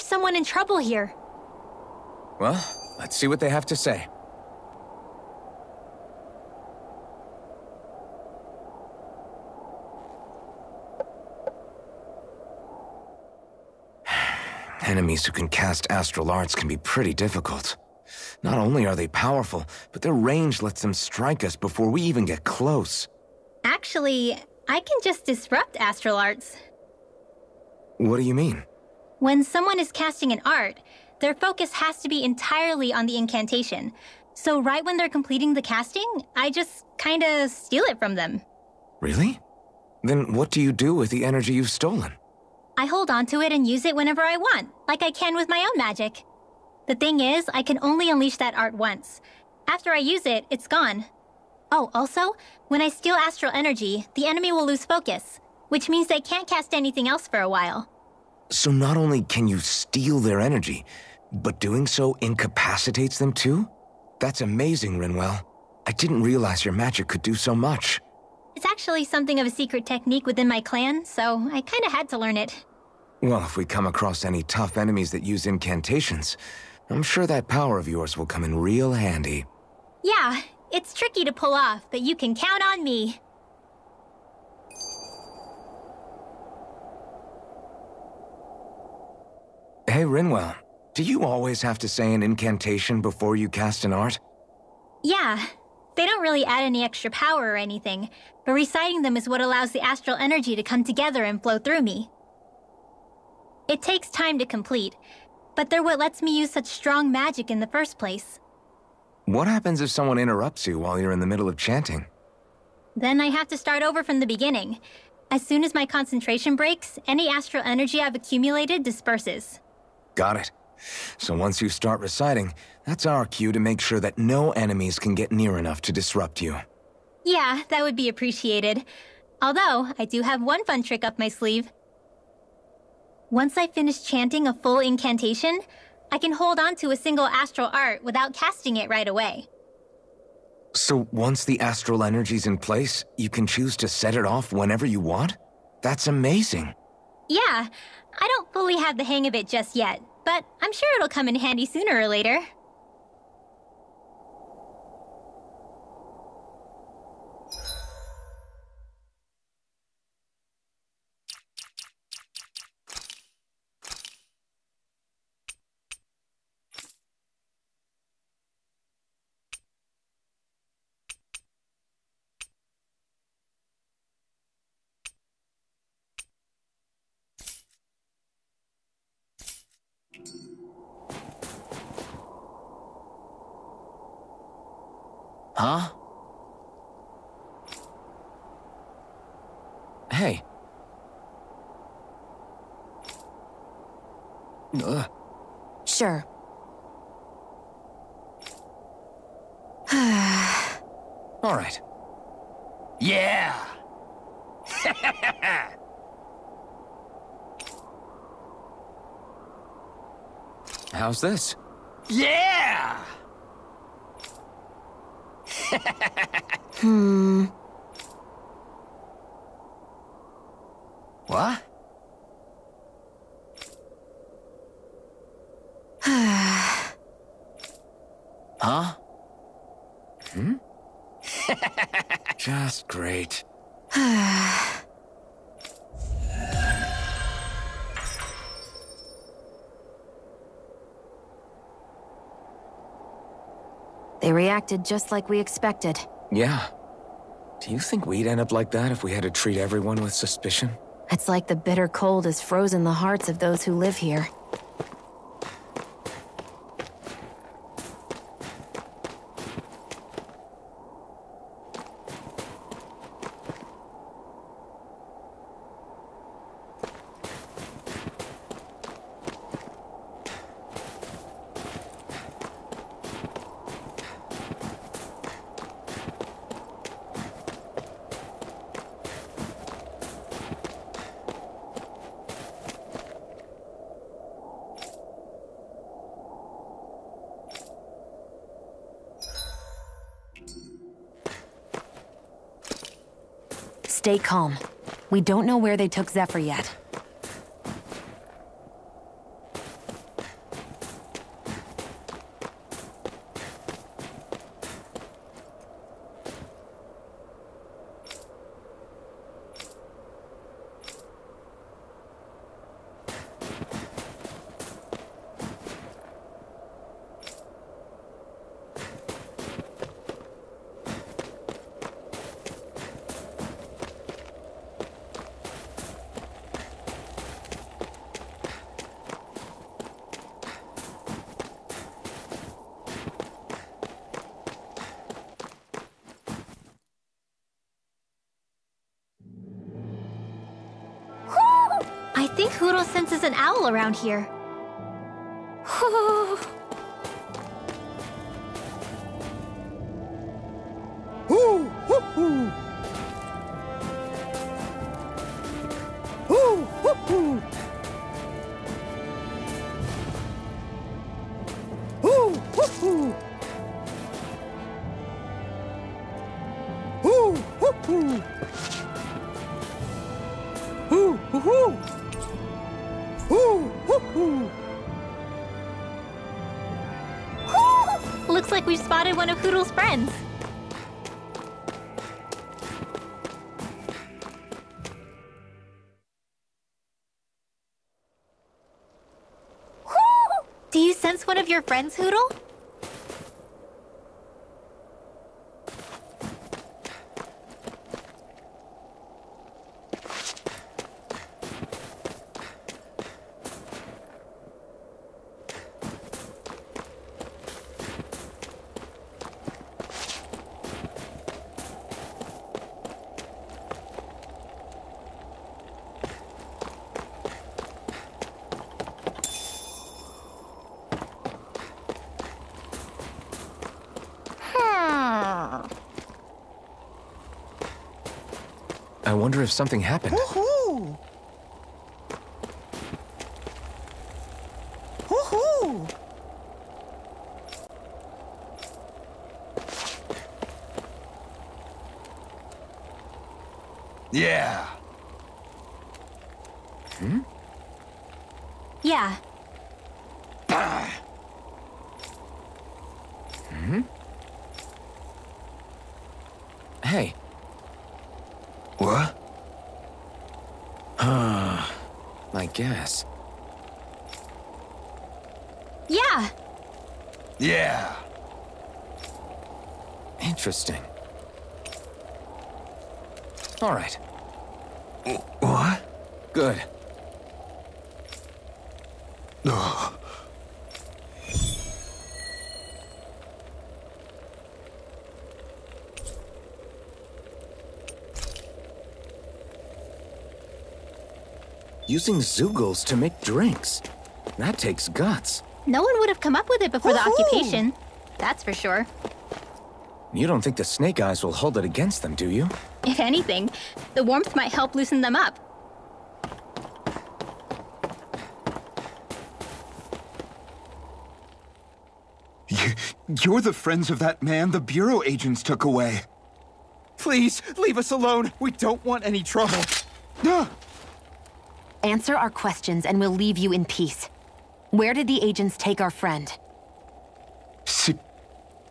there's someone in trouble here. Well, let's see what they have to say. Enemies who can cast astral arts can be pretty difficult. Not only are they powerful, but their range lets them strike us before we even get close. Actually, I can just disrupt astral arts. What do you mean? When someone is casting an art, their focus has to be entirely on the incantation. So right when they're completing the casting, I just kinda steal it from them. Really? Then what do you do with the energy you've stolen? I hold onto it and use it whenever I want, like I can with my own magic. The thing is, I can only unleash that art once. After I use it, it's gone. Oh, also, when I steal astral energy, the enemy will lose focus, which means they can't cast anything else for a while. So not only can you steal their energy, but doing so incapacitates them too? That's amazing, Rinwell. I didn't realize your magic could do so much. It's actually something of a secret technique within my clan, so I kinda had to learn it. Well, if we come across any tough enemies that use incantations, I'm sure that power of yours will come in real handy. Yeah, it's tricky to pull off, but you can count on me. Hey, Rinwell, do you always have to say an incantation before you cast an art? Yeah, they don't really add any extra power or anything, but reciting them is what allows the astral energy to come together and flow through me. It takes time to complete, but they're what lets me use such strong magic in the first place. What happens if someone interrupts you while you're in the middle of chanting? Then I have to start over from the beginning. As soon as my concentration breaks, any astral energy I've accumulated disperses. Got it. So once you start reciting, that's our cue to make sure that no enemies can get near enough to disrupt you. Yeah, that would be appreciated. Although, I do have one fun trick up my sleeve. Once I finish chanting a full incantation, I can hold on to a single astral art without casting it right away. So once the astral energy's in place, you can choose to set it off whenever you want? That's amazing. Yeah, I don't fully have the hang of it just yet, but I'm sure it'll come in handy sooner or later. Huh? Hey. Sure. All right. Yeah! How's this? Yeah! What? Huh? Just great. They reacted just like we expected. Yeah. Do you think we'd end up like that if we had to treat everyone with suspicion? It's like the bitter cold has frozen the hearts of those who live here. Stay calm. We don't know where they took Zephyr yet. think Hoodle senses an owl around here. Looks like we've spotted one of Hoodle's friends. Do you sense one of your friends, Hoodle? I wonder if something happened. Woohoo! Woohoo! Yeah. Yeah. Hey. What? I guess. Yeah. Yeah. Interesting. All right. What? Good. Ugh. Using Zoogles to make drinks. That takes guts. No one would have come up with it before the Woohoo! occupation. That's for sure. You don't think the Snake Eyes will hold it against them, do you? If anything, the warmth might help loosen them up. You're the friends of that man the Bureau agents took away. Please, leave us alone. We don't want any trouble. Answer our questions and we'll leave you in peace. Where did the agents take our friend?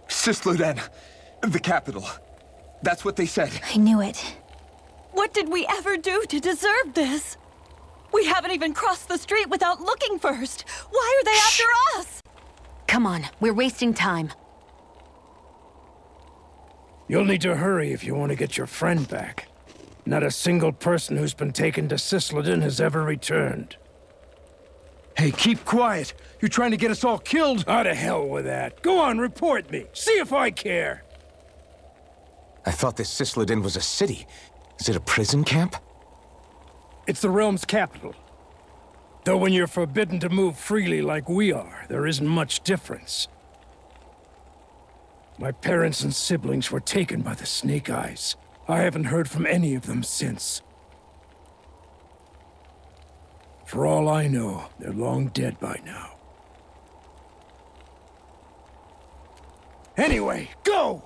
Sisluden, the capital. That's what they said. I knew it. What did we ever do to deserve this? We haven't even crossed the street without looking first. Why are they after us? Come on, we're wasting time. You'll need to hurry if you want to get your friend back. Not a single person who's been taken to Sisleden has ever returned. Hey, keep quiet. You're trying to get us all killed? Out of hell with that. Go on, report me. See if I care. I thought this Sisleden was a city. Is it a prison camp? It's the realm's capital. Though when you're forbidden to move freely like we are, there isn't much difference. My parents and siblings were taken by the Snake Eyes. I haven't heard from any of them since. For all I know, they're long dead by now. Anyway, go!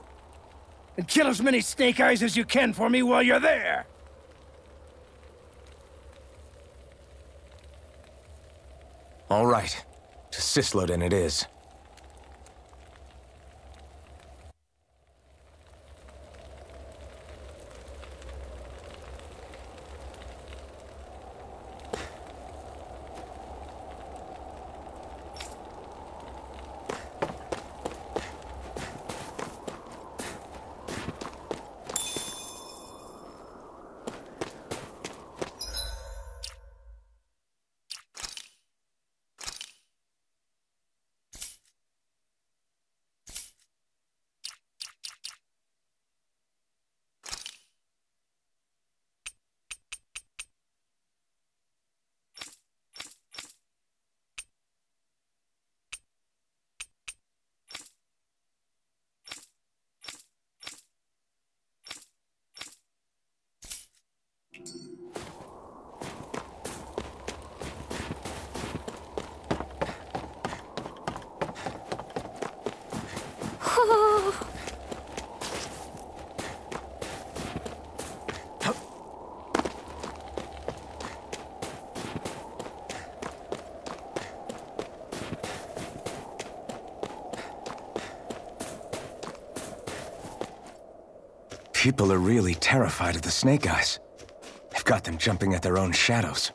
And kill as many Snake Eyes as you can for me while you're there! All right. To Sisleden it is. people are really terrified of the Snake Eyes. They've got them jumping at their own shadows.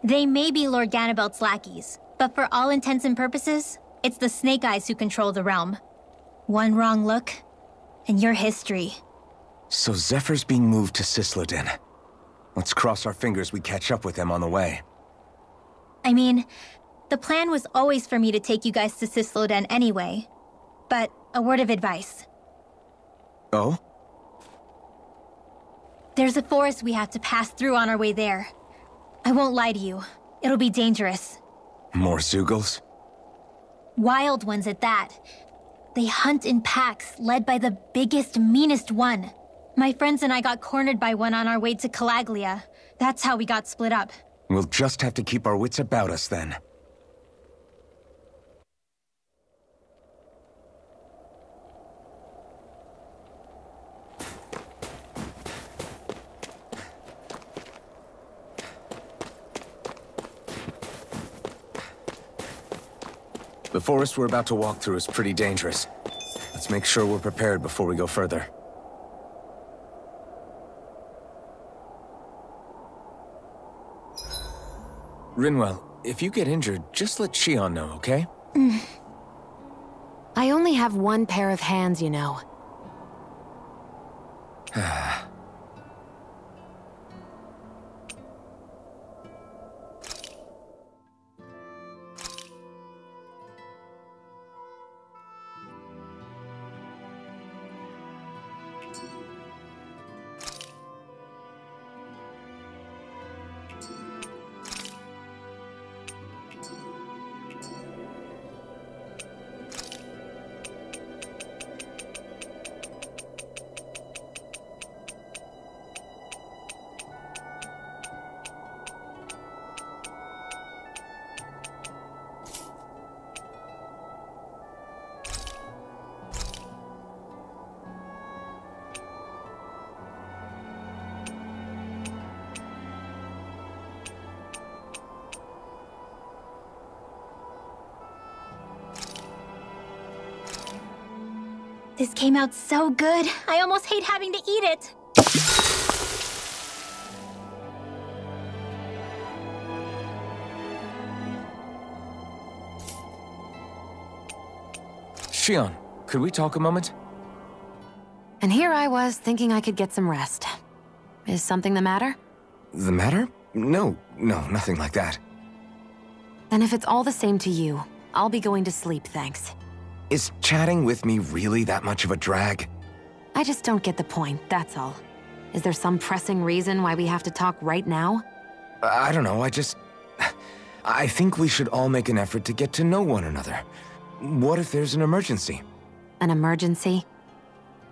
They may be Lord Ganabelt's lackeys, but for all intents and purposes, it's the Snake Eyes who control the realm. One wrong look, and your history. So Zephyr's being moved to Cisloden. Let's cross our fingers we catch up with them on the way. I mean, the plan was always for me to take you guys to Cisloden anyway. But a word of advice. Oh? There's a forest we have to pass through on our way there. I won't lie to you. It'll be dangerous. More Zeugles? Wild ones at that. They hunt in packs, led by the biggest, meanest one. My friends and I got cornered by one on our way to Calaglia. That's how we got split up. We'll just have to keep our wits about us then. The forest we're about to walk through is pretty dangerous. Let's make sure we're prepared before we go further. Rinwell, if you get injured, just let Shion know, okay? I only have one pair of hands, you know. This came out so good. I almost hate having to eat it. Shion, could we talk a moment? And here I was thinking I could get some rest. Is something the matter? The matter? No, nothing like that. Then if it's all the same to you, I'll be going to sleep, thanks. Is chatting with me really that much of a drag? I just don't get the point, that's all. Is there some pressing reason why we have to talk right now? I don't know, I think we should all make an effort to get to know one another. What if there's an emergency? An emergency?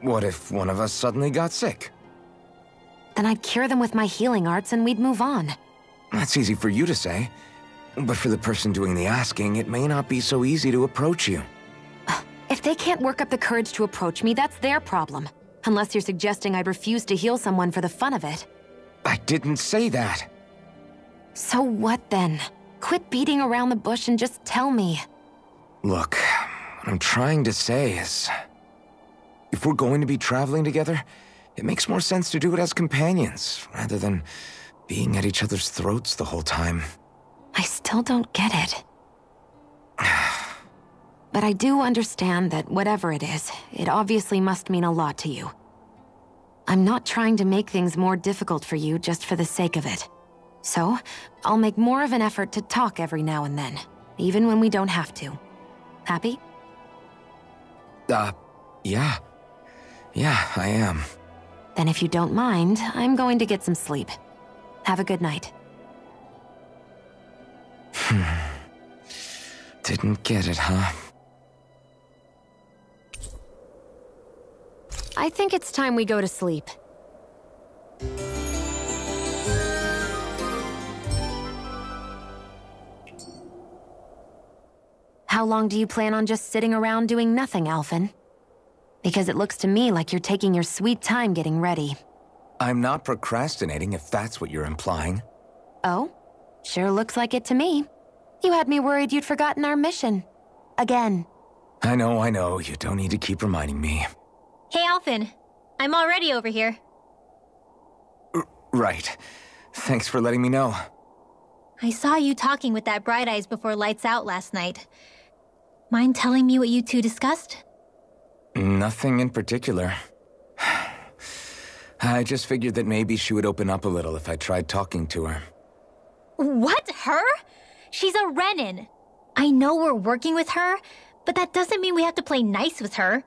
What if one of us suddenly got sick? Then I'd cure them with my healing arts and we'd move on. That's easy for you to say. But for the person doing the asking, it may not be so easy to approach you. If they can't work up the courage to approach me, that's their problem. Unless you're suggesting I'd refuse to heal someone for the fun of it. I didn't say that. So what then? Quit beating around the bush and just tell me. Look, what I'm trying to say is... if we're going to be traveling together, it makes more sense to do it as companions, rather than being at each other's throats the whole time. I still don't get it. But I do understand that whatever it is, it obviously must mean a lot to you. I'm not trying to make things more difficult for you just for the sake of it. So, I'll make more of an effort to talk every now and then, even when we don't have to. Happy? Yeah. Yeah, I am. Then if you don't mind, I'm going to get some sleep. Have a good night. Didn't get it, huh? I think it's time we go to sleep. How long do you plan on just sitting around doing nothing, Alphen? Because it looks to me like you're taking your sweet time getting ready. I'm not procrastinating, if that's what you're implying. Oh? Sure looks like it to me. You had me worried you'd forgotten our mission. Again. I know, you don't need to keep reminding me. Hey, Alphen. I'm already over here. Right. Thanks for letting me know. I saw you talking with that Bright Eyes before lights out last night. Mind telling me what you two discussed? Nothing in particular. I just figured that maybe she would open up a little if I tried talking to her. What? Her? She's a Renin. I know we're working with her, but that doesn't mean we have to play nice with her.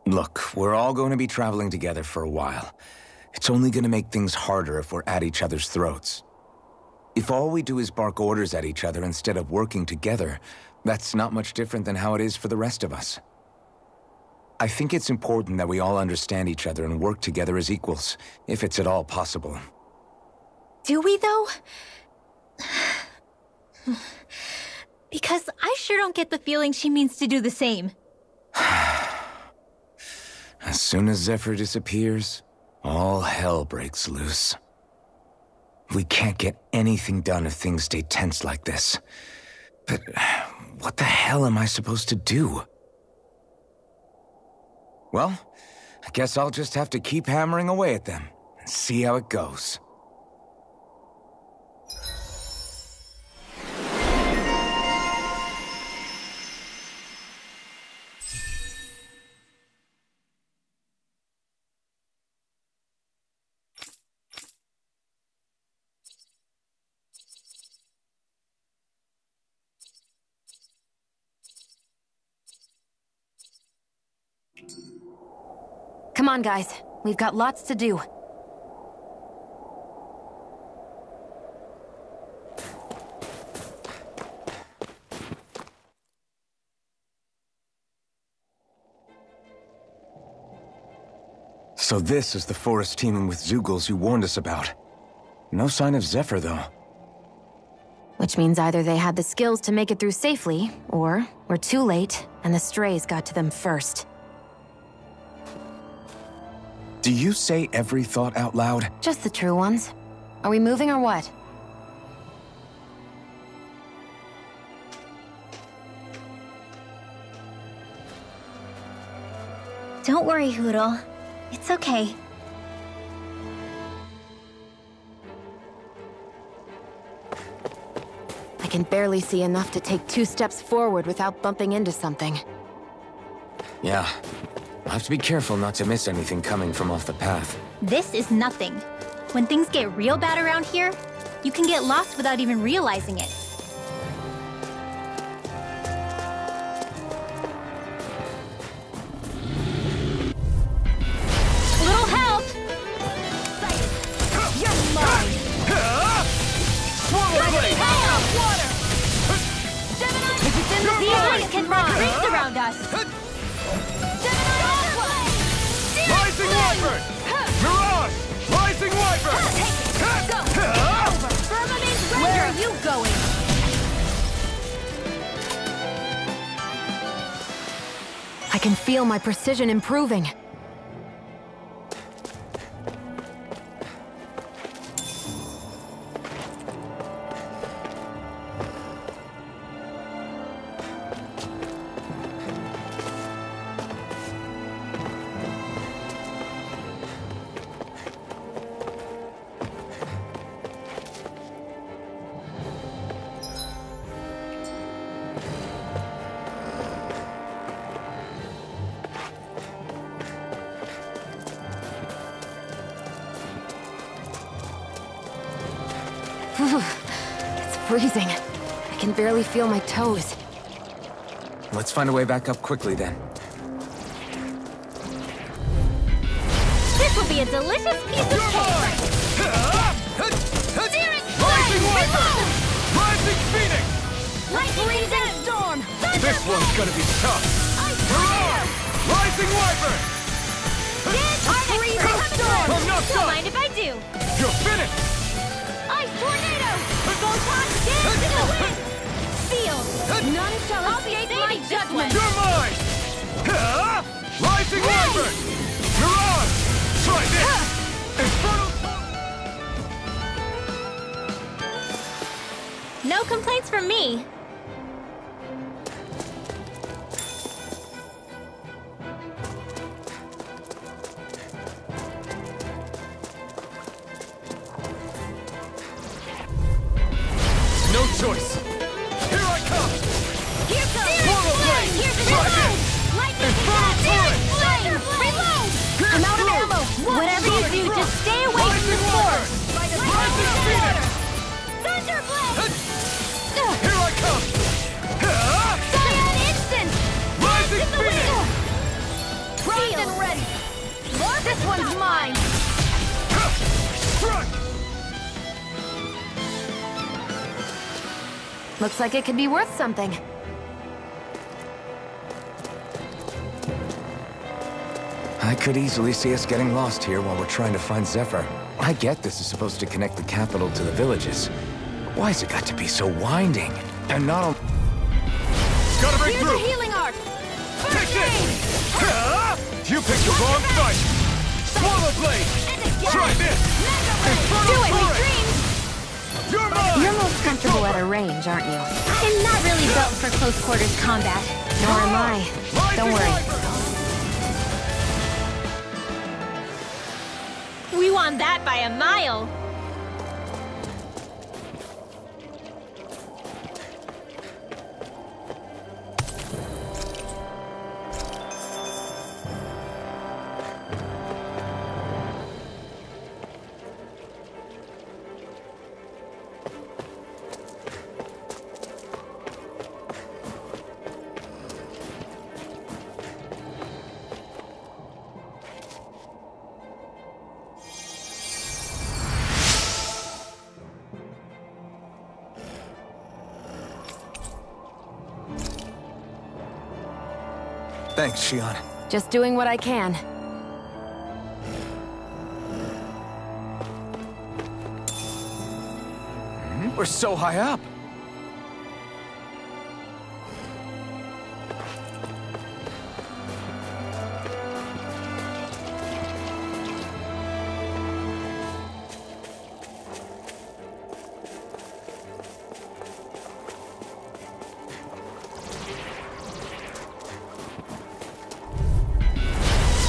Look, we're all going to be traveling together for a while. It's only going to make things harder if we're at each other's throats. If all we do is bark orders at each other instead of working together, that's not much different than how it is for the rest of us. I think it's important that we all understand each other and work together as equals, if it's at all possible. Do we, though? Because I sure don't get the feeling she means to do the same. As soon as Zephyr disappears, all hell breaks loose. We can't get anything done if things stay tense like this. But what the hell am I supposed to do? Well, I guess I'll just have to keep hammering away at them and see how it goes. Come on, guys. We've got lots to do. So this is the forest teeming with Zeugles you warned us about. No sign of Zephyr, though. Which means either they had the skills to make it through safely, or we're too late, and the strays got to them first. Do you say every thought out loud? Just the true ones. Are we moving or what? Don't worry, Hootle. It's okay. I can barely see enough to take 2 steps forward without bumping into something. Yeah. I'll have to be careful not to miss anything coming from off the path. This is nothing. When things get real bad around here, you can get lost without even realizing it. Little help! You're mine! Water! The ice can run rings around us. Rising Wyvern! Mirage! Rising Wyvern! Go! Over! Firmament Render! Where are you going? I can feel my precision improving. It's freezing. I can barely feel my toes. Let's find a way back up quickly, then. This will be a delicious piece of cake! Rising Wyvern! Rising Phoenix! Freezing storm! This one's gonna be tough! Mirage! Rising Wyvern! Freezing storm! I'm not Don't done! mind if I do! You're finished! Ice tornado! Photon dance in the wind! Feel! None shall escape my judgment! You're mine! Rising Wyvern! Mirage! Try this! Infernal... No complaints from me. choice! Here I come! Here goes! Swallow blade! Here's the Try reload! this! Lightning Infernal turret! Thunder blade! Reload! I'm out of ammo. Whatever you do, just stay away from the force. Rising phoenix! Thunder blade! Here I come! Cyan instant! Rising phoenix! Primed and ready! This one's mine! Strike! Looks like it could be worth something. I could easily see us getting lost here while we're trying to find Zephyr. I get this is supposed to connect the capital to the villages. But why's it got to be so winding? And not only... Gotta break Here's through! a healing art! Take this! You picked the wrong fight! Swallow blade! Try this! Infernal turret! You're mine! You're most comfortable at a range, aren't you? I'm not really built for close quarters combat. Nor am I. Don't worry. We won that by a mile. Thanks, Shion. Just doing what I can. We're so high up.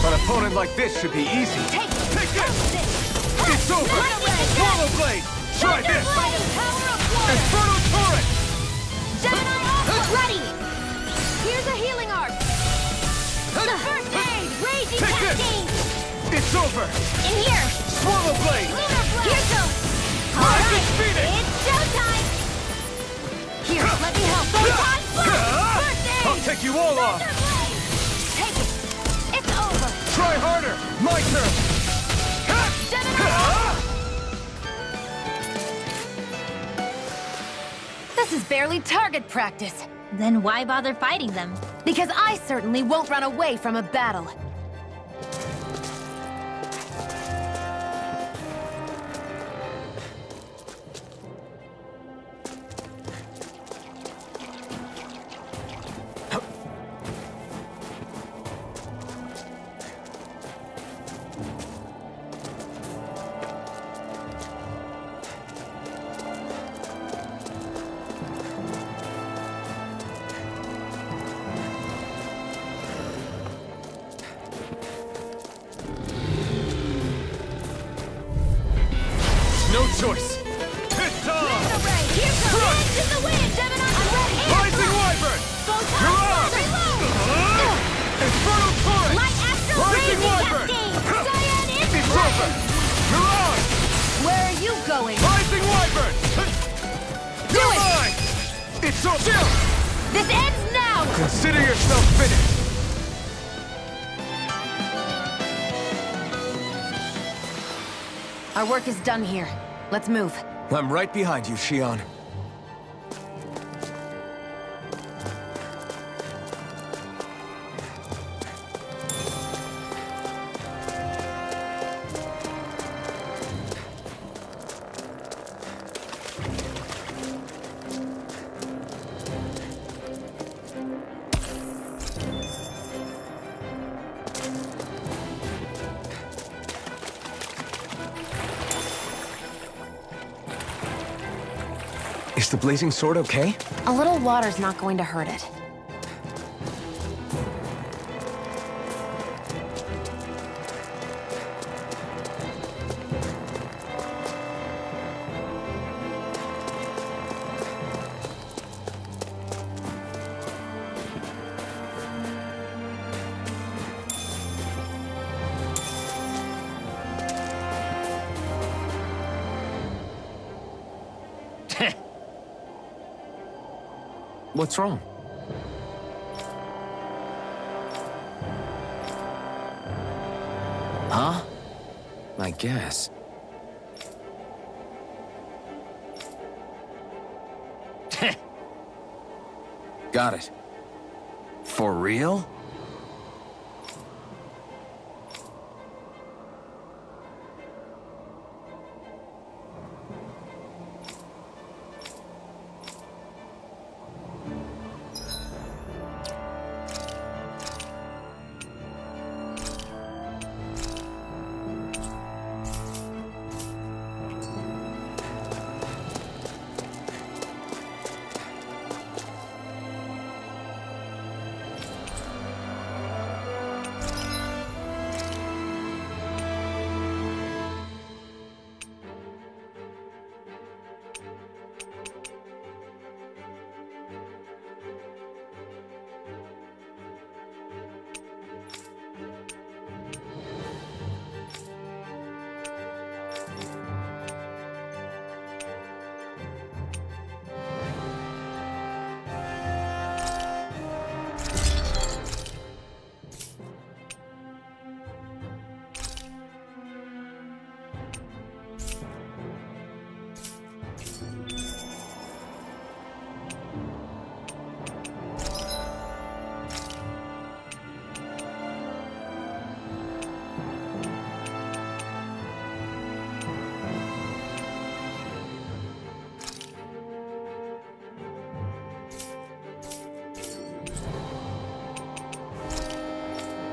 An opponent like this should be easy. Take this! It's over! Swallow blade! Try this! Infernal turret! Ready! Here's a healing art! First aid! Raging Take this! cascade! It's over! In here. Swallow blade! Lunar blade! Here goes! Rising phoenix! It's showtime! Here, let me help! Photon blast! First aid! I'll take you all off! Thunder blade! Take it! It's over! Try harder! My turn! This is barely target practice. Then why bother fighting them? Because I certainly won't run away from a battle. No choice! It's on! Here comes into the wind! Gemini, I'm ready! Rising wyvern! You're up! Infernal turret! Light astral Rising raging wyvern! cascade! Cyan It's instant! over! You're on! Where are you going? Rising wyvern! You're mine! It's over! This ends now! Consider yourself finished! Our work is done here. Let's move. I'm right behind you, Shion. Is the blazing sword okay? A little water's not going to hurt it. What's wrong? Huh? I guess. Got it. For real?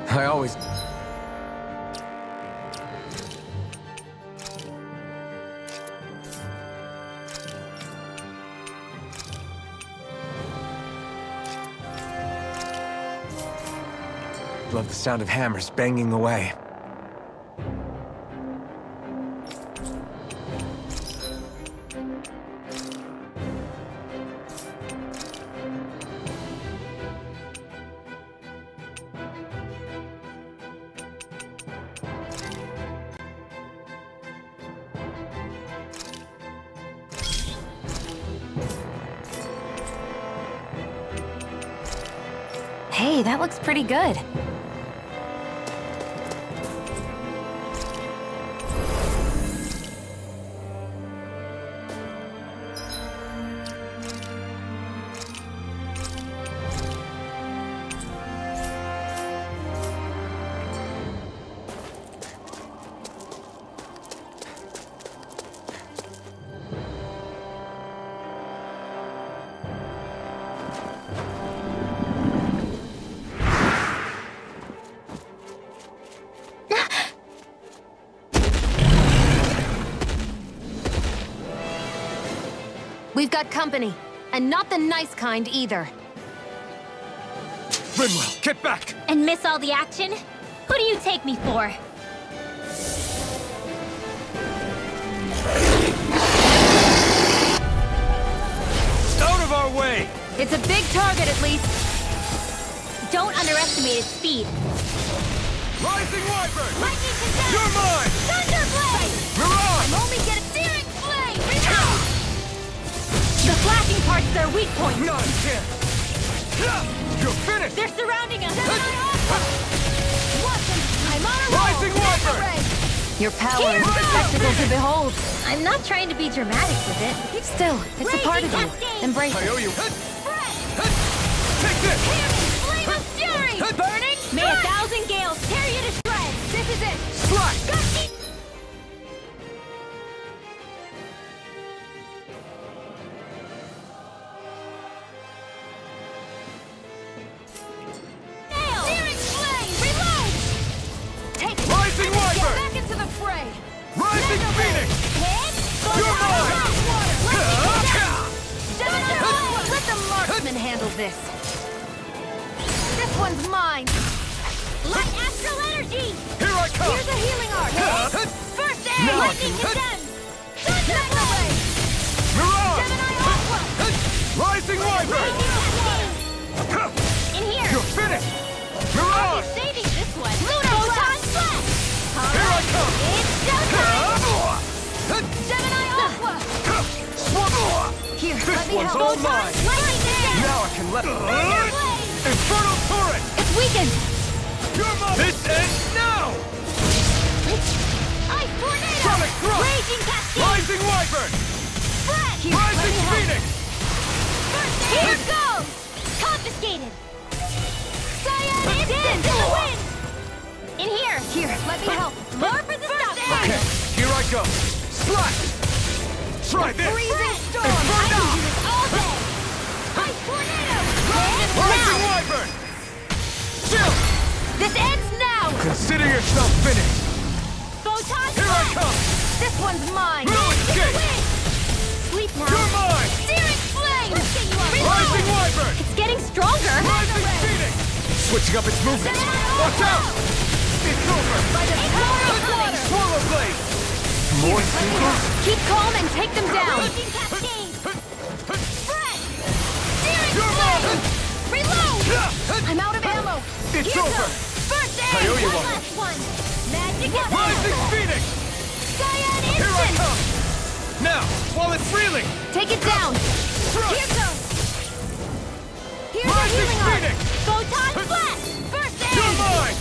I always... love the sound of hammers banging away. Hey, that looks pretty good. We've got company, and not the nice kind either. Rinwell, get back! And miss all the action? Who do you take me for? Out of our way! It's a big target, at least. Don't underestimate its speed. Rising Wyvern! Lightning condemned! You're mine! Thunderblade! Mirage! I'm only getting searing flame! Reload! The flashing part's their weak point. No, you can't! You're finished! They're surrounding us! Watch them! I'm on a roll! Rising Wyvern! Your power is a spectacle to behold. I'm not trying to be dramatic with it. Still, it's a part of you. Embrace I it. owe you. Take this! Flame of fury! Burning! May 1,000 gales tear you to shreds! This is it! Slash! Gusty! Nail! Searing flame! Reload! Take it! Rising Wyvern! Get back into the fray! Rising Phoenix! Hit! You're mine! Let the marksman handle this. This one's mine. Light astral energy! Here I come! Here's a healing arc! First aid! Now I Lightning can- condemned! Thunderblade! Mirage! Gemini Aqua! Rising Wyvern! In here! You're finished! I'll Mirage! be saving this one! Lunar Photon Flash! Here I come! It's showtime! Gemini Aqua! Here, This let me one's help. all mine! Lightning condemned! Now I I can let... Infernal Turret! It's weakened! This ends now! Ice Tornado! Sonic Thrust! Raging Cascade! Rising Wyvern! Fresh! Rising Phoenix! Here goes! Confiscated! Cyan Instant! In the wind! In here! Here, let me help. More for the stop! Okay, here I go. Slash! Try this! Freezing Storm! Inferno! I can do this all day! Ice Tornado! Rising Now! Wyvern! Chill! This ends now! Consider yourself finished! Photon Here I Blast! come! This one's mine! No In the escape! wind! Sleep now! You're mine! Searing Flame! Rising Reload! Wyvern! It's getting stronger! Rising Phoenix! Switching up its movements! Watch out! It's over! Swallow Blade! More sequels? Keep calm and take them down! Raging Cascade! Fresh! Searing You're Flame! mine! Reload! I'm out of ammo! It's Here over! goes! First aid! I owe you one. Last one! Magic Rising Phoenix! Cyan Here I Instant! come! Now, while it's reeling! Take it down! Here goes! Here's our Rising healing arm! Phoenix! Photon Blast! First aid! You're mine!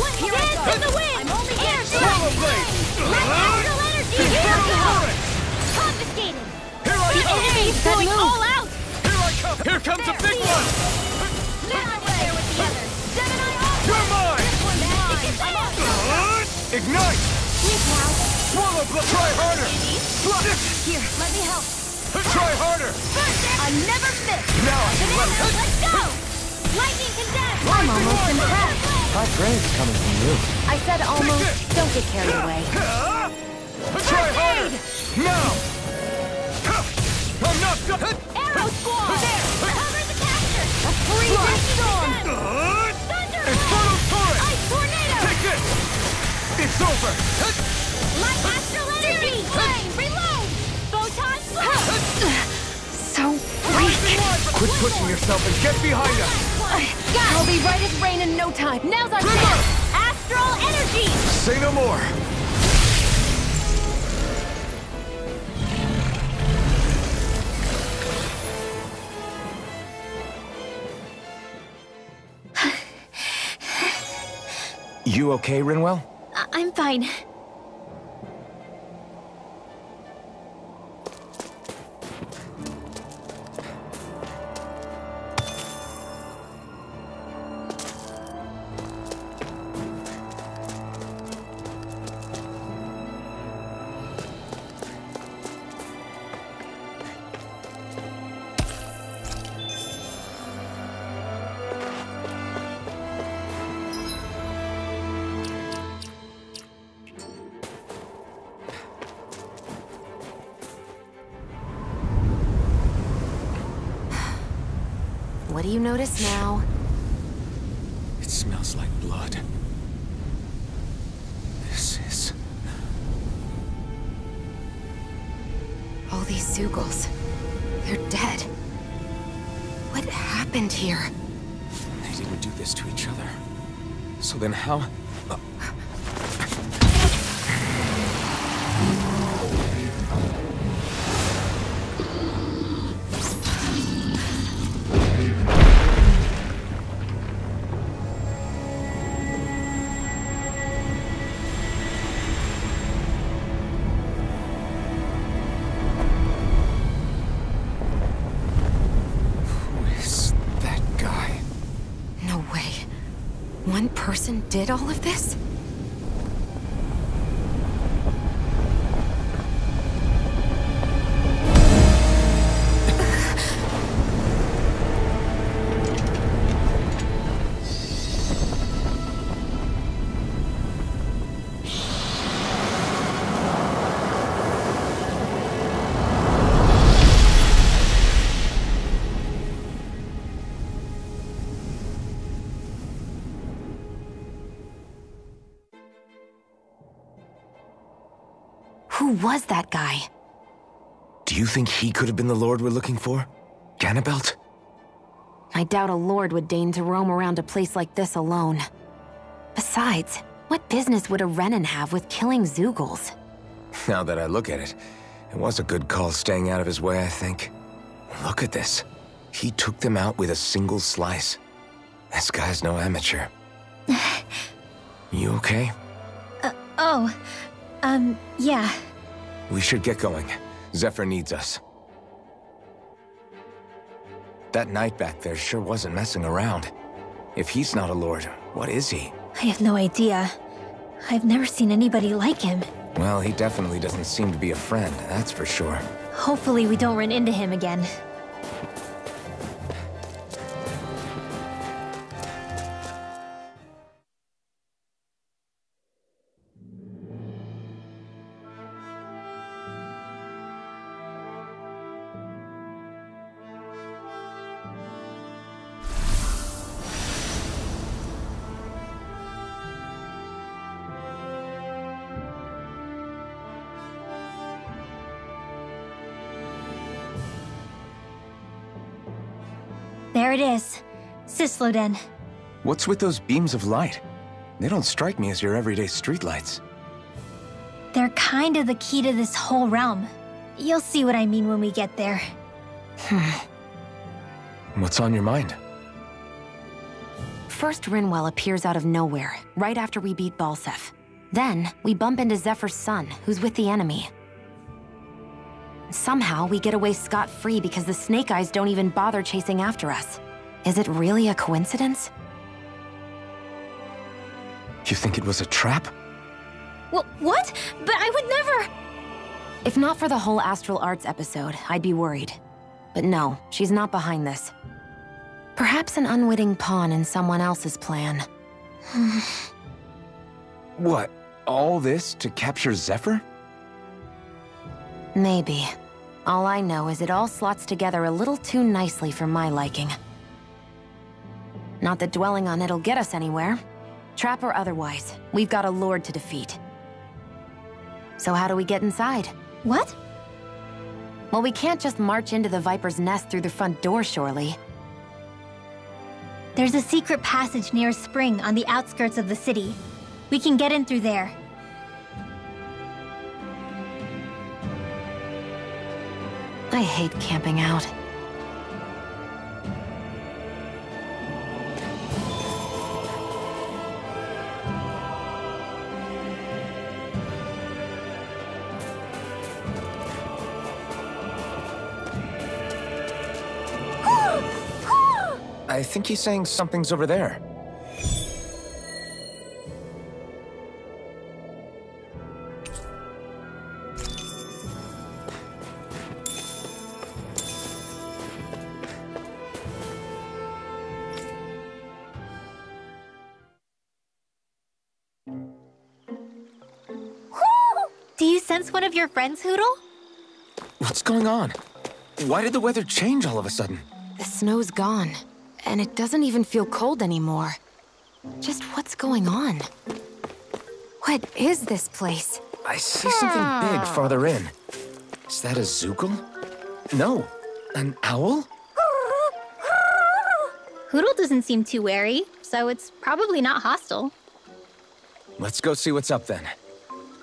One dance in the wind! I'm only Air Swallow strike! Blade! Natural energy! Here Infernal goes! Turret! Confiscated! Here I The come! enemy's That going move. all out! Here I come! Here comes a big one! Now there with the others! Gemini off! You're mine! Magic is off! Ignite! Sleep now! Swallow Blade! Try harder! Here, let me help. Try harder! First aid! I never miss! Now I can let Let's go! Lightning condemned! I'm almost impressed. High praise coming from you. I said almost. Don't get carried away. Try harder! Now! I'm not done! Arrow Squall! There! Cover the caster! A freezing storm! Thunder Infernal Turret! Ice Tornado! Take this! It's over! Light Astral Energy! Flame! Reload! Photon Blast! So weak. Quit pushing yourself and get behind us! I'll be right as rain in no time. Now's our chance! Astral Energy! Say no more! You okay, Rinwell? I'm fine. What do you notice now? It smells like blood. This is... All these Zeugles. They're dead. What happened here? They didn't do this to each other. So then how... One person did all of this? Who was that guy? Do you think he could have been the Lord we're looking for? Ganabelt? I doubt a lord would deign to roam around a place like this alone. Besides, what business would a Renan have with killing Zeugles? Now that I look at it, it was a good call staying out of his way, I think. Look at this. He took them out with a single slice. This guy's no amateur. You okay? Yeah. We should get going. Zephyr needs us. That knight back there sure wasn't messing around. If he's not a lord, what is he? I have no idea. I've never seen anybody like him. Well, he definitely doesn't seem to be a friend, that's for sure. Hopefully we don't run into him again. There it is. Sisloden. What's with those beams of light? They don't strike me as your everyday streetlights. They're kind of the key to this whole realm. You'll see what I mean when we get there. What's on your mind? First, Rinwell appears out of nowhere, right after we beat Balseph. Then, we bump into Zephyr's son, who's with the enemy. Somehow, we get away scot-free because the Snake Eyes don't even bother chasing after us. Is it really a coincidence? You think it was a trap? What? But I would never... If not for the whole Astral Arts episode, I'd be worried. But no, she's not behind this. Perhaps an unwitting pawn in someone else's plan. What? All this to capture Zephyr? Maybe. All I know is it all slots together a little too nicely for my liking. Not that dwelling on it'll get us anywhere. Trap or otherwise, we've got a lord to defeat. So how do we get inside? What? Well, we can't just march into the Viper's nest through the front door, surely. There's a secret passage near a spring on the outskirts of the city. We can get in through there. I hate camping out. I think he's saying something's over there. Do you sense one of your friends, Hootle? What's going on? Why did the weather change all of a sudden? The snow's gone, and it doesn't even feel cold anymore. Just what's going on? What is this place? I see something big farther in. Is that a Zoogle? No, an owl? Hootle doesn't seem too wary, so it's probably not hostile. Let's go see what's up then.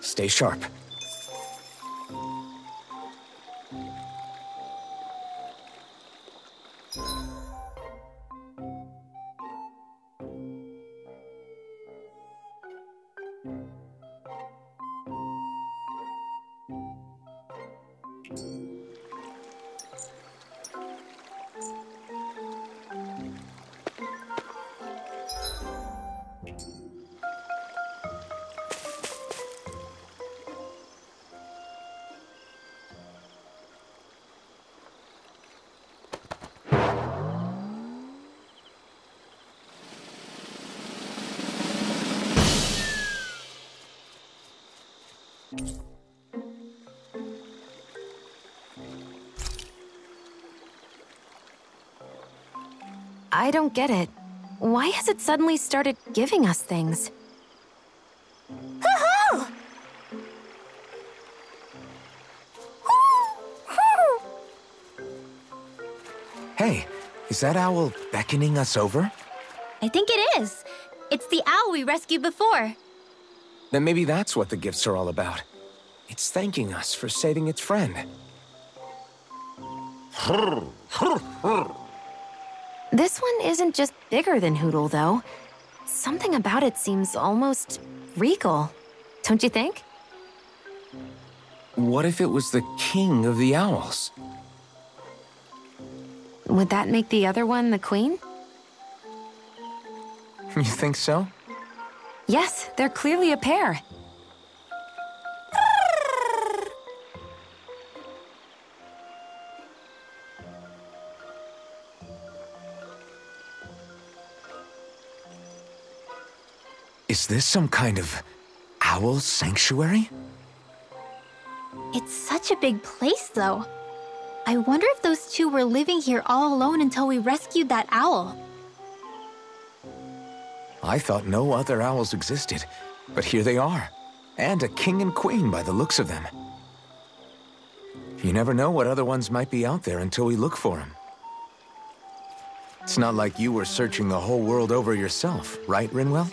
Stay sharp. I don't get it. Why has it suddenly started giving us things? Hey, is that owl beckoning us over? I think it is. It's the owl we rescued before. Then maybe that's what the gifts are all about. It's thanking us for saving its friend. This one isn't just bigger than Hootle, though. Something about it seems almost regal, don't you think? What if it was the king of the owls? Would that make the other one the queen? You think so? Yes, they're clearly a pair. Is this some kind of owl sanctuary? It's such a big place, though. I wonder if those two were living here all alone until we rescued that owl. I thought no other owls existed, but here they are. And a king and queen by the looks of them. You never know what other ones might be out there until we look for them. It's not like you were searching the whole world over yourself, right, Rinwell?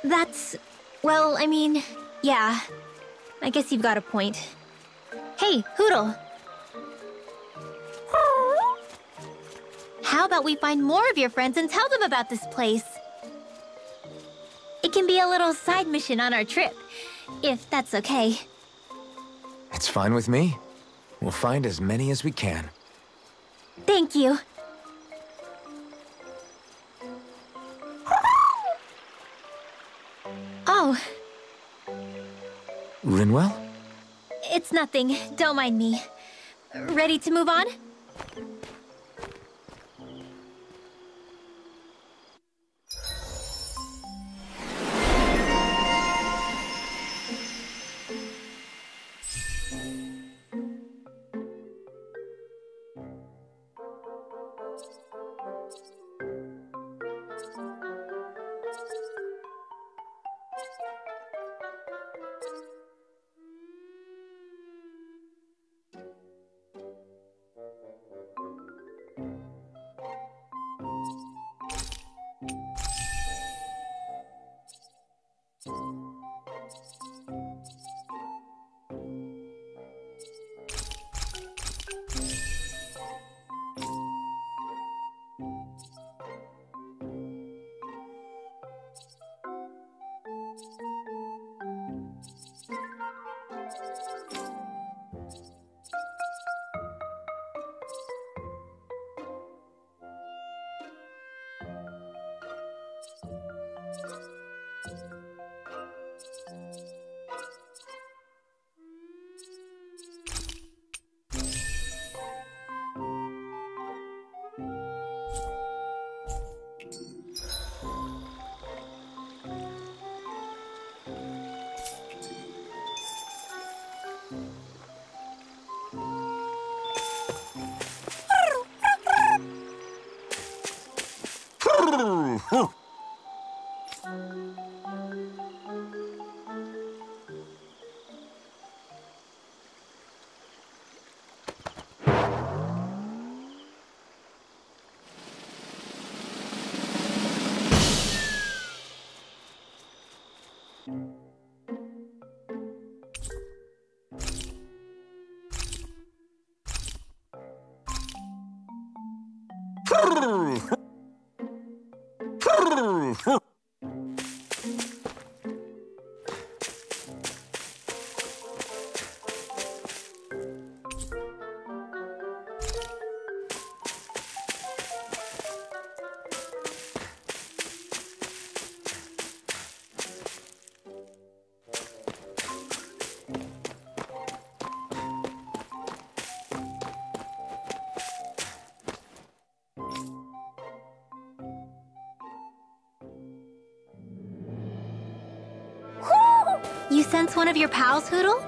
That's... well, I mean, yeah. I guess you've got a point. Hey, Hootle. How about we find more of your friends and tell them about this place? It can be a little side mission on our trip, if that's okay. It's fine with me. We'll find as many as we can. Thank you. Oh. Rinwell? It's nothing. Don't mind me. Ready to move on? You sense one of your pals, Hootle?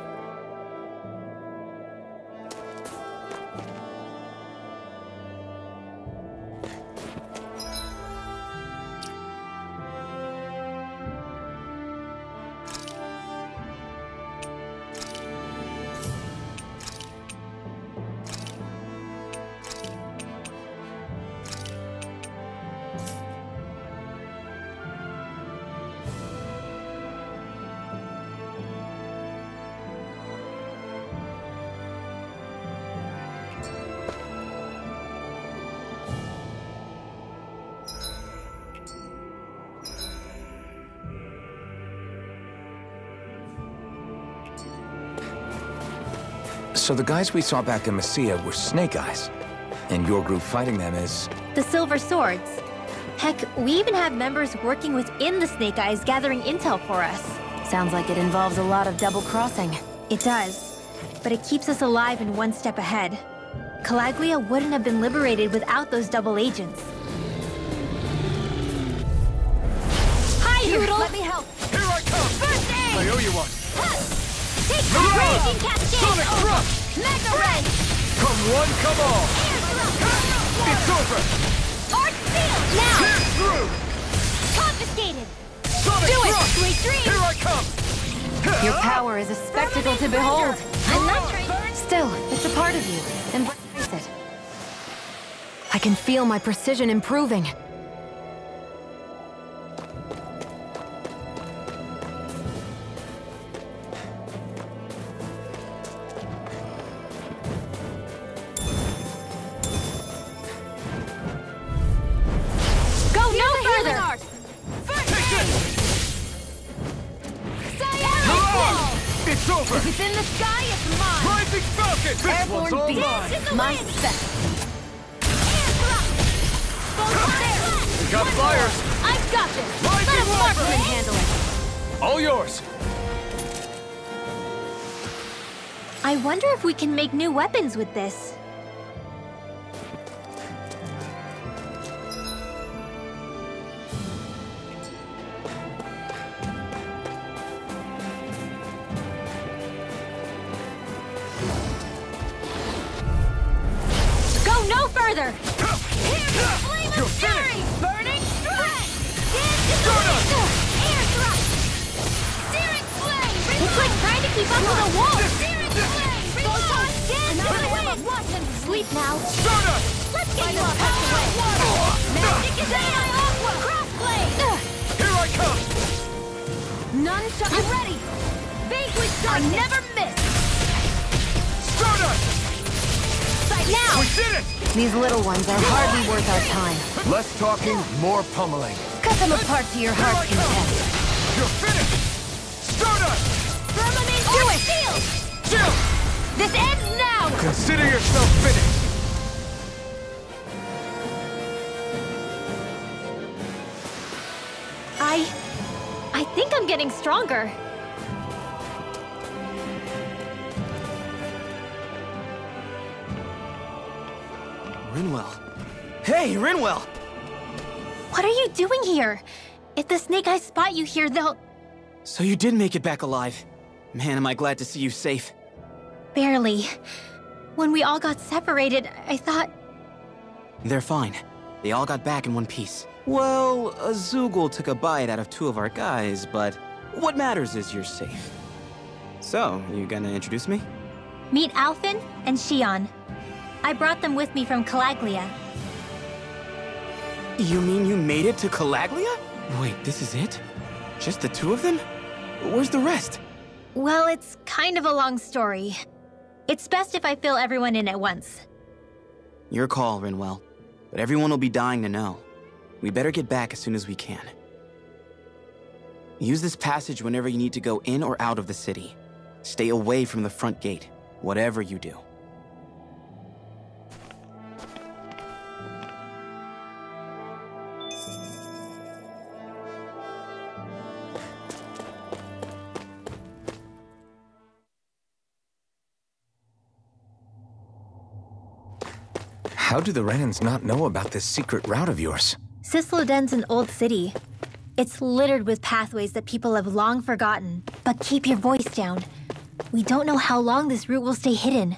So the guys we saw back in Messia were Snake Eyes, and your group fighting them is... The Silver Swords. Heck, we even have members working within the Snake Eyes gathering intel for us. Sounds like it involves a lot of double-crossing. It does, but it keeps us alive and one step ahead. Calaglia wouldn't have been liberated without those double agents. Noodle! Let me help! Here I come! First aid! I owe you one. Take the Mirage! raging cascade! Sonic Crush! Mega Wrench! Come one, come all! Air thrust! It's over! Arc field! Now! Pierce through! Confiscated! Sonic Do it, Crush! sweet dreams! Here I come! Your power is a spectacle to behold. I'm not trying... Still, it's a part of you. Embrace it. I can feel my precision improving. It's over! If it's in the sky, it's mine! Rising Falcon! This one's all Beast! mine! My spec. Air thrust! We got fires! I've got this! Rising Let a marksman Wolverine! handle it! All yours! I wonder if we can make new weapons with this. Further! Here's the flame of fury! Burning strike! Air thrust! Searing flame! It's like trying to keep up with a wall! Searing flame! Photon dance to the wind! Sleep now! Stardust! Let's get you off the way! Magic is AI Aqua! Crossblade! Here I come! None shall be ready! Vanquish darkness! I never miss! Stardust! Now! We did it! These little ones are hardly worth our time. Less talking, more pummeling. Cut them apart to your heart's content. You're finished! Stardust! Firmament do it! Shield! Jill! This ends now! Consider yourself finished! I think I'm getting stronger. Rinwell. Hey, Rinwell! What are you doing here? If the Snake Eyes spot you here, they'll... So you did make it back alive. Man, am I glad to see you safe. Barely. When we all got separated, I thought... They're fine. They all got back in one piece. Well, a Zoogle took a bite out of 2 of our guys, but what matters is you're safe. So, you gonna introduce me? Meet Alphen and Shion. I brought them with me from Calaglia. You mean you made it to Calaglia? Wait, this is it? Just the 2 of them? Where's the rest? Well, it's kind of a long story. It's best if I fill everyone in at once. Your call, Rinwell. But everyone will be dying to know. We better get back as soon as we can. Use this passage whenever you need to go in or out of the city. Stay away from the front gate, whatever you do. How do the Renans not know about this secret route of yours? Cisloden's an old city. It's littered with pathways that people have long forgotten. But keep your voice down. We don't know how long this route will stay hidden.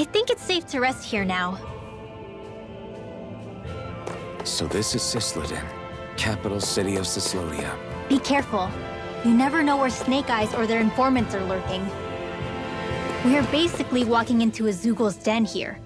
I think it's safe to rest here now. So this is Cisloden, capital city of Cislodia. Be careful. You never know where Snake Eyes or their informants are lurking. We are basically walking into a Zoogl's den here.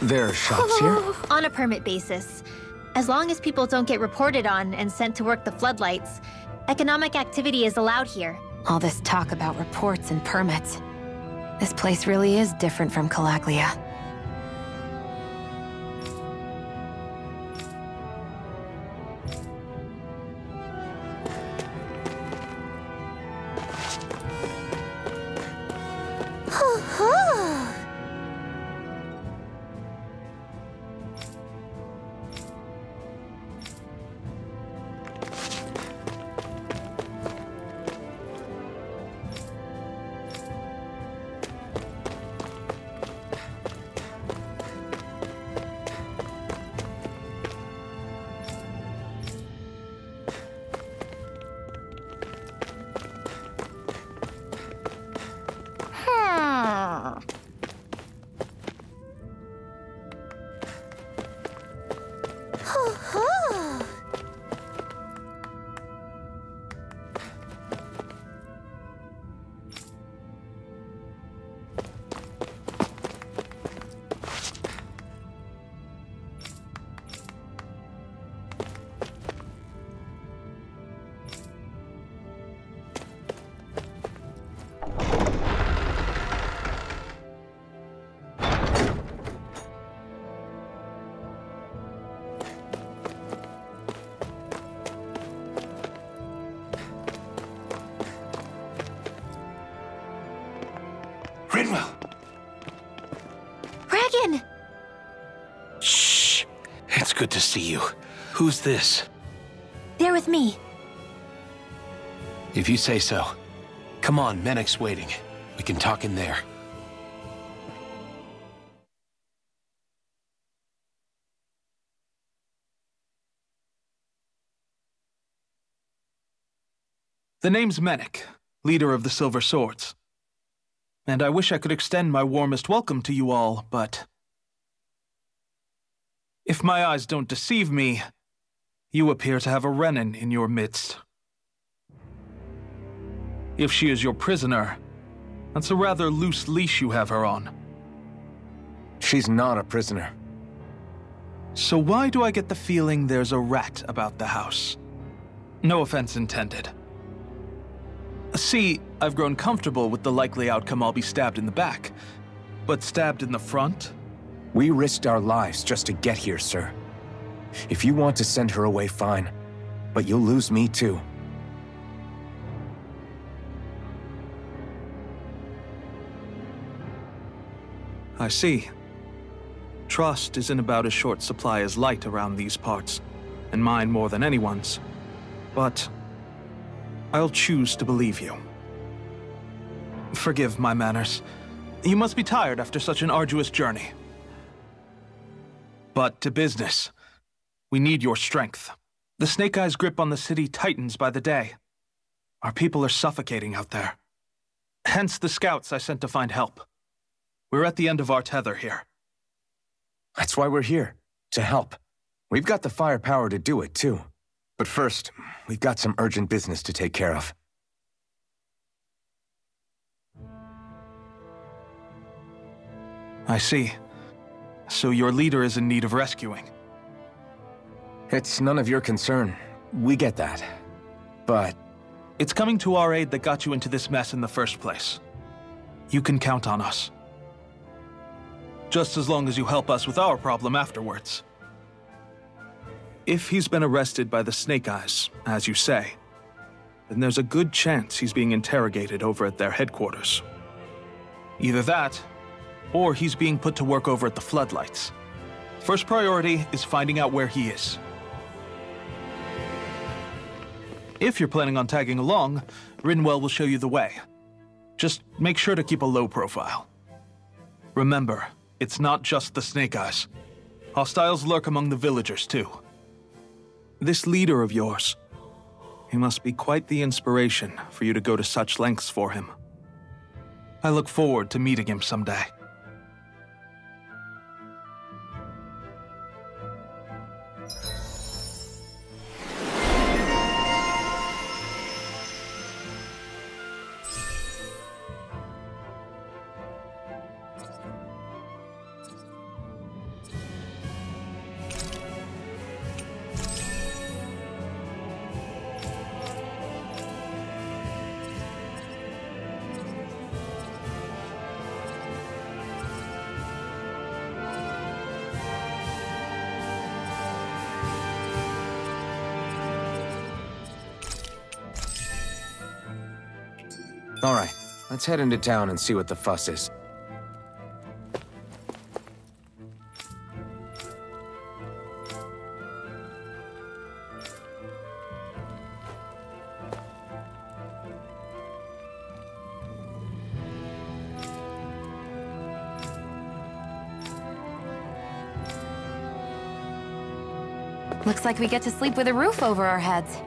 There are shops here? On a permit basis. As long as people don't get reported on and sent to work the floodlights, economic activity is allowed here. All this talk about reports and permits. This place really is different from Calaglia. Rinwell! Regan! Shh! It's good to see you. Who's this? They're with me. If you say so. Come on, Menek's waiting. We can talk in there. The name's Menek, leader of the Silver Swords. And I wish I could extend my warmest welcome to you all, but... if my eyes don't deceive me, you appear to have a Renin in your midst. If she is your prisoner, that's a rather loose leash you have her on. She's not a prisoner. So why do I get the feeling there's a rat about the house? No offense intended. See, I've grown comfortable with the likely outcome I'll be stabbed in the back. But stabbed in the front? We risked our lives just to get here, sir. If you want to send her away, fine. But you'll lose me too. I see. Trust isn't about as short supply as light around these parts, and mine more than anyone's. But I'll choose to believe you. Forgive my manners. You must be tired after such an arduous journey. But to business. We need your strength. The Snake Eyes' grip on the city tightens by the day. Our people are suffocating out there. Hence the scouts I sent to find help. We're at the end of our tether here. That's why we're here, to help. We've got the firepower to do it, too. But first, we've got some urgent business to take care of. I see. So your leader is in need of rescuing. It's none of your concern. We get that. But... It's coming to our aid that got you into this mess in the first place. You can count on us. Just as long as you help us with our problem afterwards. If he's been arrested by the Snake Eyes, as you say, then there's a good chance he's being interrogated over at their headquarters. Either that, or he's being put to work over at the Floodlights. First priority is finding out where he is. If you're planning on tagging along, Rinwell will show you the way. Just make sure to keep a low profile. Remember, it's not just the Snake Eyes. Hostiles lurk among the villagers, too. This leader of yours, he must be quite the inspiration for you to go to such lengths for him. I look forward to meeting him someday. All right, let's head into town and see what the fuss is. Looks like we get to sleep with a roof over our heads.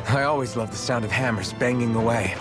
I always love the sound of hammers banging away.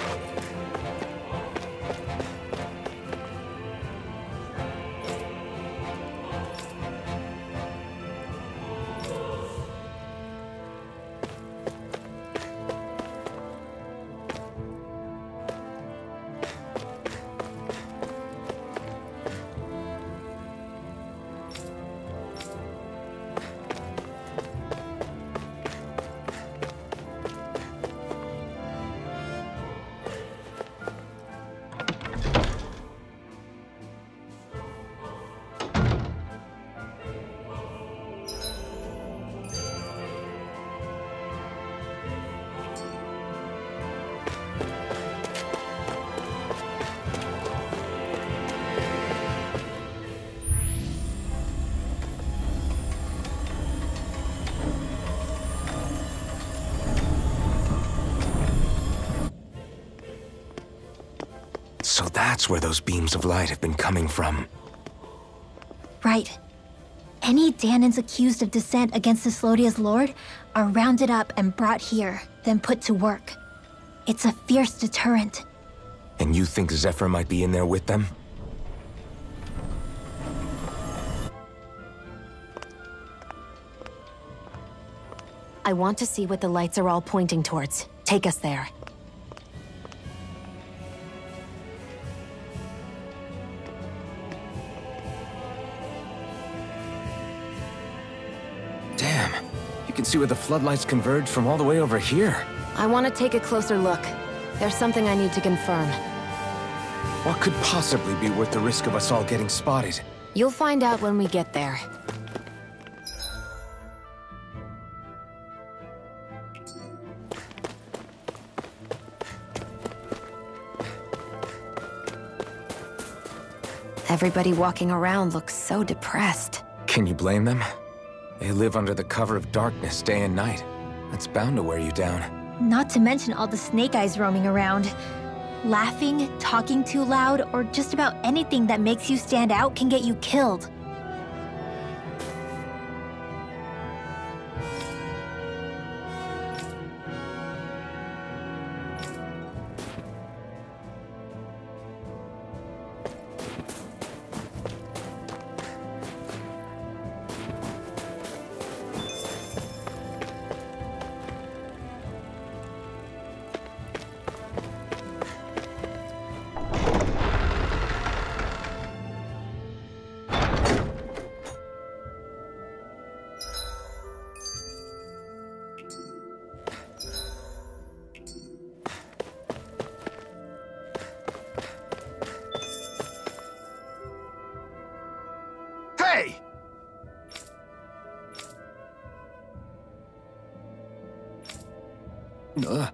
So that's where those beams of light have been coming from. Right. Any Danans accused of dissent against Cyslodia's lord are rounded up and brought here, then put to work. It's a fierce deterrent. And you think Zephyr might be in there with them? I want to see what the lights are all pointing towards. Take us there. Damn. You can see where the floodlights converge from all the way over here. I want to take a closer look. There's something I need to confirm. What could possibly be worth the risk of us all getting spotted? You'll find out when we get there. Everybody walking around looks so depressed. Can you blame them? They live under the cover of darkness day and night. That's bound to wear you down. Not to mention all the snake eyes roaming around. Laughing, talking too loud, or just about anything that makes you stand out can get you killed. Hey! No.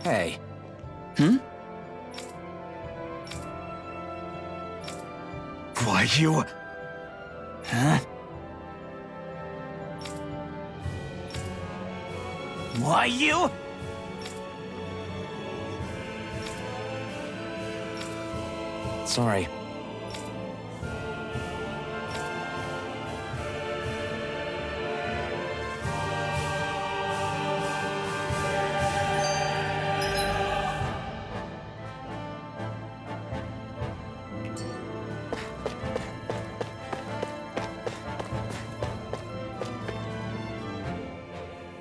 Hey. Why, you... Huh? Why, you? Sorry.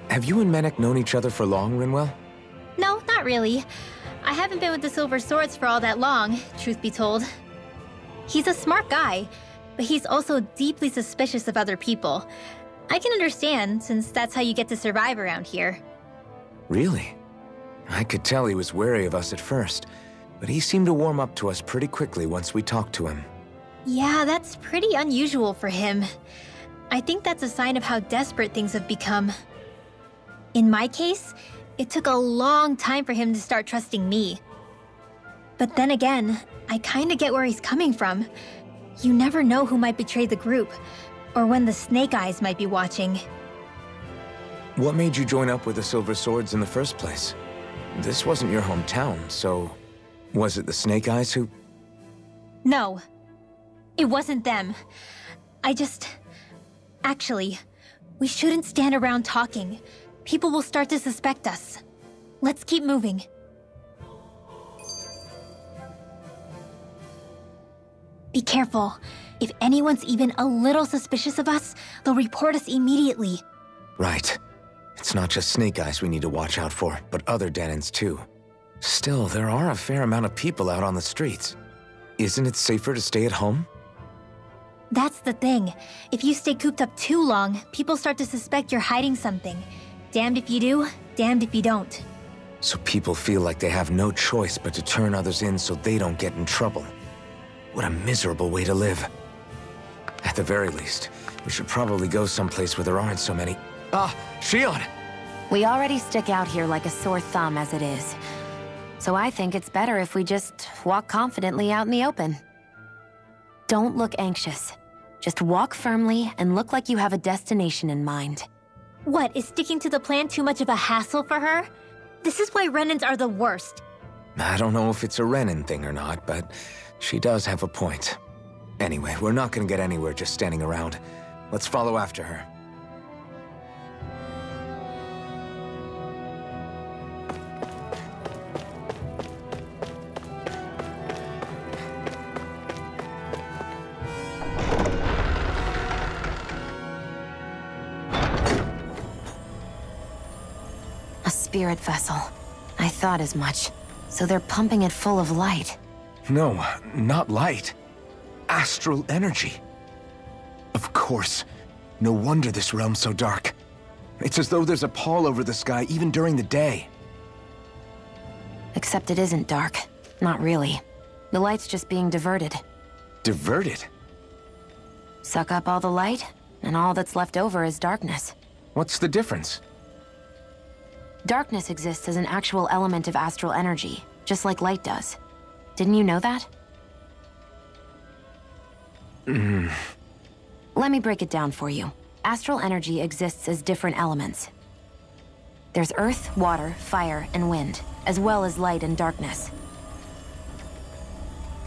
Have you and Menek known each other for long, Rinwell? No, not really. I haven't been with the Silver Swords for all that long, truth be told. He's a smart guy, but he's also deeply suspicious of other people. I can understand, since that's how you get to survive around here. Really? I could tell he was wary of us at first, but he seemed to warm up to us pretty quickly once we talked to him. Yeah, that's pretty unusual for him. I think that's a sign of how desperate things have become. In my case, it took a long time for him to start trusting me. But then again, I kinda get where he's coming from. You never know who might betray the group, or when the Snake Eyes might be watching. What made you join up with the Silver Swords in the first place? This wasn't your hometown, so... was it the Snake Eyes who... No. It wasn't them. Actually, we shouldn't stand around talking. People will start to suspect us. Let's keep moving. Be careful. If anyone's even a little suspicious of us, they'll report us immediately. Right. It's not just Snake Eyes we need to watch out for, but other Danans too. Still, there are a fair amount of people out on the streets. Isn't it safer to stay at home? That's the thing. If you stay cooped up too long, people start to suspect you're hiding something. Damned if you do, damned if you don't. So people feel like they have no choice but to turn others in so they don't get in trouble. What a miserable way to live. At the very least, we should probably go someplace where there aren't so many... Ah, Shion! We already stick out here like a sore thumb as it is. So I think it's better if we just walk confidently out in the open. Don't look anxious. Just walk firmly and look like you have a destination in mind. What, is sticking to the plan too much of a hassle for her? This is why Renins are the worst. I don't know if it's a Renin thing or not, but she does have a point. Anyway, we're not gonna get anywhere just standing around. Let's follow after her. A spirit vessel. I thought as much. So they're pumping it full of light. No, not light. Astral energy. Of course. No wonder this realm's so dark. It's as though there's a pall over the sky even during the day. Except it isn't dark. Not really. The light's just being diverted. Diverted? Suck up all the light, and all that's left over is darkness. What's the difference? Darkness exists as an actual element of astral energy, just like light does. Didn't you know that? Let me break it down for you. Astral energy exists as different elements. There's earth, water, fire, and wind, as well as light and darkness.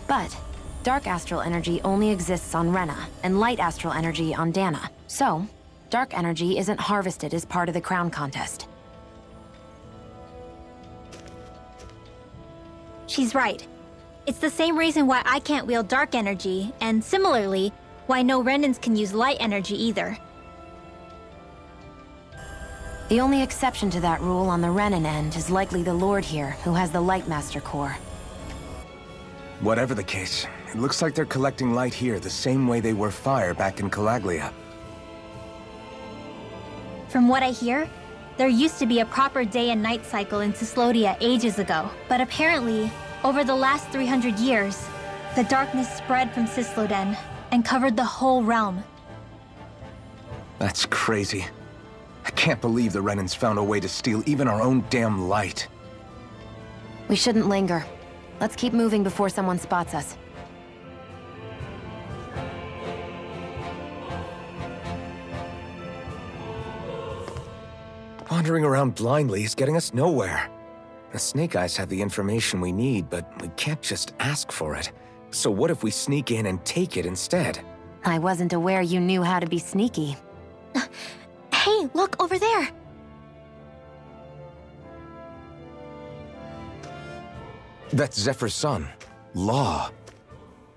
But dark astral energy only exists on Rena, and light astral energy on Dana. So, dark energy isn't harvested as part of the crown contest. She's right. It's the same reason why I can't wield dark energy, and similarly, why no Renins can use light energy either. The only exception to that rule on the Renin end is likely the Lord here, who has the Light Master core. Whatever the case, it looks like they're collecting light here the same way they were fire back in Calaglia. From what I hear, there used to be a proper day and night cycle in Cyslodia ages ago, but apparently, over the last 300 years, the darkness spread from Cysloden and covered the whole realm. That's crazy. I can't believe the Renins found a way to steal even our own damn light. We shouldn't linger. Let's keep moving before someone spots us. Wandering around blindly is getting us nowhere. The Snake Eyes have the information we need, but we can't just ask for it. So what if we sneak in and take it instead? I wasn't aware you knew how to be sneaky. Hey, look over there! That's Zephyr's son, Law.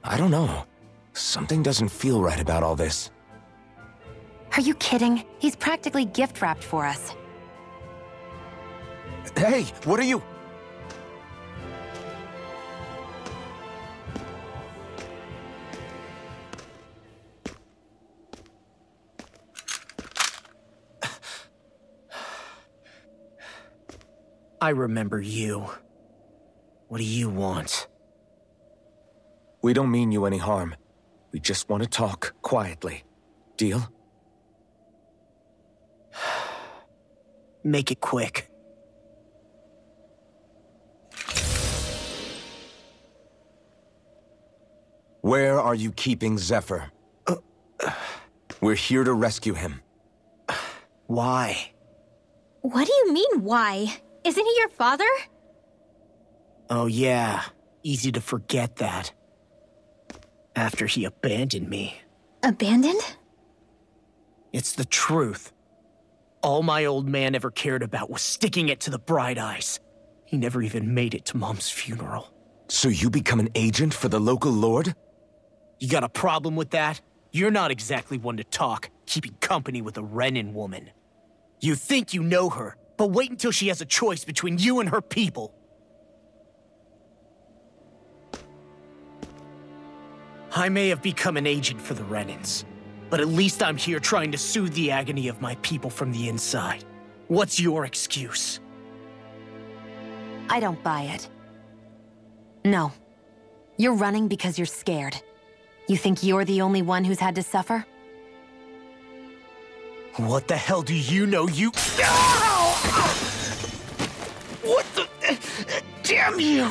I don't know. Something doesn't feel right about all this. Are you kidding? He's practically gift-wrapped for us. Hey, what are you... I remember you. What do you want? We don't mean you any harm. We just want to talk quietly. Deal? Make it quick. Where are you keeping Zephyr? We're here to rescue him. Why? What do you mean, why? Isn't he your father? Oh yeah, easy to forget that. After he abandoned me. Abandoned? It's the truth. All my old man ever cared about was sticking it to the Bright Eyes. He never even made it to Mom's funeral. So you become an agent for the local lord? You got a problem with that? You're not exactly one to talk, keeping company with a Renin woman. You think you know her, but wait until she has a choice between you and her people. I may have become an agent for the Renins, but at least I'm here trying to soothe the agony of my people from the inside. What's your excuse? I don't buy it. No. You're running because you're scared. You think you're the only one who's had to suffer? What the hell do you know, you... What the... Damn you!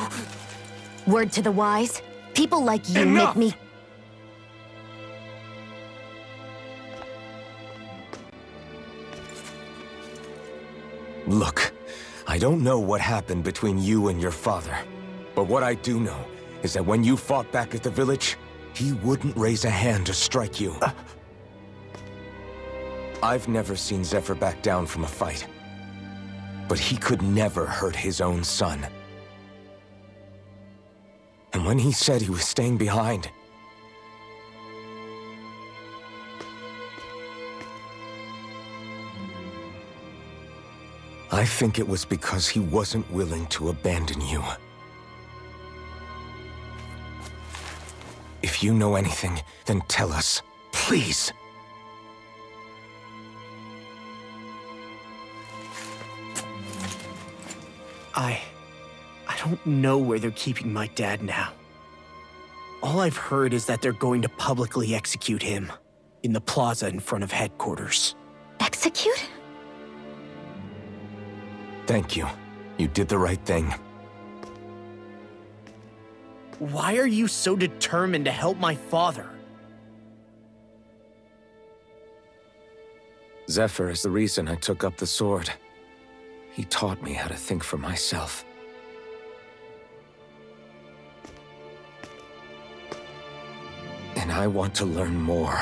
Word to the wise, people like you Enough! make me... Look, I don't know what happened between you and your father, but what I do know is that when you fought back at the village, he wouldn't raise a hand to strike you. I've never seen Zephyr back down from a fight, but he could never hurt his own son. And when he said he was staying behind, I think it was because he wasn't willing to abandon you. If you know anything, then tell us, please. I don't know where they're keeping my dad now. All I've heard is that they're going to publicly execute him in the plaza in front of headquarters. Execute? Thank you. You did the right thing. Why are you so determined to help my father? Zephyr is the reason I took up the sword. He taught me how to think for myself. And I want to learn more.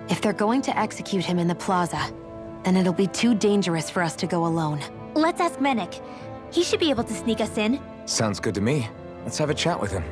If they're going to execute him in the plaza, then it'll be too dangerous for us to go alone. Let's ask Menik. He should be able to sneak us in. Sounds good to me. Let's have a chat with him.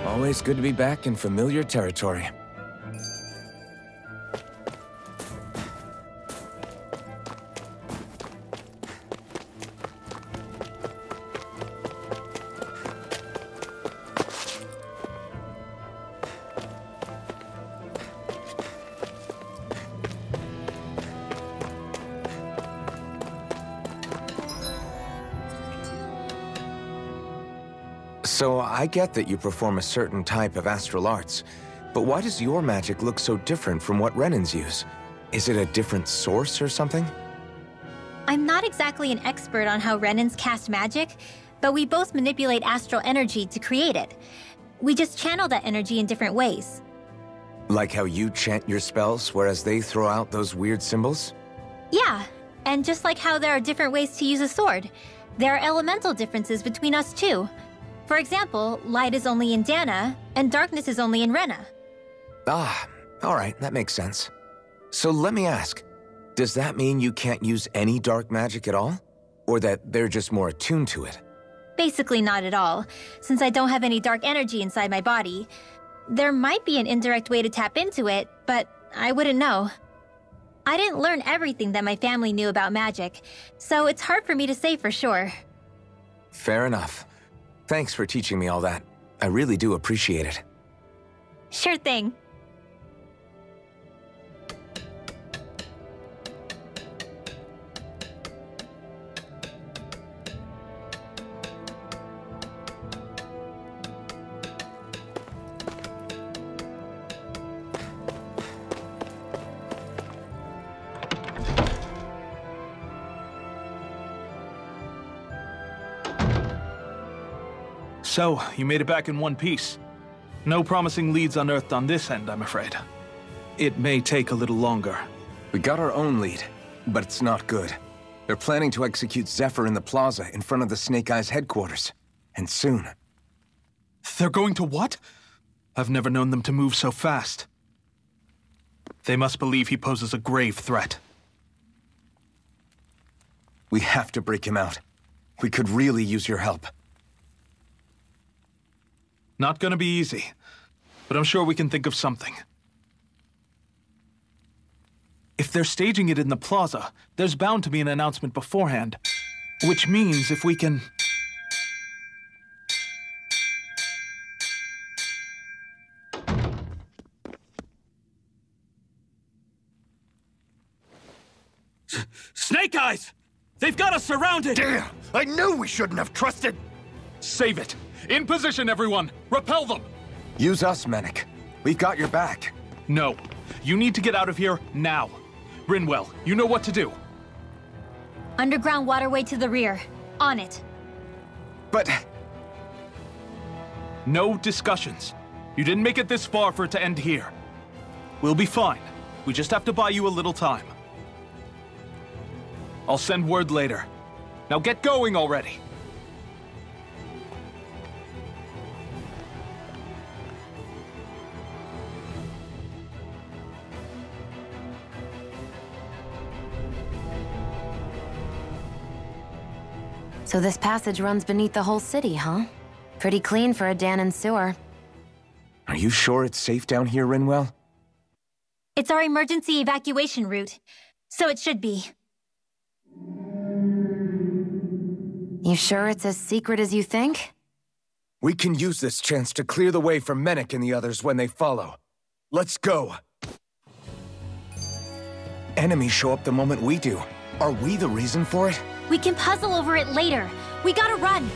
Always good to be back in familiar territory. So, I get that you perform a certain type of astral arts, but why does your magic look so different from what Renan's use? Is it a different source or something? I'm not exactly an expert on how Renans cast magic, but we both manipulate astral energy to create it. We just channel that energy in different ways. Like how you chant your spells, whereas they throw out those weird symbols? Yeah, and just like how there are different ways to use a sword, there are elemental differences between us too. For example, light is only in Dana, and darkness is only in Rena. Ah, alright, that makes sense. So let me ask, does that mean you can't use any dark magic at all? Or that they're just more attuned to it? Basically not at all, since I don't have any dark energy inside my body. There might be an indirect way to tap into it, but I wouldn't know. I didn't learn everything that my family knew about magic, so it's hard for me to say for sure. Fair enough. Thanks for teaching me all that. I really do appreciate it. Sure thing. So, you made it back in one piece. No promising leads unearthed on this end, I'm afraid. It may take a little longer. We got our own lead, but it's not good. They're planning to execute Zephyr in the plaza in front of the Snake Eyes headquarters. And soon. They're going to what? I've never known them to move so fast. They must believe he poses a grave threat. We have to break him out. We could really use your help. Not gonna be easy, but I'm sure we can think of something. If they're staging it in the plaza, there's bound to be an announcement beforehand. Which means if we can... Snake Eyes! They've got us surrounded! Damn! I knew we shouldn't have trusted! Save it! In position, everyone! Repel them! Use us, Mennick. We've got your back. No. You need to get out of here now. Rinwell, you know what to do. Underground waterway to the rear. On it. But... No discussions. You didn't make it this far for it to end here. We'll be fine. We just have to buy you a little time. I'll send word later. Now get going already. So this passage runs beneath the whole city, huh? Pretty clean for a Danon sewer. Are you sure it's safe down here, Rinwell? It's our emergency evacuation route, so it should be. You sure it's as secret as you think? We can use this chance to clear the way for Mennick and the others when they follow. Let's go. Enemies show up the moment we do. Are we the reason for it? We can puzzle over it later. We gotta run.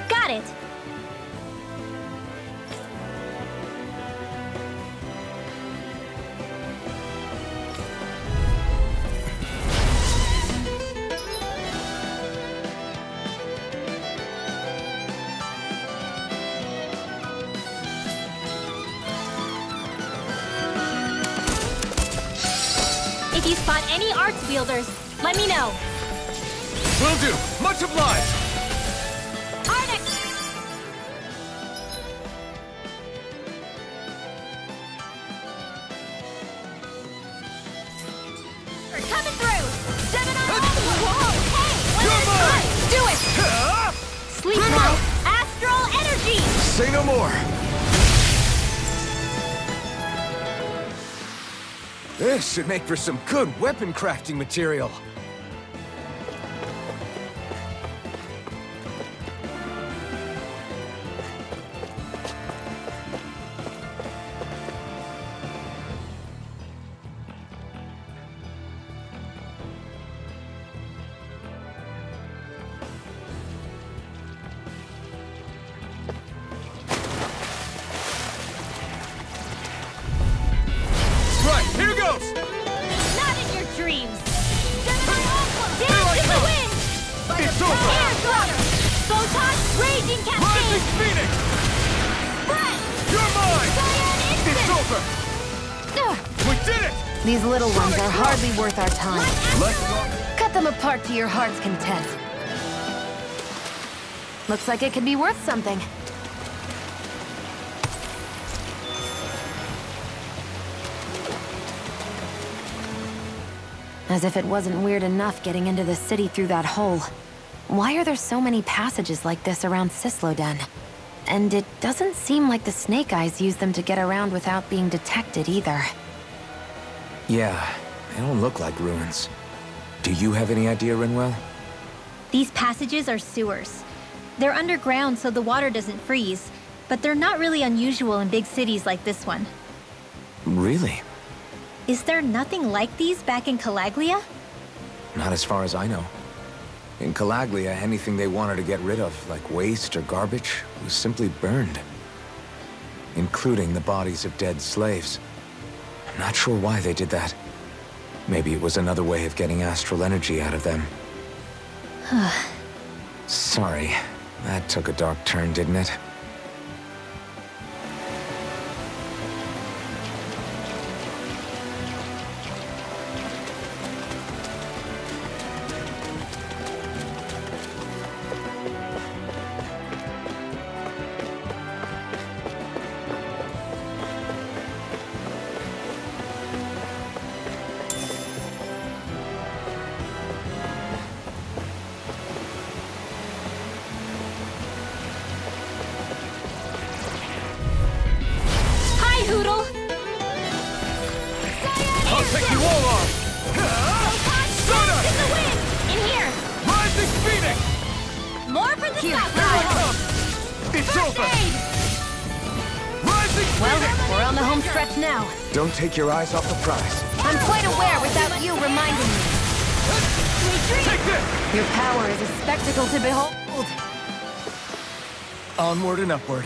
Got it! If you spot any arts wielders, let me know. Will do! Much obliged! Coming through! 7 on all! Whoa! Hey! You're mine! weak now. Astral energy! Say no more! This should make for some good weapon crafting material. Here goes! Not in your dreams! Dance in the wind! It's over! Air slaughter! Photon raging cascade! Rising Phoenix! Spread! You're mine! Cyan instant! It's over! We did it! These little ones are hardly worth our time. Let's Cut them apart to your heart's content. Looks like it could be worth something. As if it wasn't weird enough getting into the city through that hole. Why are there so many passages like this around Cisloden? And it doesn't seem like the Snake Eyes use them to get around without being detected either. Yeah, they don't look like ruins. Do you have any idea, Rinwell? These passages are sewers. They're underground so the water doesn't freeze, but they're not really unusual in big cities like this one. Really? Is there nothing like these back in Calaglia? Not as far as I know. In Calaglia, anything they wanted to get rid of, like waste or garbage, was simply burned. Including the bodies of dead slaves. I'm not sure why they did that. Maybe it was another way of getting astral energy out of them. Sorry, that took a dark turn, didn't it? I'll take you all on! In the wind! In here! Rising Phoenix! More for the Here south I side! come! It's over! Rising Well, Phoenix! we're on the home stretch now. Don't take your eyes off the prize. I'm quite aware without you reminding me. Take this! Your power is a spectacle to behold. Onward and upward.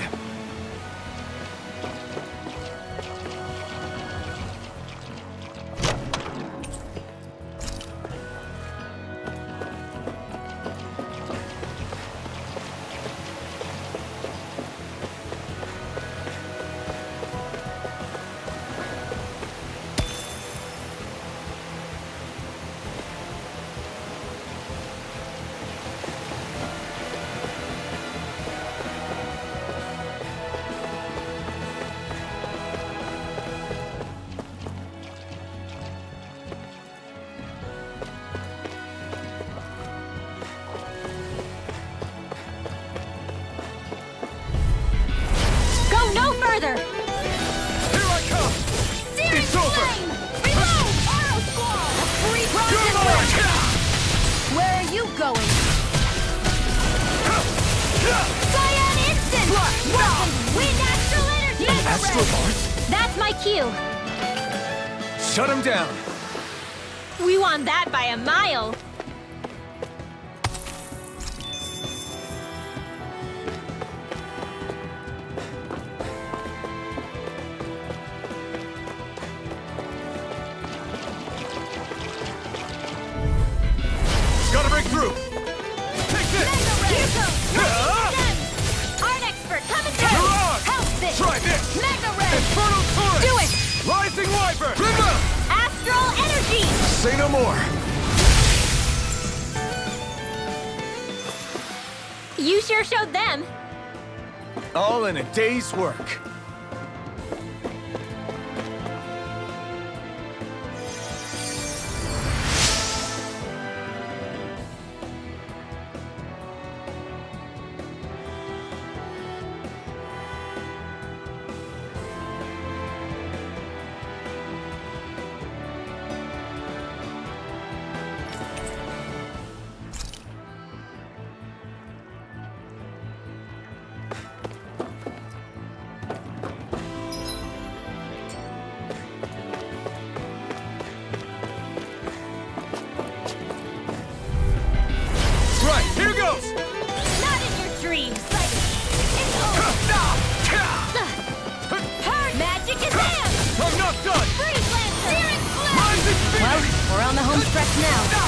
No further! Here I come! Searing It's over! flame! Reload! Auto squall! A free You're process! mine! Where are you going? Cyan instant! Weapon! Wind astral energy! Astral Bars? That's my cue. Shut him down! We won that by a mile. Gotta break through! Take this! Art expert, coming through! Mirage! Help this! Try this! Mega ray! Infernal Torrent! Do it! Rising Wyvern! Astral energy! Say no more! You sure showed them. All in a day's work.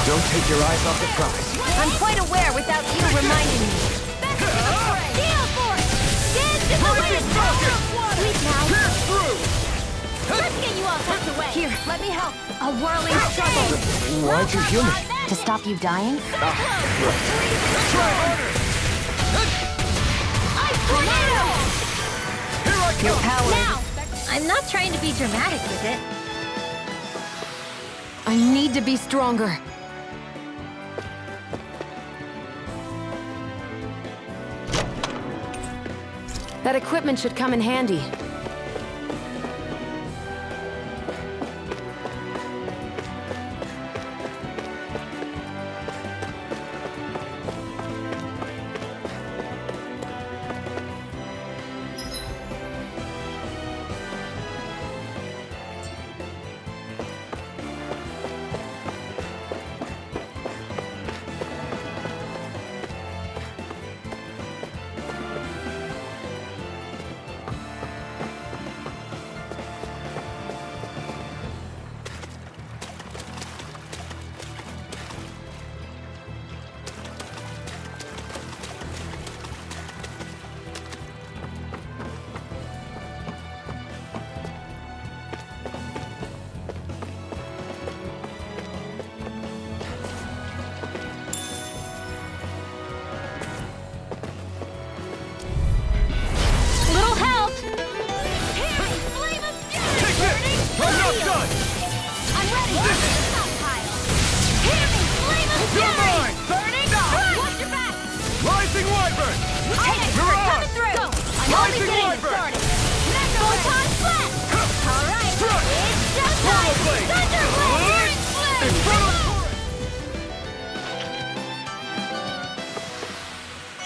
Don't take your eyes off the prize. I'm quite aware without you reminding me. Gale Force! Dance in the wind! Sweet now. Pierce through! Let's get you all tucked away. Here, let me help. A whirling struggle. Why'd you heal me? To stop you dying? Try harder! Tornado! Here I Your come! power. Now! I'm not trying to be dramatic with it. I need to be stronger. That equipment should come in handy.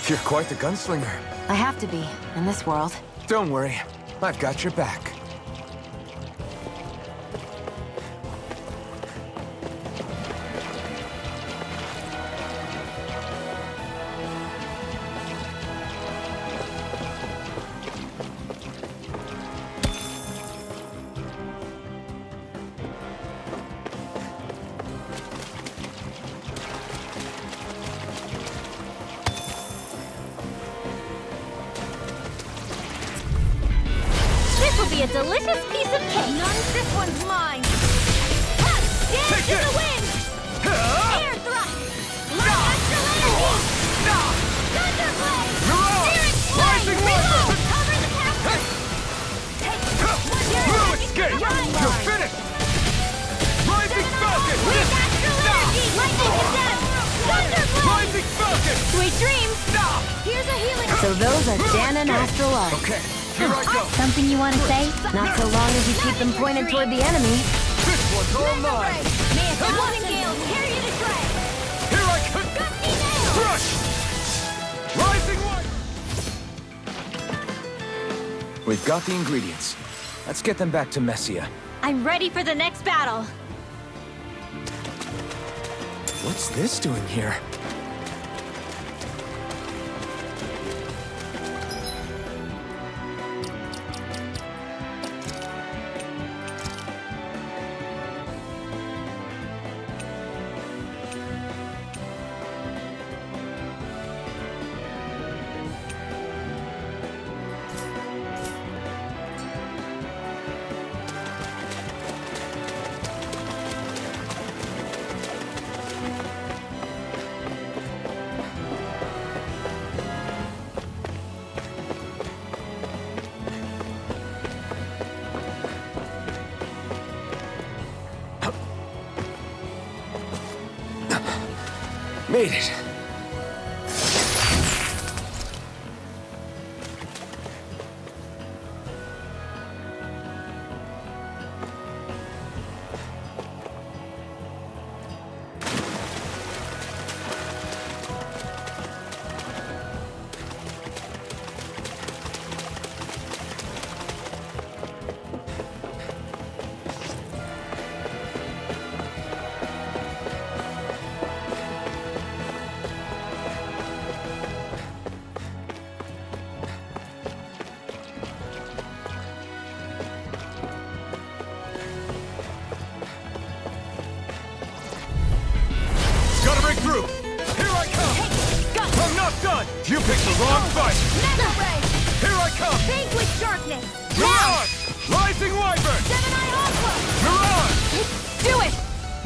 You're quite the gunslinger. I have to be, in this world. Don't worry, I've got your back. A delicious piece of cake. This one's mine. Dance in the wind. Air thrust. Astral energy. Thunder blade. Spirit flame. Reload. Cover the path. No escape. You're finished. Rising Falcon. With astral energy. Lightning condemn. Thunder blade. Rising Falcon. Sweet dreams. Here's a healing. So those are Dan and Astral Arts. Okay. Here I go. Something you want to say? Not so long as you keep them pointed toward the enemy. This one's all mine. May a thousand gales carry you to Trey. Here I come. Gusty nails. Crush. Rising one. We've got the ingredients. Let's get them back to Messia. I'm ready for the next battle. What's this doing here? Made it. fight! Mega Ray! Here I come! Vanquish darkness! Mirage! Rising Wyvern! Gemini Aqua! Mirage! Do it!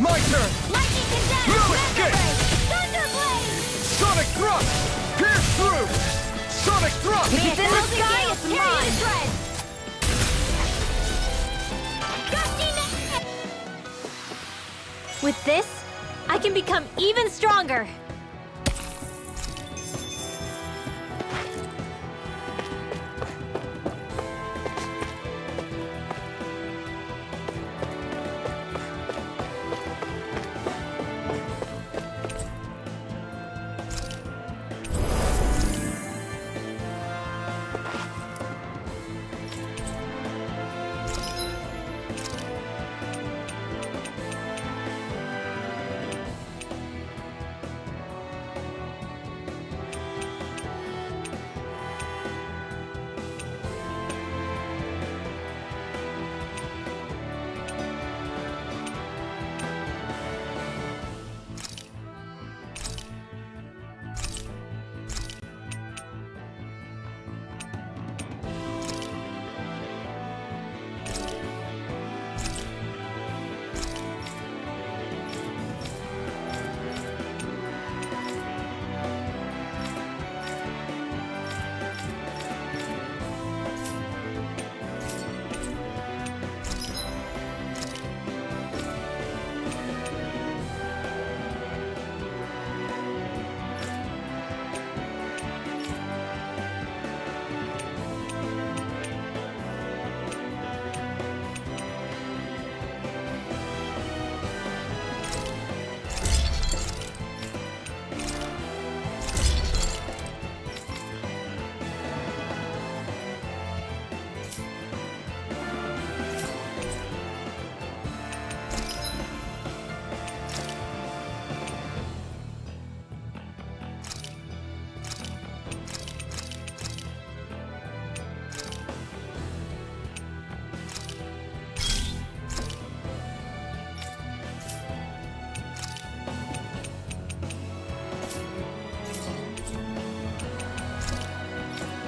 My turn! Lightning Condemn! No Mega escape! Ray! Thunderblade! Sonic Thrust! Pierce through! Sonic Thrust! It's in the sky, it's mine! With this, I can become even stronger.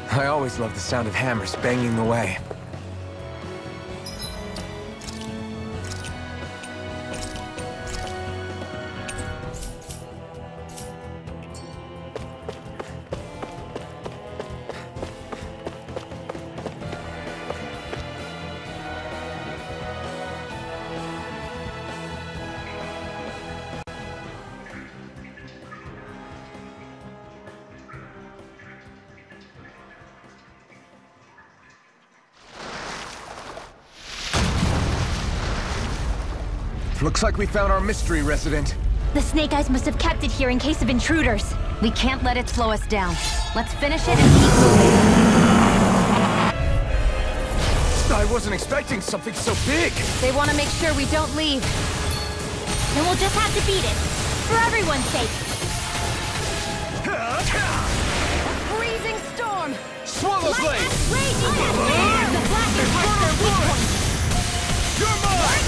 I always love the sound of hammers banging away. Looks like we found our mystery resident. The Snake Eyes must have kept it here in case of intruders. We can't let it slow us down. Let's finish it and keep moving. I wasn't expecting something so big. They want to make sure we don't leave. Then we'll just have to beat it. For everyone's sake. Freezing storm! Swallow Blade! Raging Cascade! The Blasters have their weak points! You're mine!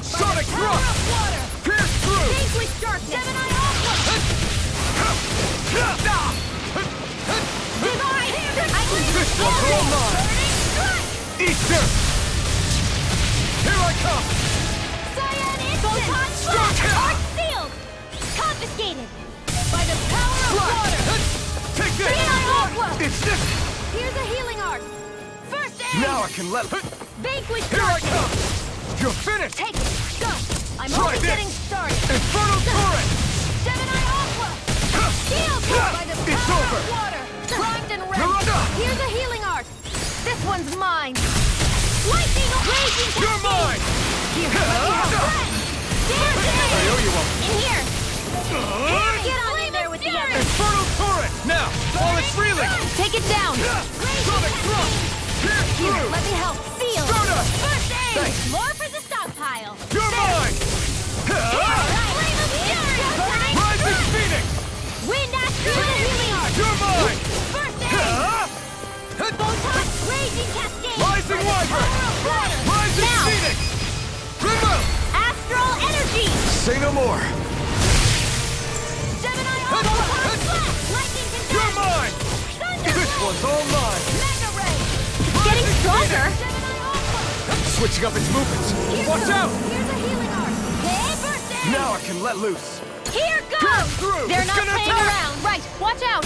Sonic Thrust! Pierce through! Vanquish darkness! Gemini Aqua! Divine! This one's all mine! Easter! Here I come! Cyan Instant! Photon Slash! Arc sealed! Confiscated! By the power of water! Take this! Gemini Aqua! It's this! Here's a healing arc! First aid! Now I can let... Vanquish Here I darkness! come! You're finished! Take it! Go! I'm Try only this. getting started! Infernal Torrent! Gemini Aqua! Shield! By the It's power over. of water! Primed and ready! Miranda! Here's a healing arc! This one's mine! Lightning! Raging You're mine! Here, let me help! I owe you one. In here! Get on in there with the others! Infernal Torrent! Now, while it's reeling! Take it down! Sonic Thrust! Pierce Here, through! let me help! Seal! Stardust! First aid! Thanks! More for the stockpile! You're mine! Flame of Fury! Rising Phoenix! Wind Astral! Healing arc! You're mine! First aid! Photon! Raging Cascade! Rising Wyvern! Rising Now. Phoenix! Remove! Astral Energy! Say no more. Gemini Aqua! Photon Slash! Lightning You're Condemn! mine! one's all mine! It's getting stronger! Switching up its movements! Watch out! Here's a healing arc. Hey, birthday! Now I can let loose! Here goes! Get through! They're It's not gonna playing attack! around! Right, watch out!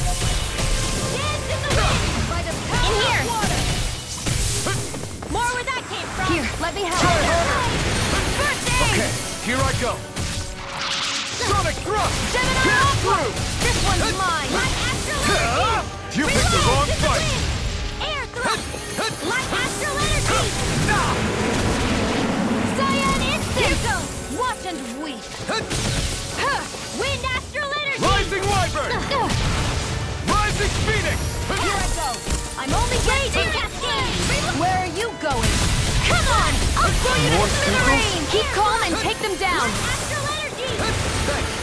Dance in the wind by the power In here. of water. More where that came from! Here, let me help. Try harder! Birthday! Okay, here I go! Sonic thrust! Gemini Get Aqua! through! This one's mine. Light astral energy! You picked the wrong Reload! fight! Air thrust! Light astral energy! Cyan instinct! Watch and weep. Wind astral energy! Rising Wyvern! Rising Phoenix! Here I go. I'm only Raging getting cascade! Where are you going? Come on! I'll throw you More to circles? smithereens! Keep calm and take them down. Light astral energy! Thanks!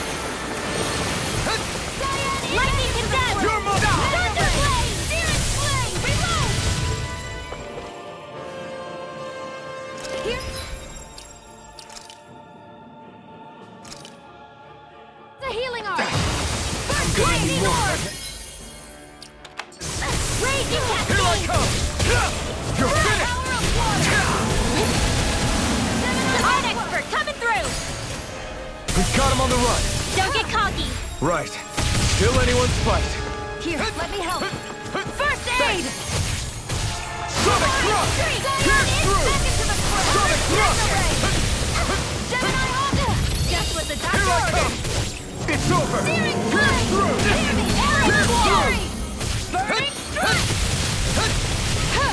Lightning condemned! Your mother! Thunder blade! Spirit flame! Reload! Here. The healing arc. First lightning orb. Raging Here I cascade! come! You're finished! Power of water. Art expert coming through! We've got him on the run! Don't get cocky! Right. Still anyone's fight. Here, let me help. First aid. Sonic thrust! Get through! Sonic thrust! Gemini Aqua. Just what the Here I doctor come! ordered! It's over! Searing Get flame. through! Get Fury. through! Burning strike.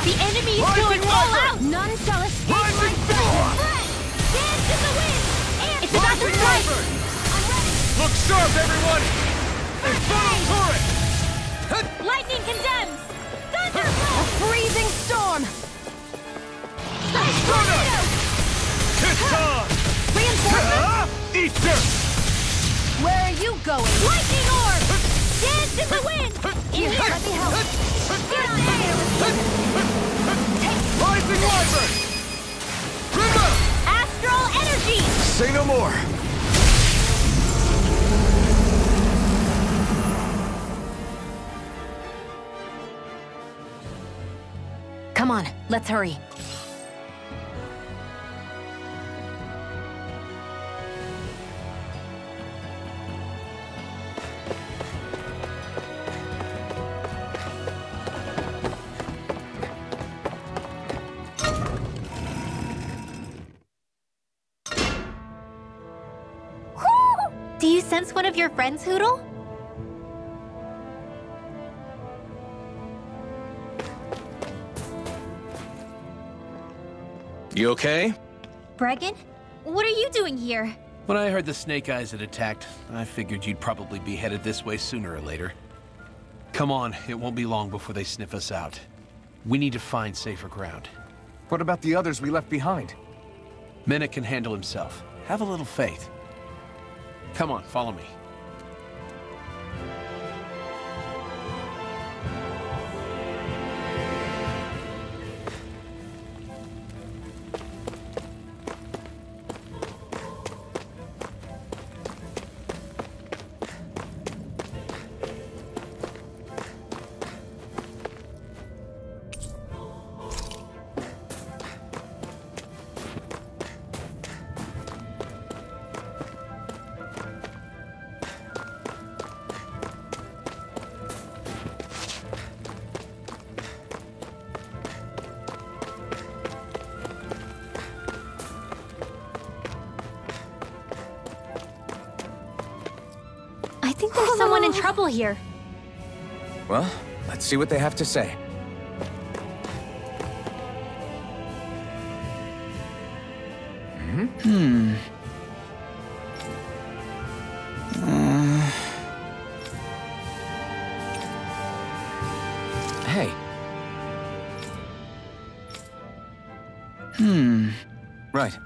The enemy is Rising going all Wyvern! out! None shall escape my Rising sight. Thor! Dance in the wind! It's about to Rising strike! Wyvern! I'm ready. Look sharp, everyone! Infernal turret! Lightning condemns! Thunder A blast! freezing storm. Stunner! It's on! Reinforcements. Eat dirt! Where are you going? Lightning orb! Dance in the wind! In Here, here! let me help. Get on fire! Rising Wyvern! Remember! Astral energy! Say no more! Come on, let's hurry. Do you sense one of your friends, Hootle? You okay? Bregan? What are you doing here? When I heard the Snake Eyes had attacked, I figured you'd probably be headed this way sooner or later. Come on, it won't be long before they sniff us out. We need to find safer ground. What about the others we left behind? Minute can handle himself. Have a little faith. Come on, follow me. I think there's someone in trouble here. Well, let's see what they have to say. Hey. Right.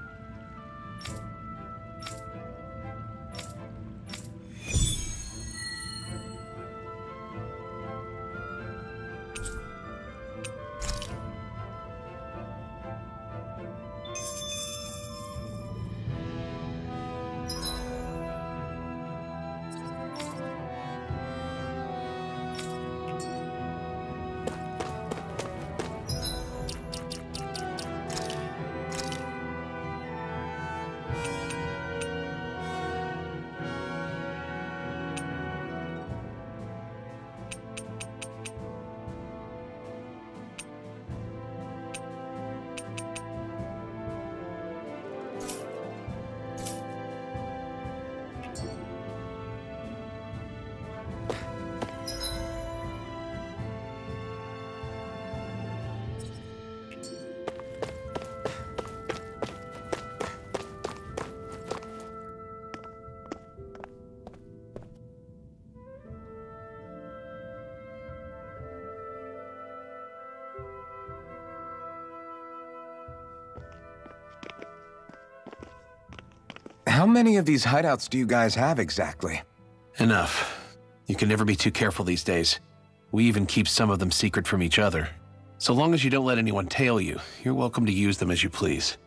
How many of these hideouts do you guys have exactly? Enough. You can never be too careful these days. We even keep some of them secret from each other. So long as you don't let anyone tail you, you're welcome to use them as you please.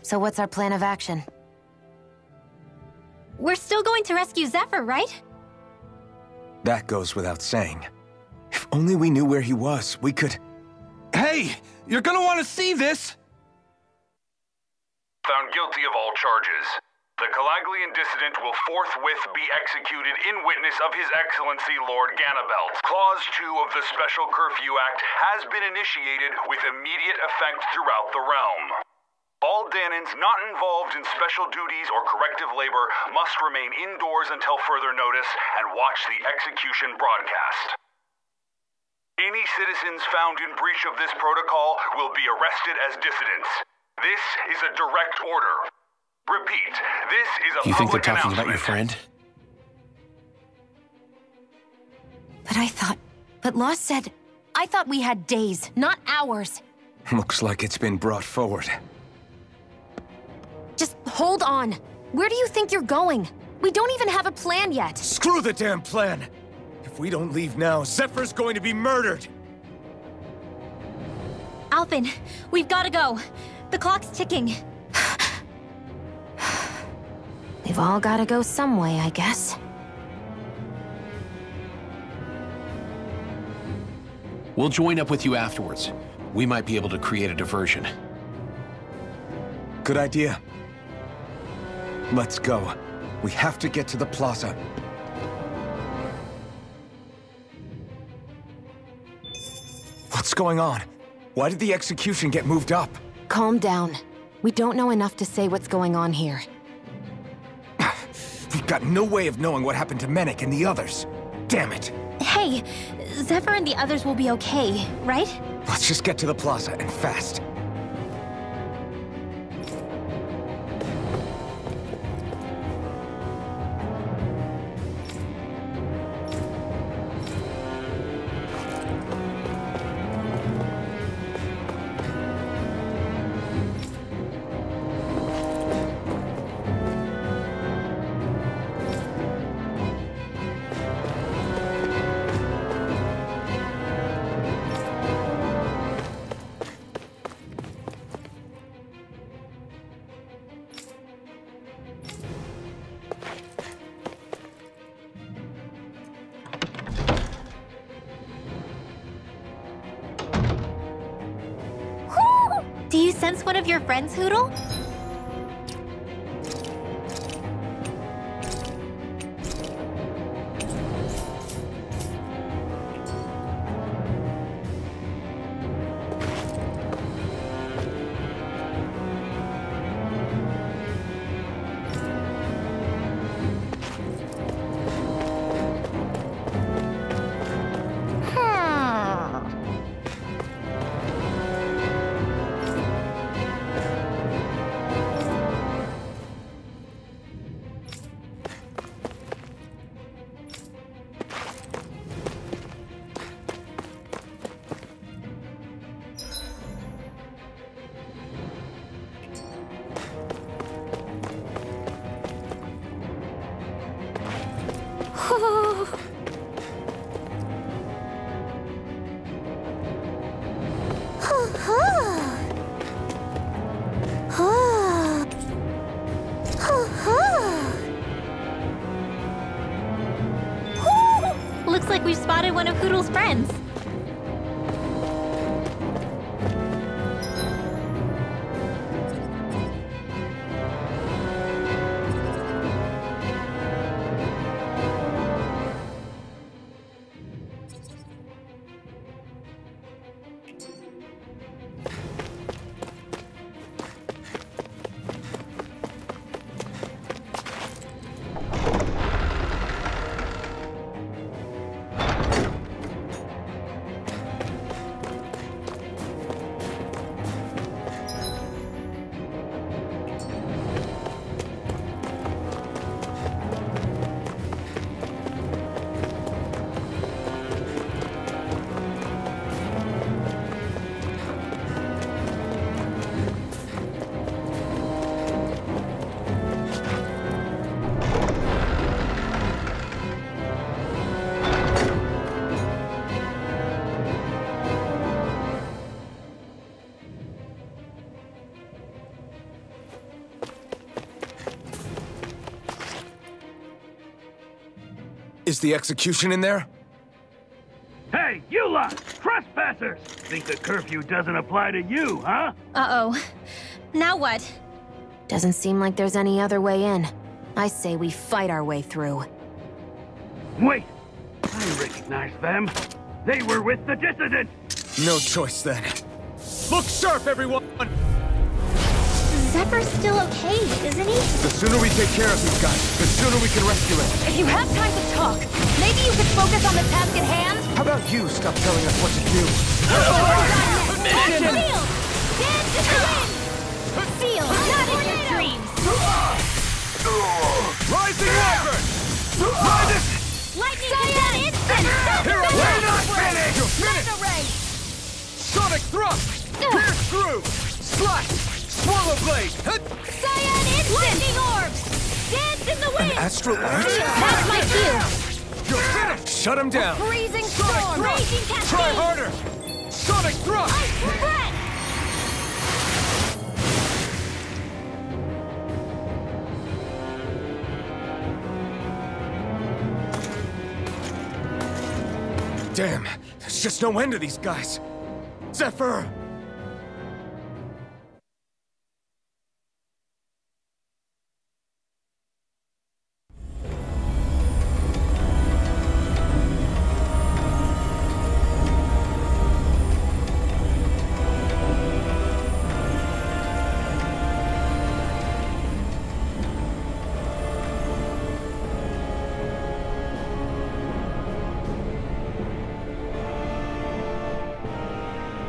So what's our plan of action? We're still going to rescue Zephyr, right? That goes without saying. If only we knew where he was, we could... Hey! You're gonna want to see this! Found guilty of all charges. The Calaglian dissident will forthwith be executed in witness of His Excellency Lord Ganabelt. Clause 2 of the Special Curfew Act has been initiated with immediate effect throughout the realm. All Danans not involved in special duties or corrective labor must remain indoors until further notice and watch the execution broadcast. Any citizens found in breach of this protocol will be arrested as dissidents. This is a direct order. Repeat, this is a You think they're public talking about your announcement. friend? But Law said... I thought we had days, not hours. Looks like it's been brought forward. Just hold on. Where do you think you're going? We don't even have a plan yet. Screw the damn plan! If we don't leave now, Zephyr's going to be murdered! Alphen, we've got to go. The clock's ticking. We've all gotta go some way, I guess. We'll join up with you afterwards. We might be able to create a diversion. Good idea. Let's go. We have to get to the plaza. What's going on? Why did the execution get moved up? Calm down. We don't know enough to say what's going on here. We've got no way of knowing what happened to Menik and the others. Damn it. Hey, Zephyr and the others will be okay, right? Let's just get to the plaza, and fast. Do you sense one of your friends, Hootle? Looks like we've spotted one of Hootle's friends. Is the execution in there? Hey, you lot! Trespassers! Think the curfew doesn't apply to you, huh? Uh-oh. Now what? Doesn't seem like there's any other way in. I say we fight our way through. Wait! I recognize them. They were with the dissident! No choice then. Look sharp, everyone! Zephyr's still okay, isn't he? The sooner we take care of these guys, the sooner we can rescue him. If you have time to talk, maybe you could focus on the task at hand? How about you stop telling us what to do? Shield! Dance in the wind! Seal, not in your dreams! Rising Wyvern! Ride it! Lightning Cyan instant! Hero, we're not finished! You're finished! Mega Ray! Sonic Thrust! Pierce through! Slash! Swallow Blade! Cyan instant! Lightning Orbs! Dance in the wind! Astral Arch? That's my cue! You're finished! Shut him down! Freezing storm! Raging cascade! Try harder! Sonic Thrust! Ice breath! Damn, there's just no end to these guys. Zephyr!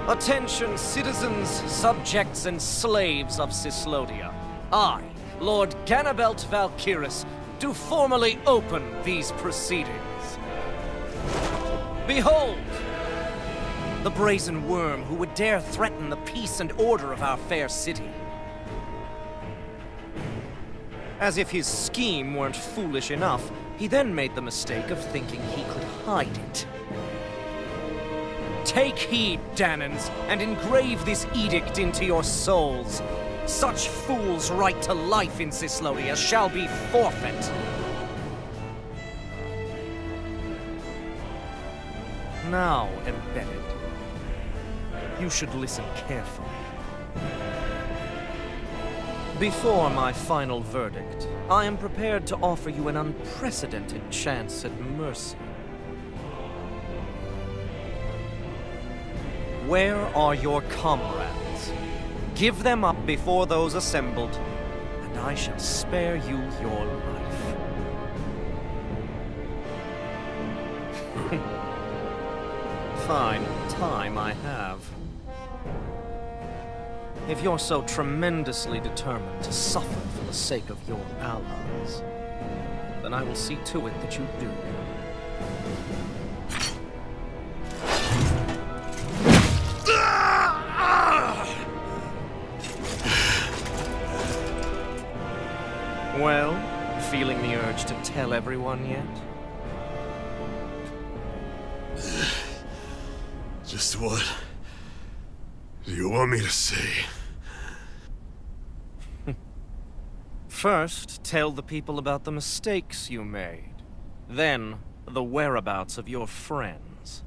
Attention, citizens, subjects, and slaves of Cyslodia. I, Lord Ganabelt Valkyris, do formally open these proceedings. Behold! The brazen worm who would dare threaten the peace and order of our fair city. As if his scheme weren't foolish enough, he then made the mistake of thinking he could hide it. Take heed, Danans, and engrave this edict into your souls. Such fools' right to life in Cyslodia shall be forfeit. Now, embedded, you should listen carefully. Before my final verdict, I am prepared to offer you an unprecedented chance at mercy. Where are your comrades? Give them up before those assembled, and I shall spare you your life. Fine time I have. If you're so tremendously determined to suffer for the sake of your allies, then I will see to it that you do. Well, feeling the urge to tell everyone yet? Just what do you want me to say? First, tell the people about the mistakes you made. Then, the whereabouts of your friends.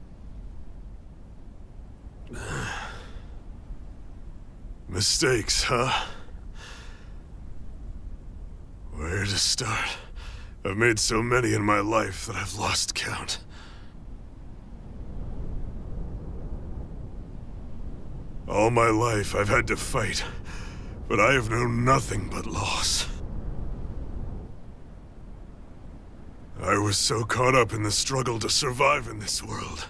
Mistakes, huh? Where to start? I've made so many in my life that I've lost count. All my life I've had to fight, but I have known nothing but loss. I was so caught up in the struggle to survive in this world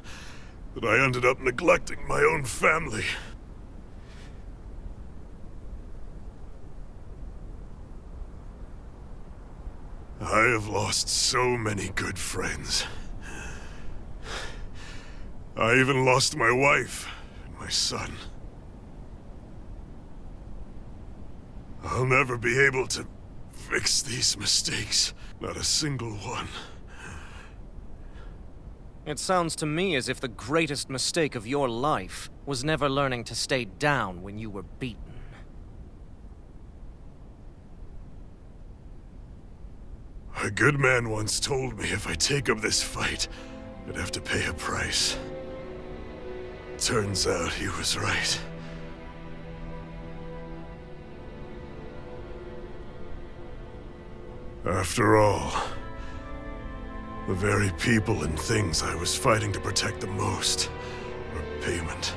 that I ended up neglecting my own family. I have lost so many good friends. I even lost my wife and my son. I'll never be able to fix these mistakes. Not a single one. It sounds to me as if the greatest mistake of your life was never learning to stay down when you were beaten. A good man once told me if I take up this fight, I'd have to pay a price. Turns out he was right. After all, the very people and things I was fighting to protect the most were payment.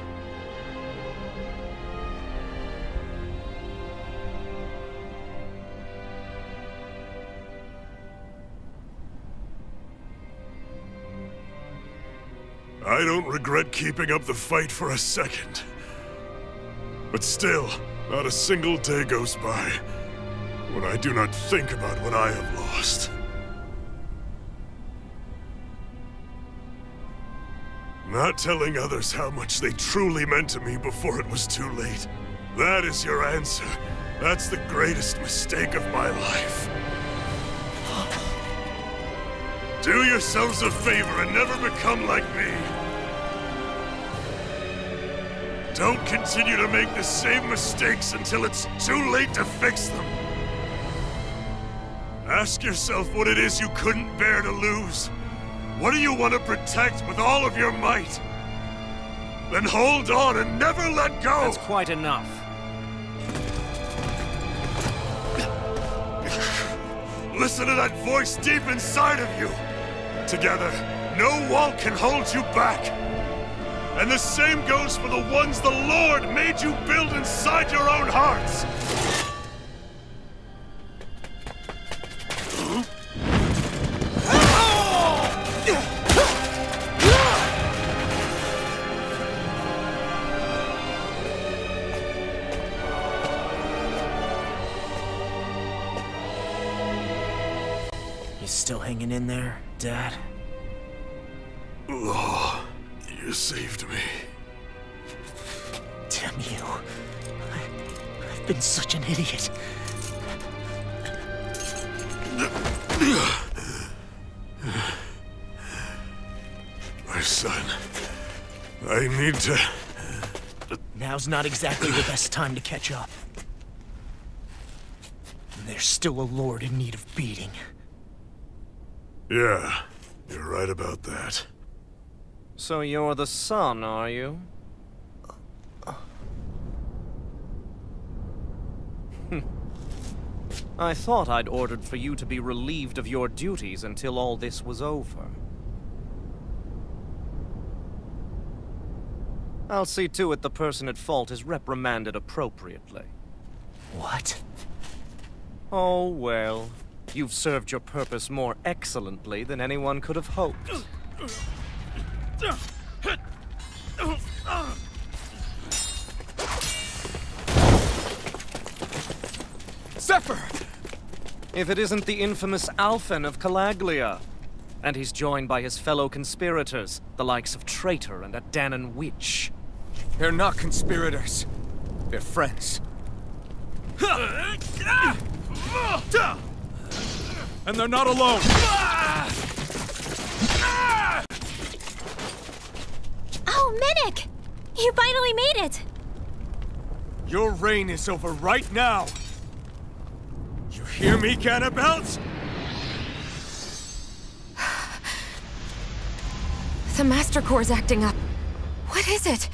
I don't regret keeping up the fight for a second. But still, not a single day goes by when I do not think about what I have lost. Not telling others how much they truly meant to me before it was too late. That is your answer. That's the greatest mistake of my life. Do yourselves a favor and never become like me. Don't continue to make the same mistakes until it's too late to fix them. Ask yourself what it is you couldn't bear to lose. What do you want to protect with all of your might? Then hold on and never let go! That's quite enough. Listen to that voice deep inside of you! Together, no wall can hold you back! And the same goes for the ones the Lord made you build inside your own hearts! You still hanging in there, Dad? Oh, you saved me. Damn you. I've been such an idiot. My son, I need to... Now's not exactly the best time to catch up. There's still a lord in need of beating. Yeah, you're right about that. So you're the son, are you? I thought I'd ordered for you to be relieved of your duties until all this was over. I'll see to it the person at fault is reprimanded appropriately. What? Oh, well. You've served your purpose more excellently than anyone could have hoped. Zephyr! If it isn't the infamous Alphen of Calaglia. And he's joined by his fellow conspirators, the likes of Traitor and a Danon Witch. They're not conspirators. They're friends. And they're not alone! Oh, Minnick! You finally made it! Your reign is over right now! You hear me, Cannibals? The Master Core's acting up. What is it?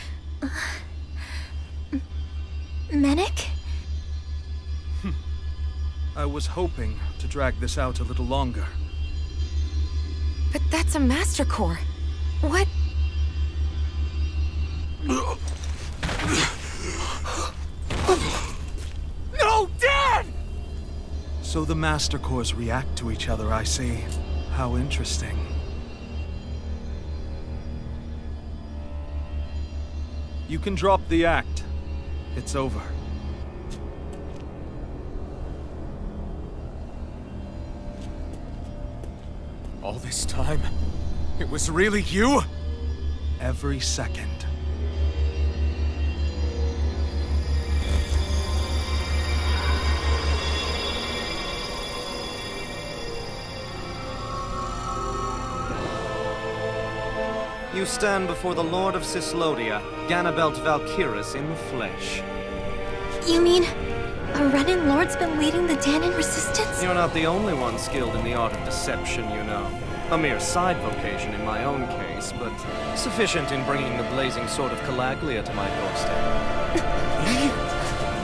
Minnick? I was hoping to drag this out a little longer. But that's a Master Core. What? No, Dad! So the Master Cores react to each other, I see. How interesting. You can drop the act. It's over. All this time, it was really you? Every second. You stand before the Lord of Cyslodia, Ganabelt Valkyris in the flesh. You mean... A Renin Lord's been leading the Danon resistance? You're not the only one skilled in the art of deception, you know. A mere side vocation in my own case, but sufficient in bringing the blazing sword of Calaglia to my doorstep. Me?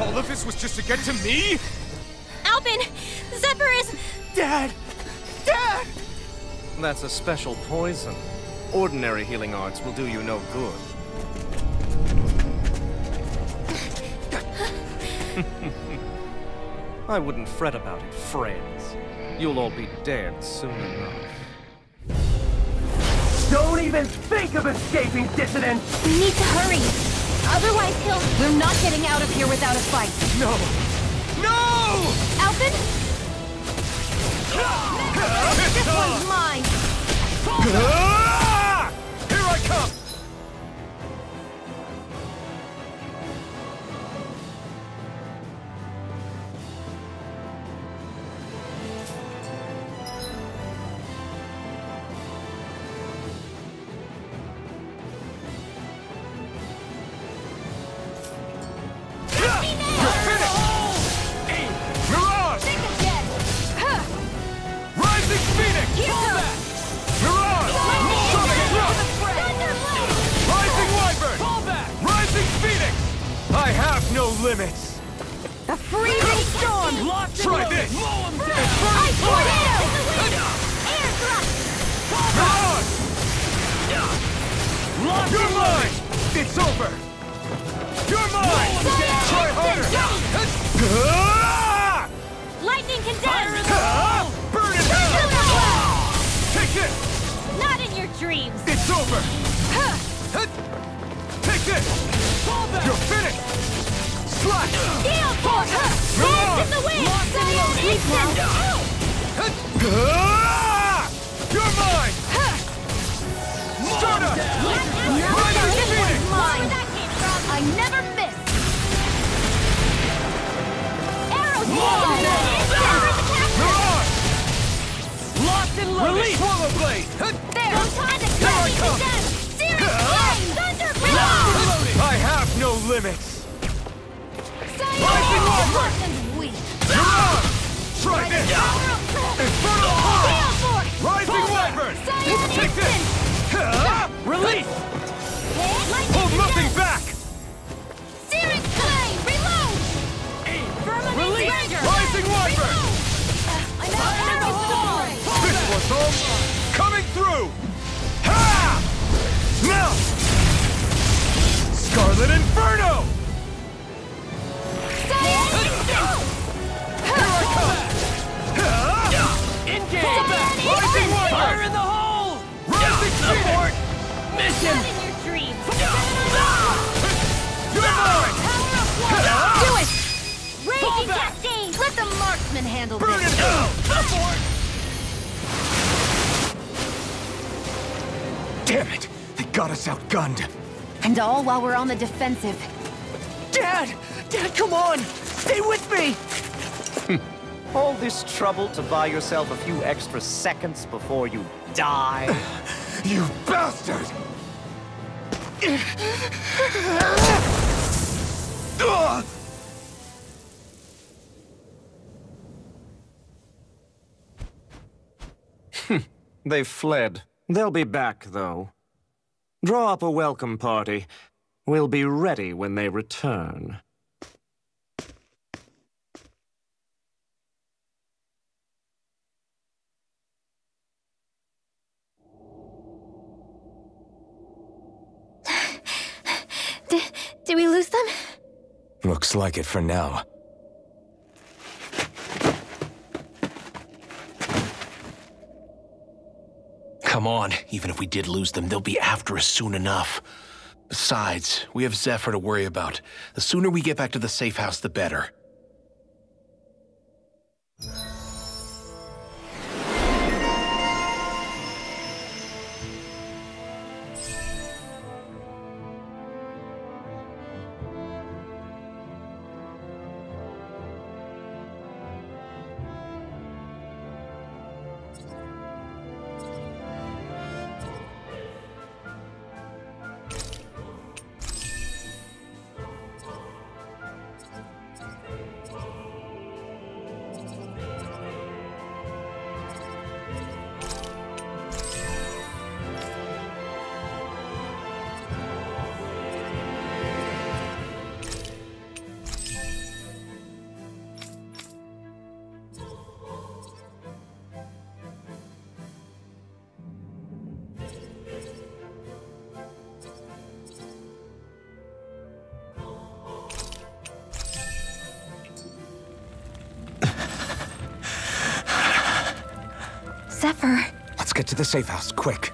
All of this was just to get to me? Alpin! Zephyr is... Dad! Dad! That's a special poison. Ordinary healing arts will do you no good. I wouldn't fret about it, friends. You'll all be dead soon enough. Don't even think of escaping, dissident! We need to hurry. Otherwise he'll... We're not getting out of here without a fight. No! No! Alpin? This one's mine! Here I come! I have no limits! A freezing storm! Locked Try this! Ice tornado! Air thrust! Mirage! You're mine! It's over! You're mine! Try harder! Lightning condemned! Burn in hell! Take this! Not in your dreams! It's over! Take this! You're finished! Slash! Steel force! Dance in the wind! Cyan instant! You're mine! Stardust! Mine! I never miss! Arrows! Locked and loaded! Release! Swallow blade! There! Here I come! I have no limits! Rising Warford! Mirage! Try this! Infernal Horror! Rising Wyvern! Take this! Release! Hold nothing back! Searing Flame! Reload! Release! Rising Wyvern! This one's all coming through! Ha! Now! Scarlet Inferno! Here I come! Engage! Rising Warford! Fire in the hole! Rising Abort! Mission! Not in your dreams! You're mine! Do it! Raging Cascade! Let the marksman handle Burn this! it down! Damn it! They got us outgunned! And all while we're on the defensive. Dad! Dad, come on! Stay with me! All this trouble to buy yourself a few extra seconds before you die? You bastard! They've fled. They'll be back, though. Draw up a welcome party. We'll be ready when they return. Did we lose them? Looks like it for now. Come on, even if we did lose them, they'll be after us soon enough. Besides, we have Zephyr to worry about. The sooner we get back to the safe house, the better. Zephyr. Let's get to the safe house, quick.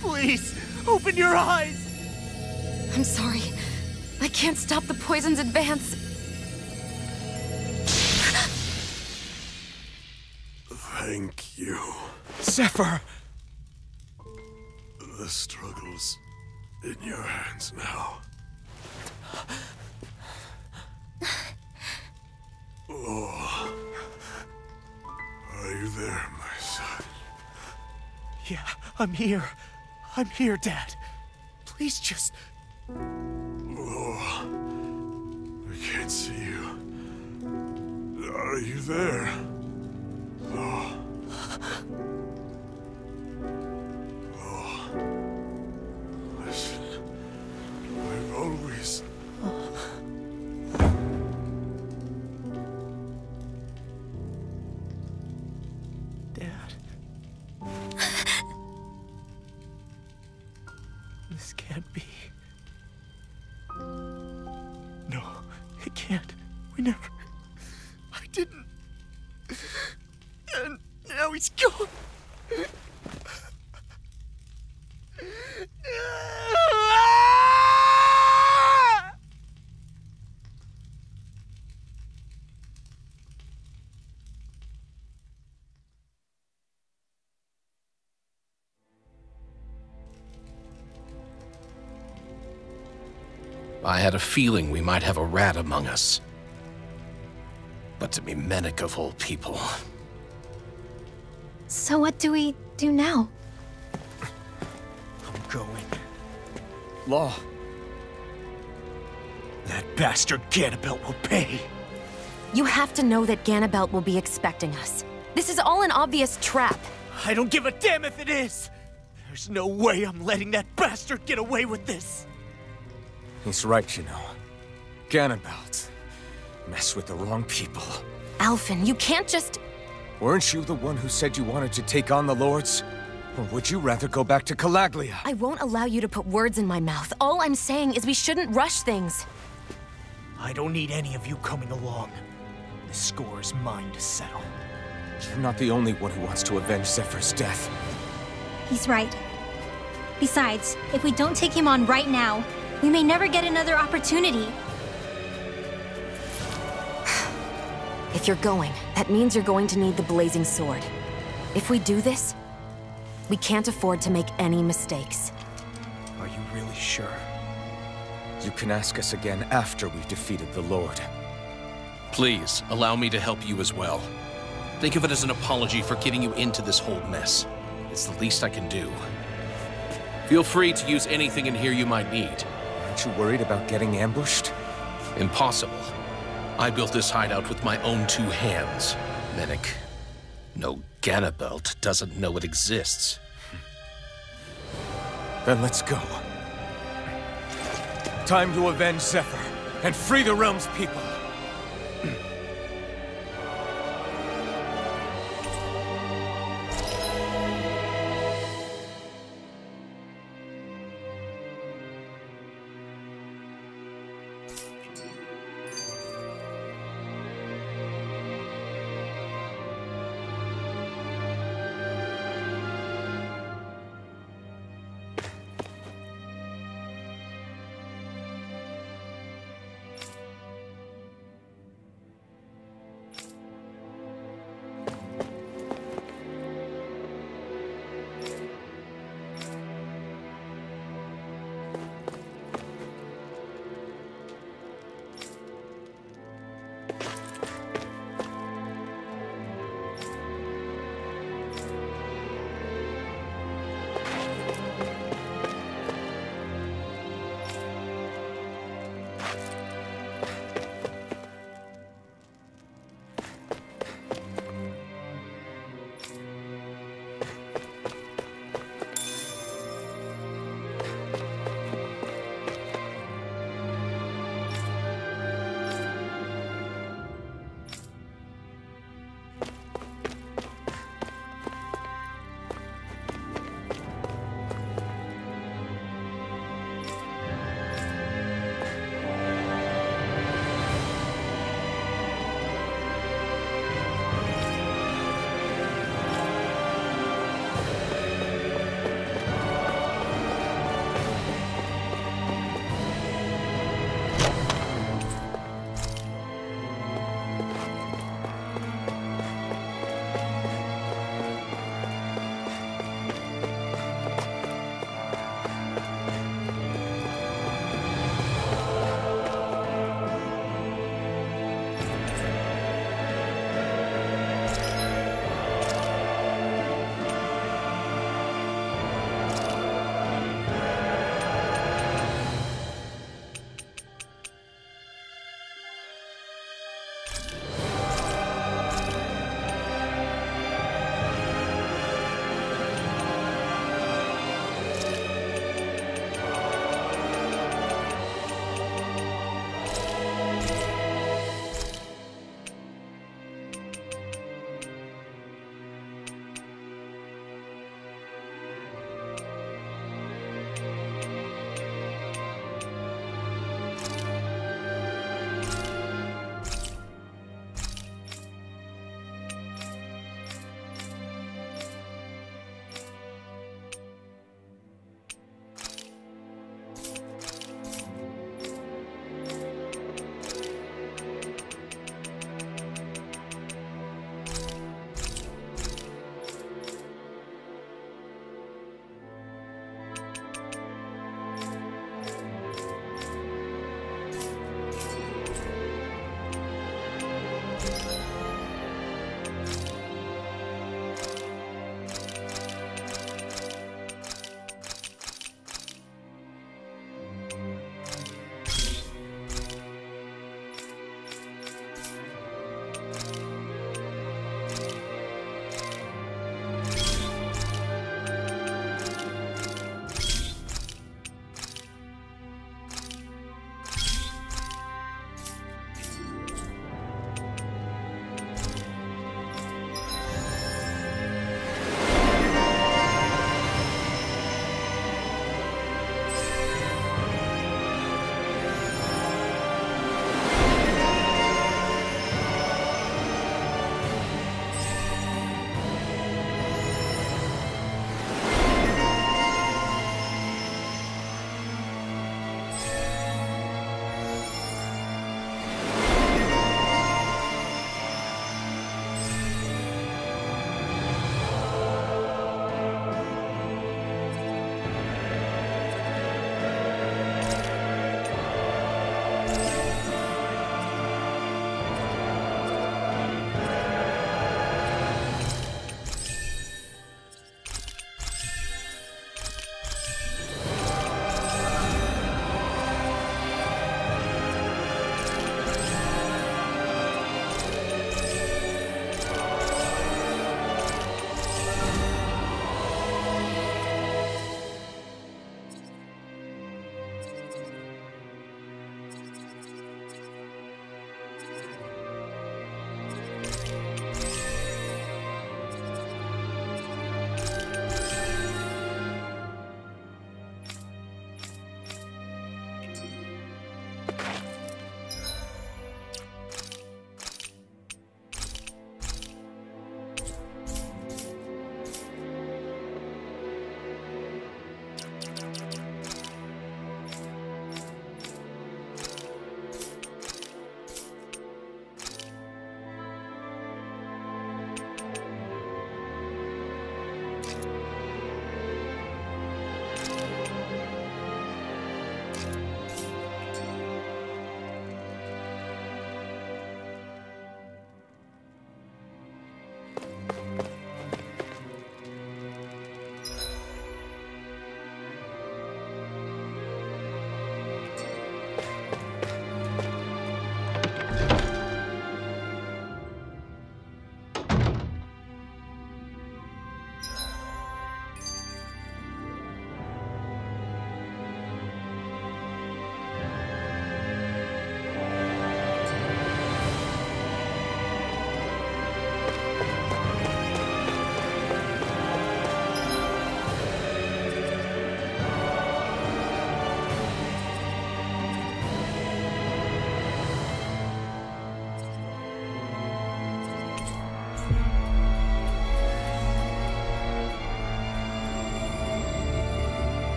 Please, open your eyes! I'm sorry. I can't stop the poison's advance. Thank you. Zephyr! The struggle's in your hands now. Oh. Are you there, my son? Yeah, I'm here. I'm here, Dad. Please just... Oh. I can't see you. Are you there? Oh. Oh. Listen. I've always... Dad. This can't be. No, it can't. We never... I didn't. And now he's gone. I had a feeling we might have a rat among us. But to be Mennick of all people. So what do we do now? I'm going. Law. That bastard Ganabelt will pay. You have to know that Ganabelt will be expecting us. This is all an obvious trap. I don't give a damn if it is! There's no way I'm letting that bastard get away with this! He's right, you know. Ganabelt. Mess with the wrong people. Alphen, you can't just... Weren't you the one who said you wanted to take on the Lords? Or would you rather go back to Calaglia? I won't allow you to put words in my mouth. All I'm saying is we shouldn't rush things. I don't need any of you coming along. The score is mine to settle. You're not the only one who wants to avenge Zephyr's death. He's right. Besides, if we don't take him on right now, we may never get another opportunity. If you're going, that means you're going to need the blazing sword. If we do this, we can't afford to make any mistakes. Are you really sure? You can ask us again after we've defeated the Lord. Please, allow me to help you as well. Think of it as an apology for getting you into this whole mess. It's the least I can do. Feel free to use anything in here you might need. Aren't you worried about getting ambushed? Impossible. I built this hideout with my own 2 hands. Medic. No Ganabelt doesn't know it exists. Then let's go. Time to avenge Zephyr and free the realm's people.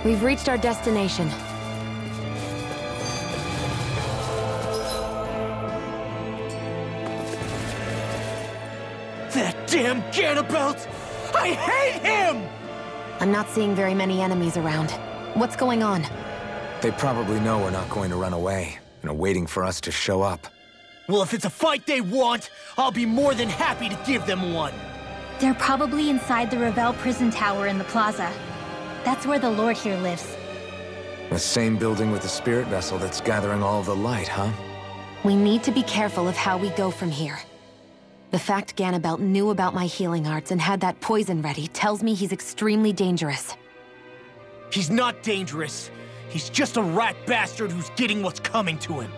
We've reached our destination. That damn Ganabelt! I hate him! I'm not seeing very many enemies around. What's going on? They probably know we're not going to run away, and are waiting for us to show up. Well, if it's a fight they want, I'll be more than happy to give them one. They're probably inside the Revel prison tower in the plaza. That's where the Lord here lives. The same building with the spirit vessel that's gathering all of the light, huh? We need to be careful of how we go from here. The fact Ganabelt knew about my healing arts and had that poison ready tells me he's extremely dangerous. He's not dangerous. He's just a rat bastard who's getting what's coming to him.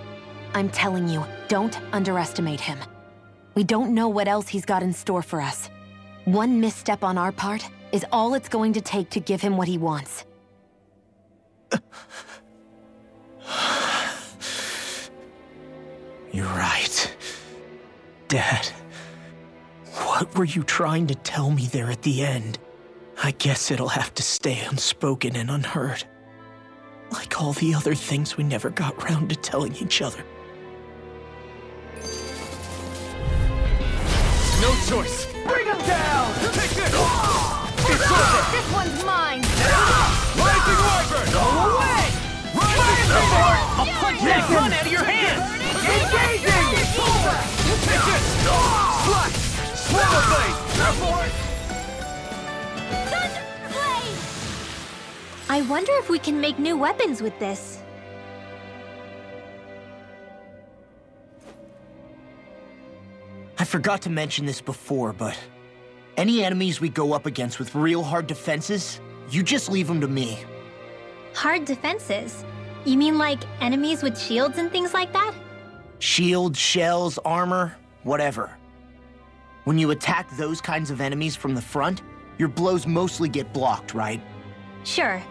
I'm telling you, don't underestimate him. We don't know what else he's got in store for us. One misstep on our part is all it's going to take to give him what he wants. You're right. Dad, what were you trying to tell me there at the end? I guess it'll have to stay unspoken and unheard. Like all the other things we never got round to telling each other. No choice! Bring him down! Take this! It's over! This one's mine! Rising Wyvern! Go away! Rising Sword! I'll punch that gun out of your hand! Engaging! Take this! Slash! Swallow blade! Thunderblade! I wonder if we can make new weapons with this. I forgot to mention this before, but any enemies we go up against with real hard defenses, you just leave them to me. Hard defenses? You mean like enemies with shields and things like that? Shields, shells, armor, whatever. When you attack those kinds of enemies from the front, your blows mostly get blocked, right? Sure.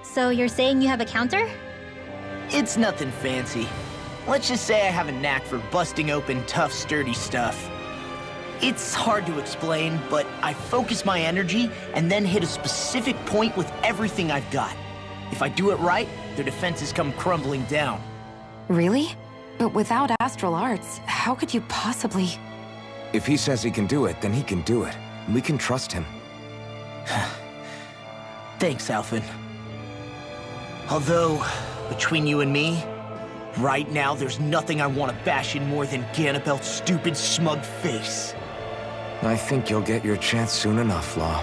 So you're saying you have a counter? It's nothing fancy. Let's just say I have a knack for busting open tough, sturdy stuff. It's hard to explain, but I focus my energy and then hit a specific point with everything I've got. If I do it right, their defenses come crumbling down. Really? But without astral arts, how could you possibly... If he says he can do it, then he can do it. We can trust him. Thanks, Alphen. Although, between you and me, right now there's nothing I want to bash in more than Ganabelt's stupid, smug face. I think you'll get your chance soon enough, Law.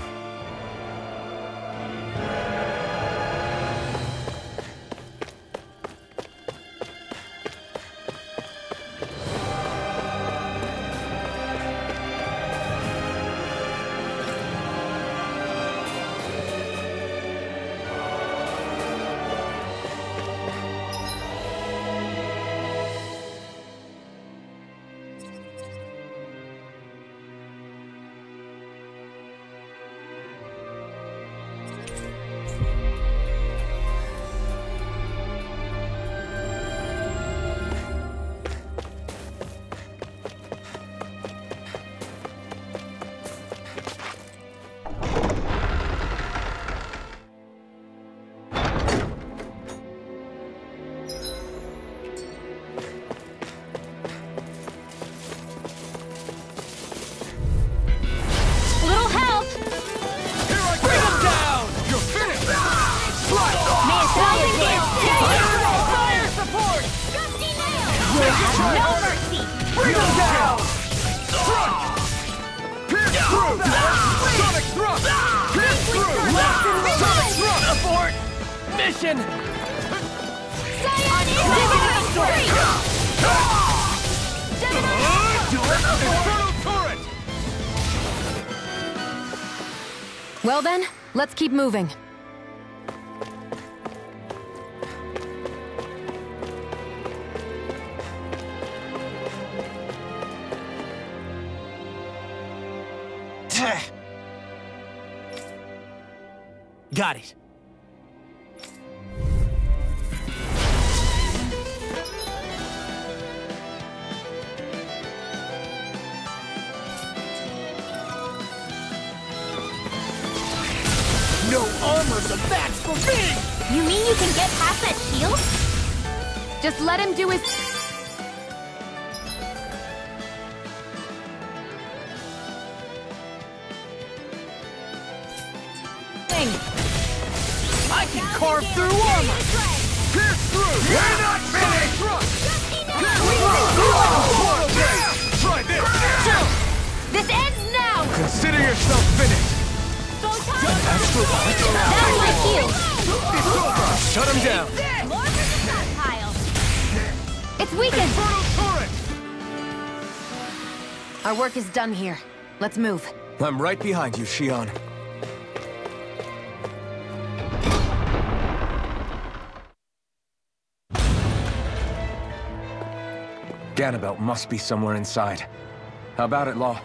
Well then, let's keep moving. Got it. No armor's a match for me! You mean you can get past that shield? Just let him do his... thing. I can carve through armor! Pierce through! We're not finished! Try this! This ends now! Consider yourself finished! Astral That's my cue! It's over! Shut him down! More projectile! It's weakened! Infernal torrent! Our work is done here. Let's move. I'm right behind you, Shion. Ganabelt must be somewhere inside. How about it, Law?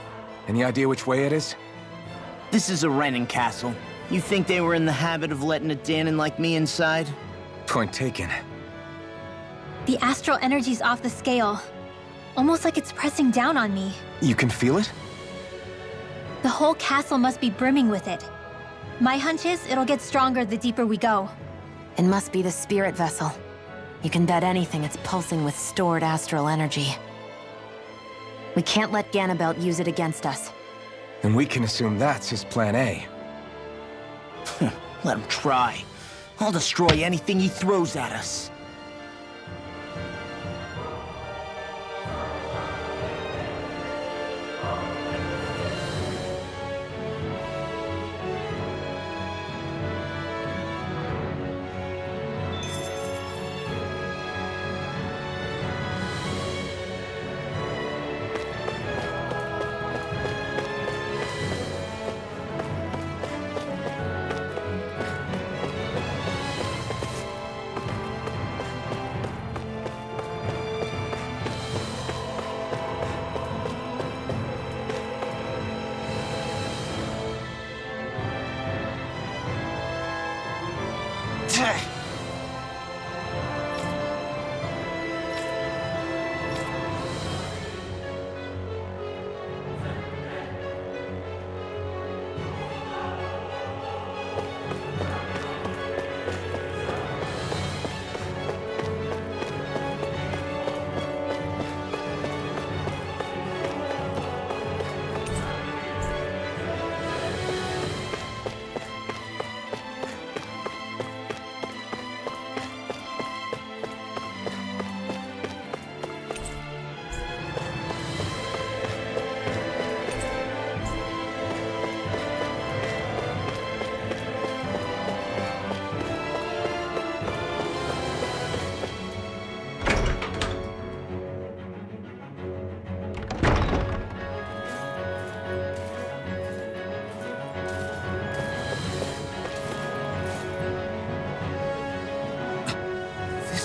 Any idea which way it is? This is a Renin castle. You think they were in the habit of letting a Danon like me inside? Point taken. The astral energy's off the scale. Almost like it's pressing down on me. You can feel it? The whole castle must be brimming with it. My hunch is it'll get stronger the deeper we go. It must be the spirit vessel. You can bet anything it's pulsing with stored astral energy. We can't let Ganabelt use it against us. And we can assume that's his plan A. Let him try. I'll destroy anything he throws at us.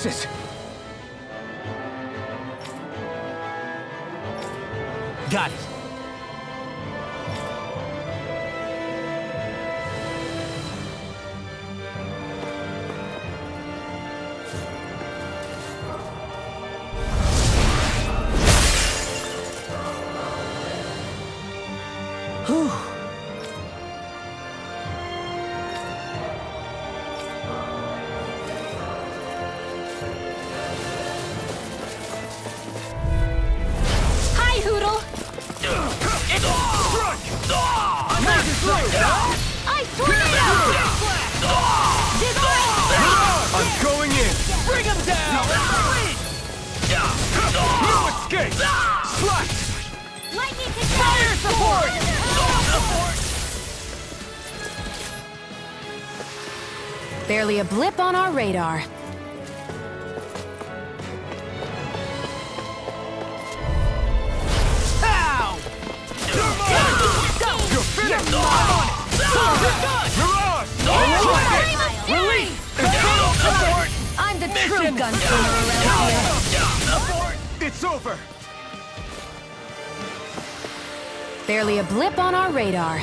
This is... Got it. Whew. Ice tornado! I'm going in! Bring him down! No escape! Slash! Lightning Fire support! Barely a blip on our radar. Ow! You're finished! You're on! Release! I'm the true gunslinger around here. It's over! Barely a blip on our radar.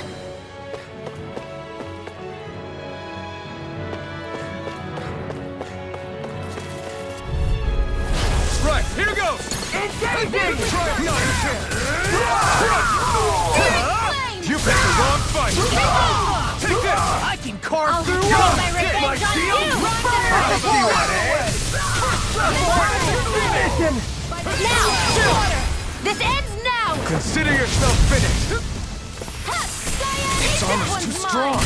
Right, here goes! Engaging! You picked the wrong fight! Take this! I can carve through my us! revenge Get my on shield! you! I'll see what, Now! This ends now! Consider yourself finished! Its armor's too strong!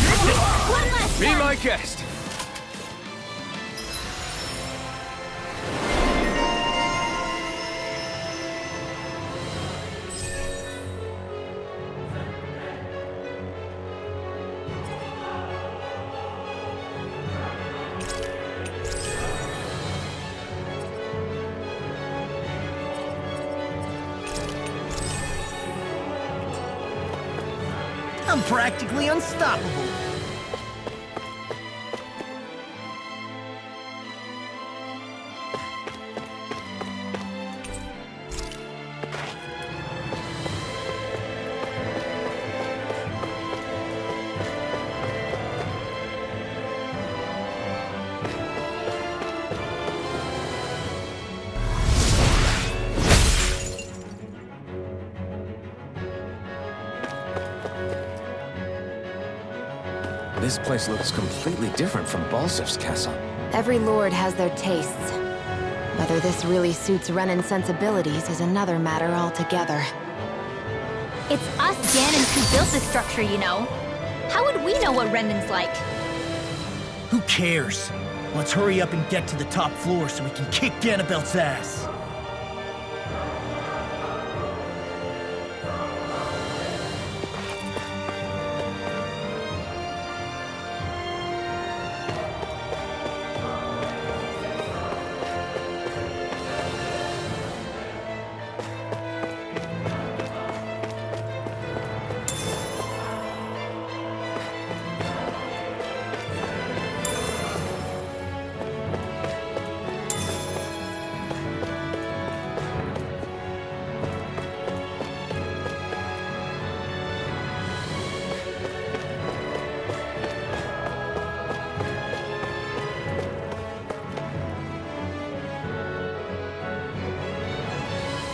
Be my guest! I'm practically unstoppable. This place looks completely different from Balsif's castle. Every lord has their tastes. Whether this really suits Renan's sensibilities is another matter altogether. It's us Ganons who built this structure, you know. How would we know what Renan's like? Who cares? Let's hurry up and get to the top floor so we can kick Ganabelt's ass.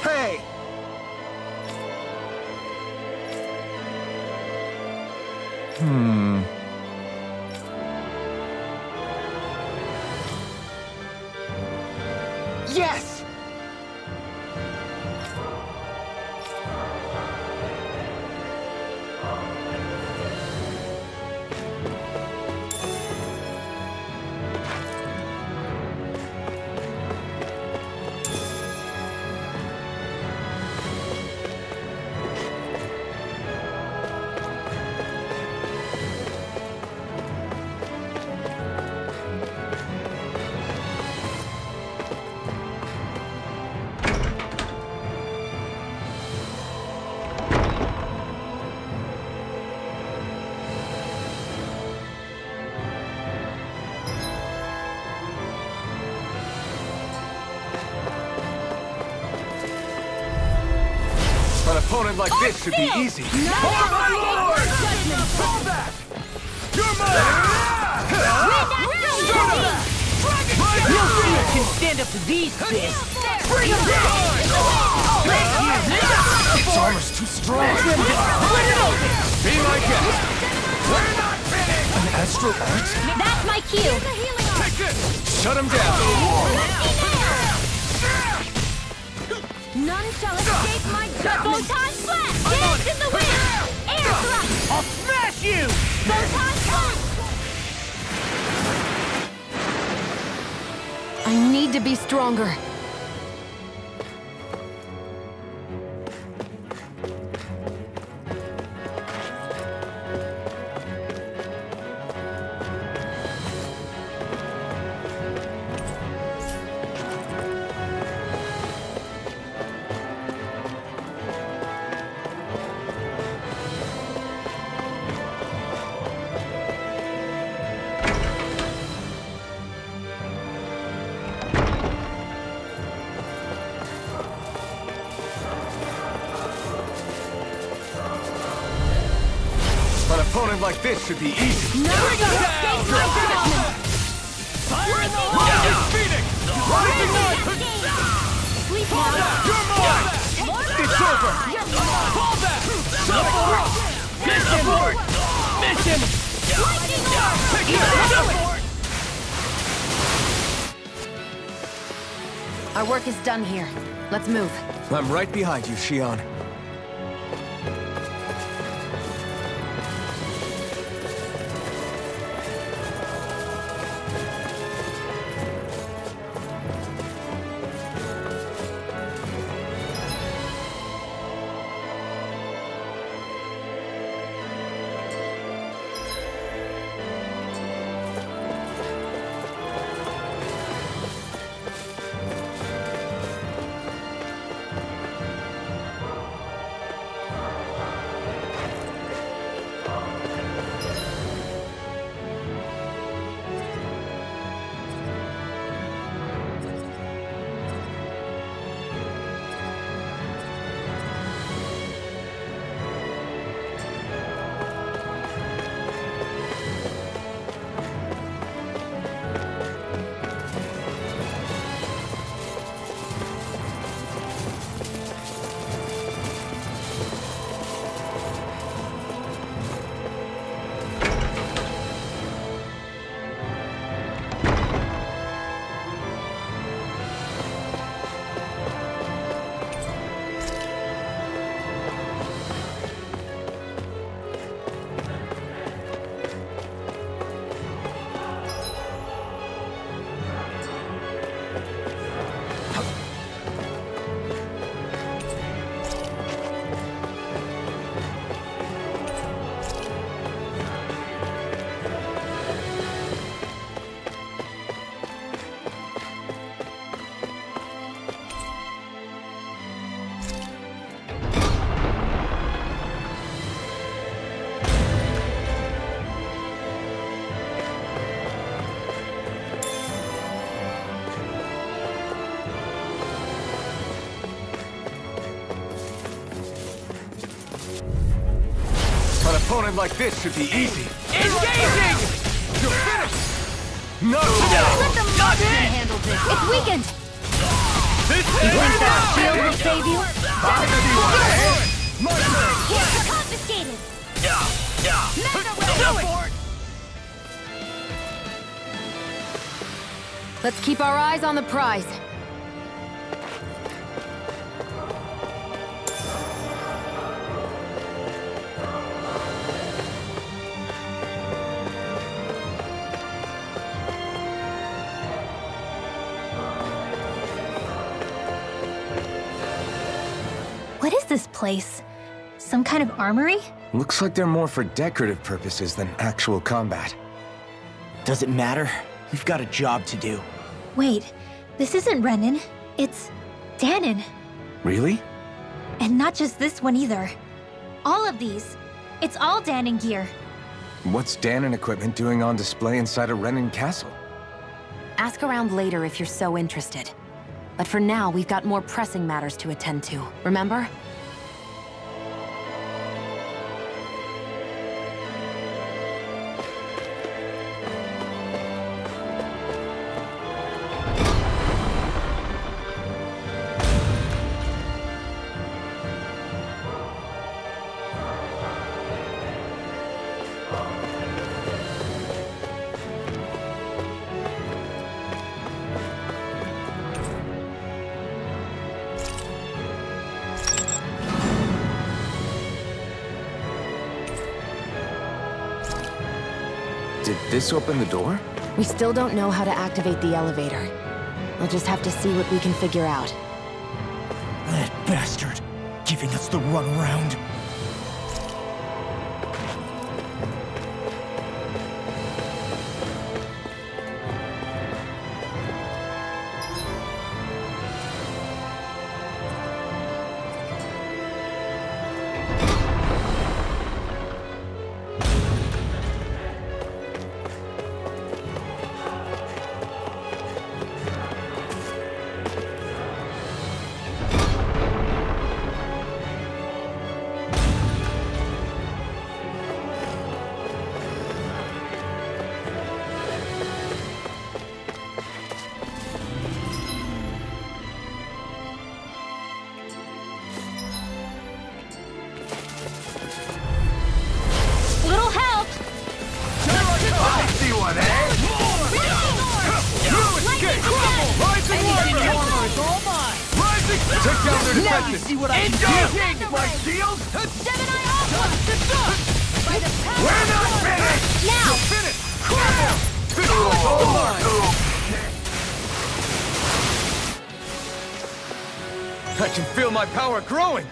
Hey! Yes! An opponent like this should be easy. For my lord! Fall back! You're mine! No fear can stand up to these fists! Bring him down! Its armor's too strong! Be my guest! We're not finished! An astral art? That's my cue! Take it! Shut him down! None shall escape my judgment! Photon blast! Dance in the wind! Air thrust! I'll smash you! Photon blast! I need to be stronger. An opponent like this should be easy. No one shall escape my judgment! Fire in the hole! Phoenix! Rising knife! Sleep Fall now! back! You're mine! It's over! Fall back! Mission! Mission! Our work is done here. Let's move. I'm right behind you, Shion. An opponent like this should be easy. Engaging! You're finished! Not today! Let the monster handle this. It's weakened! This You think that shield will save you? My turn! confiscated! Let's keep our eyes on the prize. What is this place? Some kind of armory? Looks like they're more for decorative purposes than actual combat. Does it matter? We've got a job to do. Wait, this isn't Renan. It's Danon. Really? And not just this one either. All of these. It's all Danon gear. What's Danon equipment doing on display inside a Renan castle? Ask around later if you're so interested. But for now, we've got more pressing matters to attend to, remember? Did this open the door? We still don't know how to activate the elevator. We'll just have to see what we can figure out. That bastard, giving us the runaround. Take down their Now you defenses. see what I can do! My shield! Gemini Alpha! By the power We're not of finished! Now! Finish! I can feel my power growing!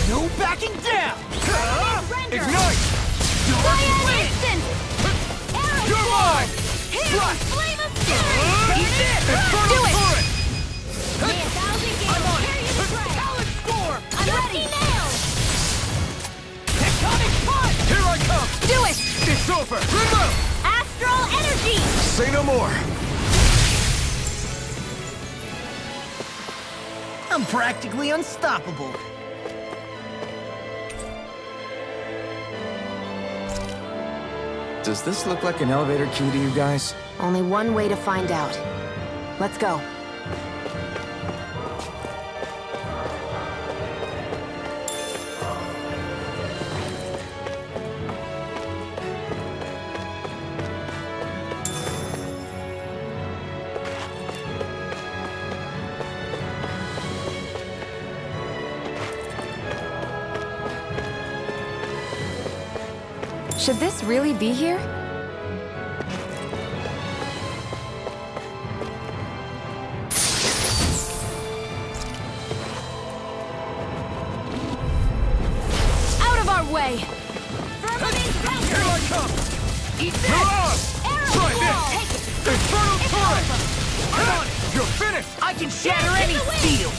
No backing down! Ignite! Fire instant! Arrow You're mine! Hero flame of fury! Eat this! Do it! Current! May 1,000 gales carry you to prey! Talent storm! I'm ready! Nails! Tectonic punch! Here I come! Do it! It's over! Remove! Astral energy! Say no more! I'm practically unstoppable. Does this look like an elevator key to you guys? Only one way to find out. Let's go. Should this really be here? Out of our way! Here I come! Eat this! Arrow Try wall! this! Take it! Infernal It's turret! over! I'm on it! You're finished! I can shatter any Into the wind! steel!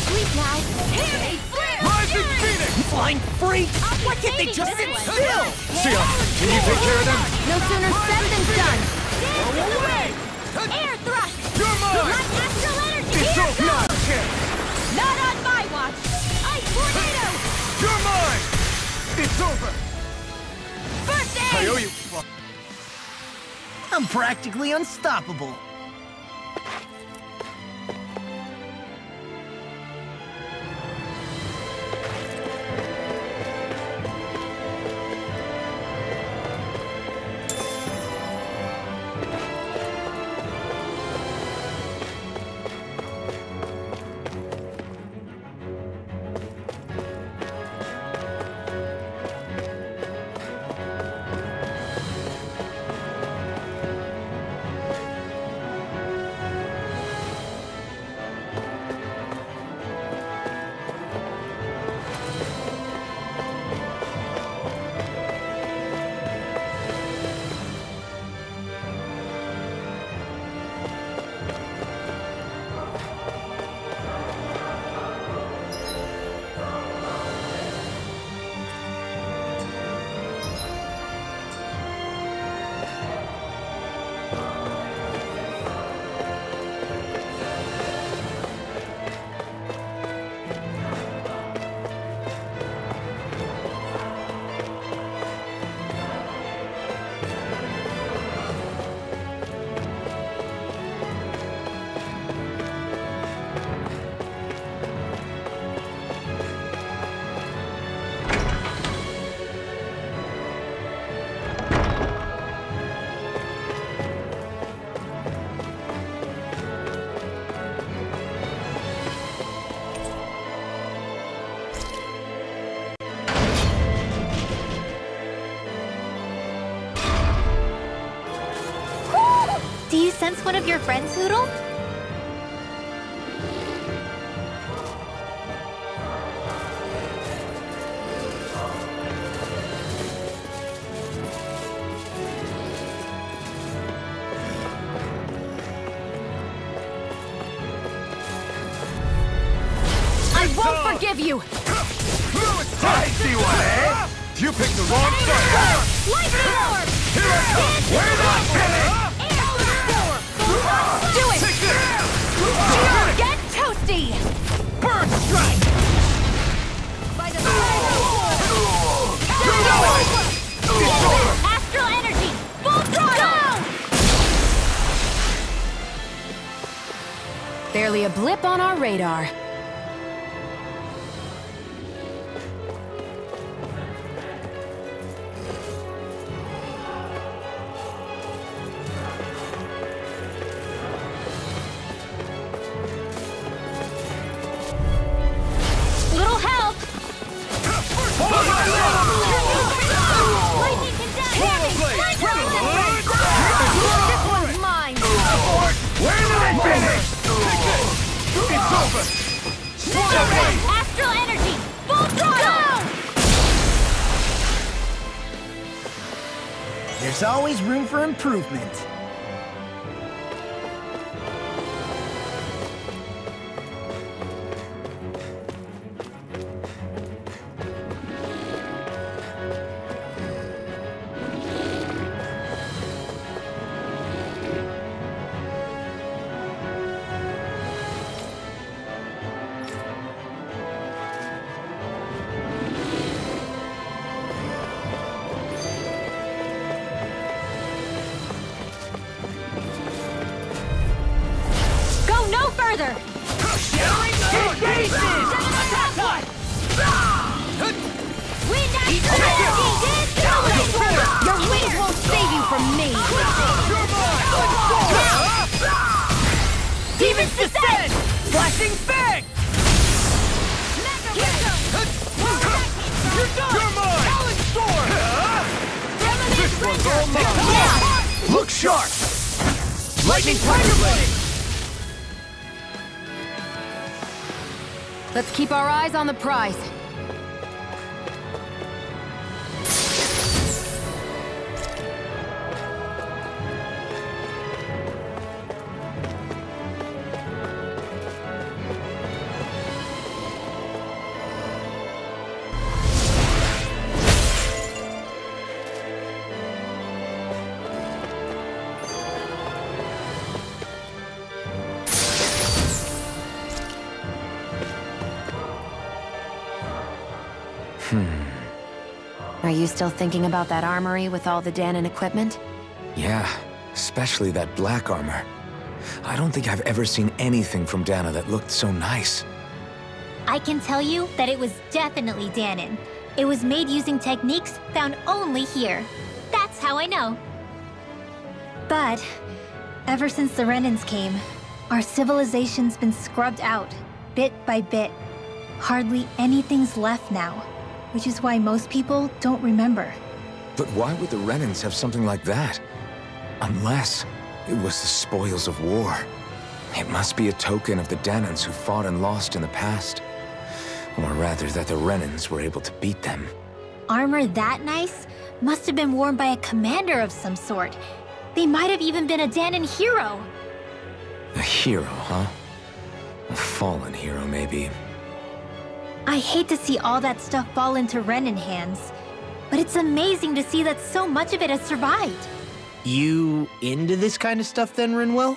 Sweet now! Here a flare of Rising fury! Phoenix! Flying freak! I'll be Why can't they saving just this sit one. still? Sia, can you take care of them? No sooner said than done. Go away! Air thrust! You're mine! Not astral energy! It's Here over! Not a chance! Not on my watch! Ice tornado! You're mine! It's over! First aid! I owe you... I'm practically unstoppable. Do you sense one of your friends, Hoodle? I won't forgive you! I see one, eh? You picked the wrong fight! Lightning orb! Here I come! We're not finished! Air barely a blip on our radar. Little help! Lightning can damage! This one's mine! Where did I finish? It's over! Astral energy! Full throttle! There's always room for improvement. Further! Your wings won't save you from me! Demons descend! Flashing fang! You're done! You're mine! Talon storm! This one's all mine! Look sharp! Lightning tiger blade! Let's keep our eyes on the prize. Are you still thinking about that armory with all the Danon equipment? Yeah, especially that black armor. I don't think I've ever seen anything from Dana that looked so nice. I can tell you that it was definitely Danon. It was made using techniques found only here. That's how I know. But ever since the Renans came, our civilization's been scrubbed out, bit by bit. Hardly anything's left now. Which is why most people don't remember. But why would the Renans have something like that? Unless it was the spoils of war. It must be a token of the Danons who fought and lost in the past. Or rather, that the Renans were able to beat them. Armor that nice must have been worn by a commander of some sort. They might have even been a Danon hero. A hero, huh? A fallen hero, maybe. I hate to see all that stuff fall into Renan hands, but it's amazing to see that so much of it has survived. You into this kind of stuff then, Rinwell?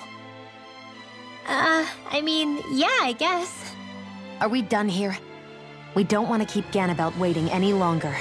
I mean, yeah, I guess. Are we done here? We don't want to keep Ganabelt waiting any longer.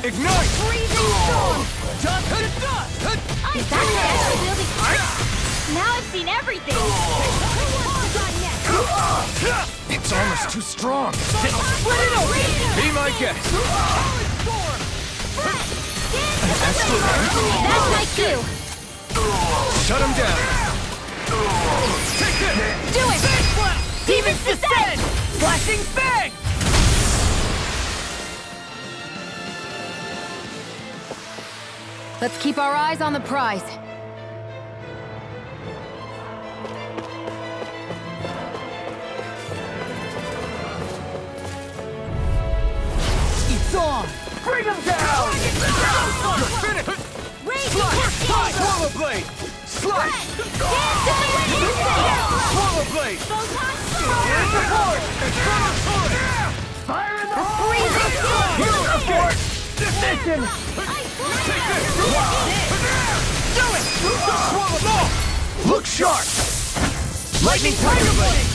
Ignite! Freezing storm! Dust to dust! Is that the extra building? Now I've seen everything! It's almost too strong! Split it open! Be my guest! That's my cue! Shut him down! Take this! Do it! Demons descend! Flashing fang! Let's keep our eyes on the prize. It's on! Bring him down! You're finished! Swallow blade! Slice! Swallow blade! Support! Fire in the freezing storm! Abort! Mission! Take this! Do it! Look sharp! Lightning Tiger Blade!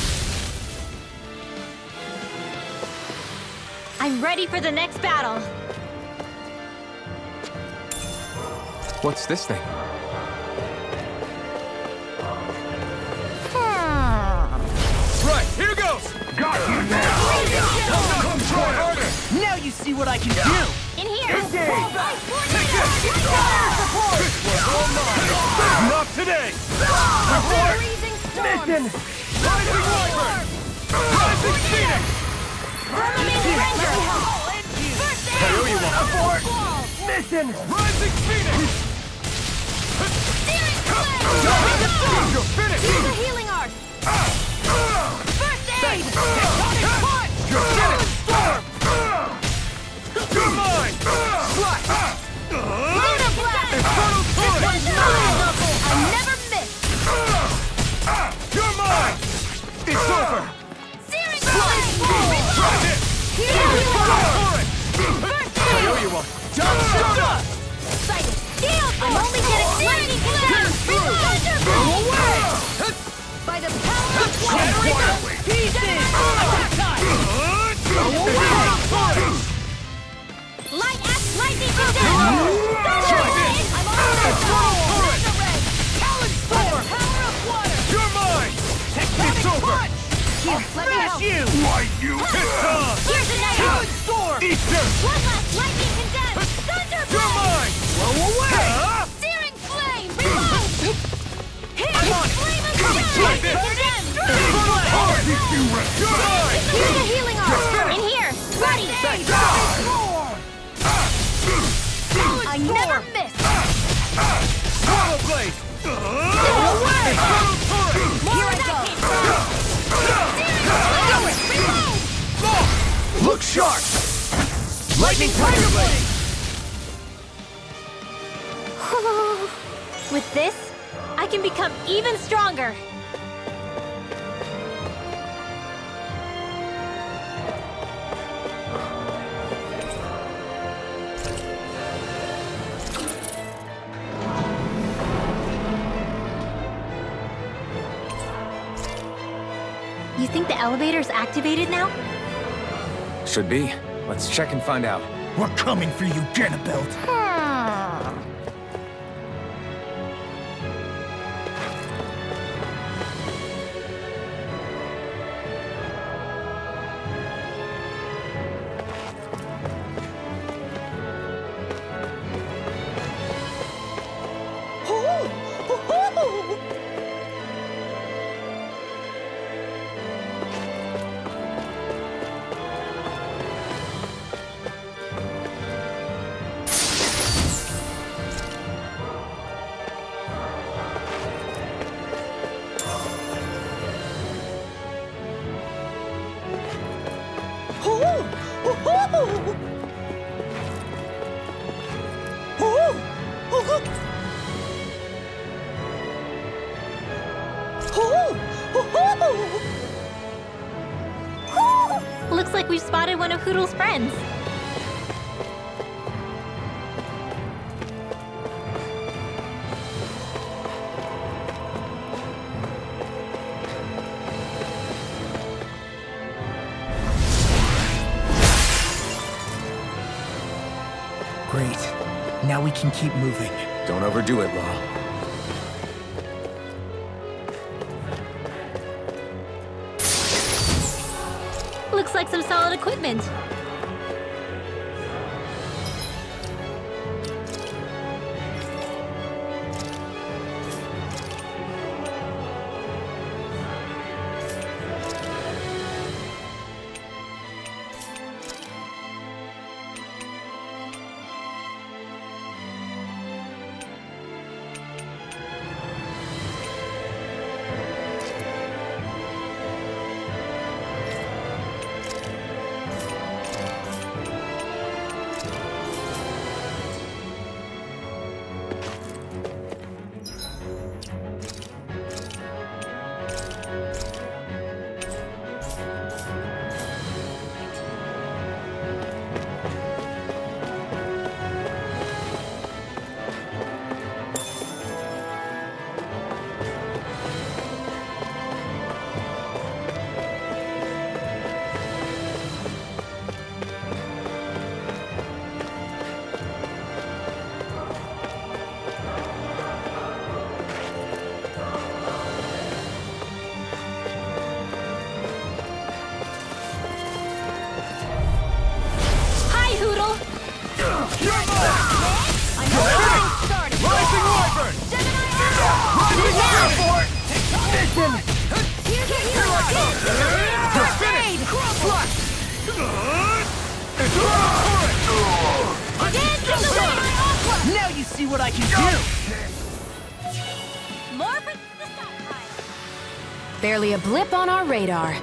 I'm ready for the next battle. What's this thing? Right, here goes! Got you now! Come try harder! Now you see what I can do! In here! Engage! Take this! Not today! Freezing storm! Mission! Rising Wyvern! Rising Phoenix! I owe you one! Abort! Mission! Rising Phoenix! You're finished! Use the healing art! First aid! You're finished! You're mine! Slash! Lunar Blast! Infernal Torrent! This one's mine! I never miss! You're mine! It's over! Searing Flame! Try this! Infernal Torrent! First I aid! owe you one! Jump shot! Excited! Gale Force! I'm only getting lightning blast! Thunderbolt! Away! By the power of Shattering pieces! Attack time! Infernal Torrent! Lightning condemn! Try this! I'm on the Infernal Torrent! Talon Storm! Power of water! You're mine! It's over! Here, let me help you! Why you? It's on! Here's a night! Talon Storm! Easter! One last lightning condemn! Thunderbolt! You're mine! Blow away! Searing flame! Reload! Hit! Flame of Try this! Infernal Torrent! You're mine! Here's the healing arm! In here! Ready! I never miss! Swallow Blade! Away! Infernal Torrent! Here I go! Look sharp! Lightning Tiger Blade! With this, I can become even stronger. You think the elevator's activated now? Should be. Let's check and find out. We're coming for you, Ganabelt. Looks like we've spotted one of Hoodle's friends. Great. Now we can keep moving. Don't overdo it, Law. Looks like some solid equipment. see what I can do! More for the stockpile. Barely a blip on our radar.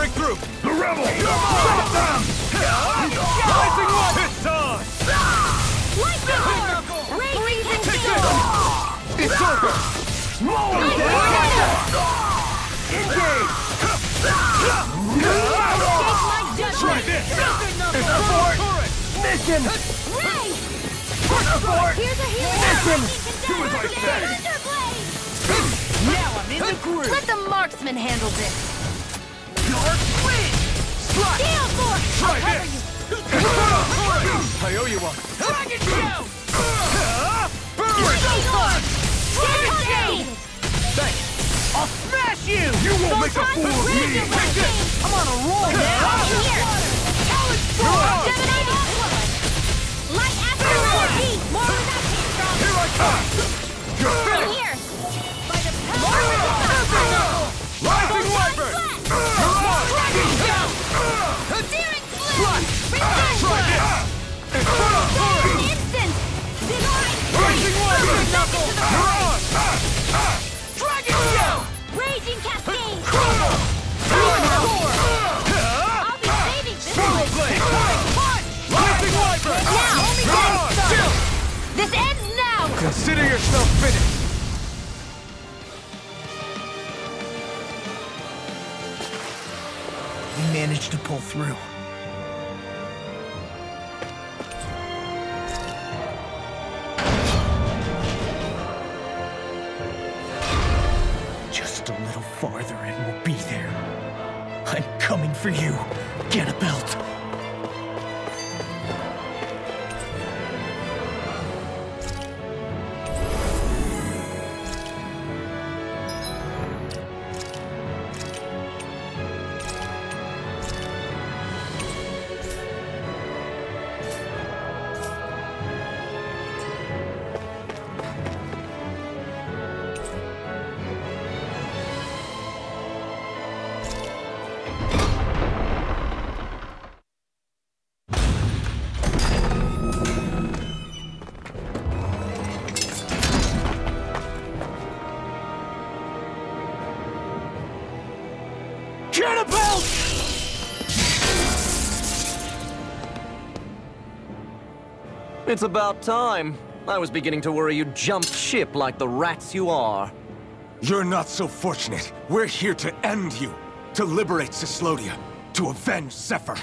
Through! The rebels! Stop them! Rising one! It's on! It's over! Try this! It's abort! Mission! Abort! Mission! Do as I say! Now I'm in the groove! Let the marksman handle this! Steel force! Try this! I owe you one. Dragon show! Thanks. I'll smash you! You won't make a fool of me! Take this! I'm on a roll now! Here! Talent storm! Light after light! More where that came from! Here I come! You're finished! Here! By the power of the Rising Wyvern! You're on! Dragon show! Searing flame! Try this! Inferno Fury! Instant! Divine Rising Wyvern! Knuckle! You're on! Dragon show! Raging cascade! I'll be saving this Swallow Blade! Rising Wyvern! You're on! This ends now! Consider yourself finished! We managed to pull through. Just a little farther and we'll be there. I'm coming for you. Get a belt. Get a belt! It's about time. I was beginning to worry you jumped ship like the rats you are. You're not so fortunate. We're here to end you. To liberate Cyslodia. To avenge Zephyr.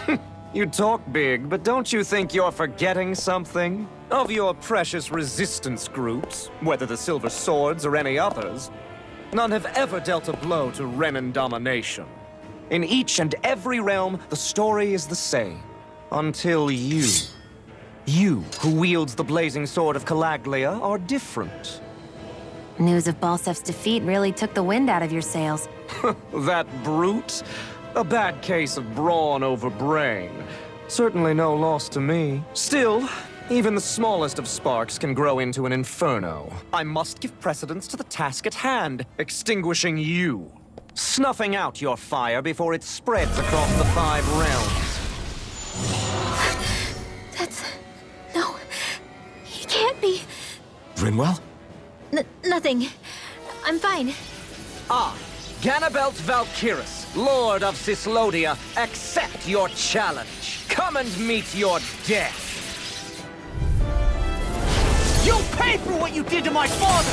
You talk big, but don't you think you're forgetting something? Of your precious resistance groups, whether the Silver Swords or any others, none have ever dealt a blow to Renan domination. In each and every realm, the story is the same. Until you. You, who wields the blazing sword of Calaglia, are different. News of Balsef's defeat really took the wind out of your sails. That brute? A bad case of brawn over brain. Certainly no loss to me. Still, even the smallest of sparks can grow into an inferno. I must give precedence to the task at hand, extinguishing you. Snuffing out your fire before it spreads across the 5 realms. No. He can't be. Rinwell? Nothing. I'm fine. I, Ganabelt Valkyris, Lord of Cyslodia, accept your challenge. Come and meet your death. You'll pay for what you did to my father!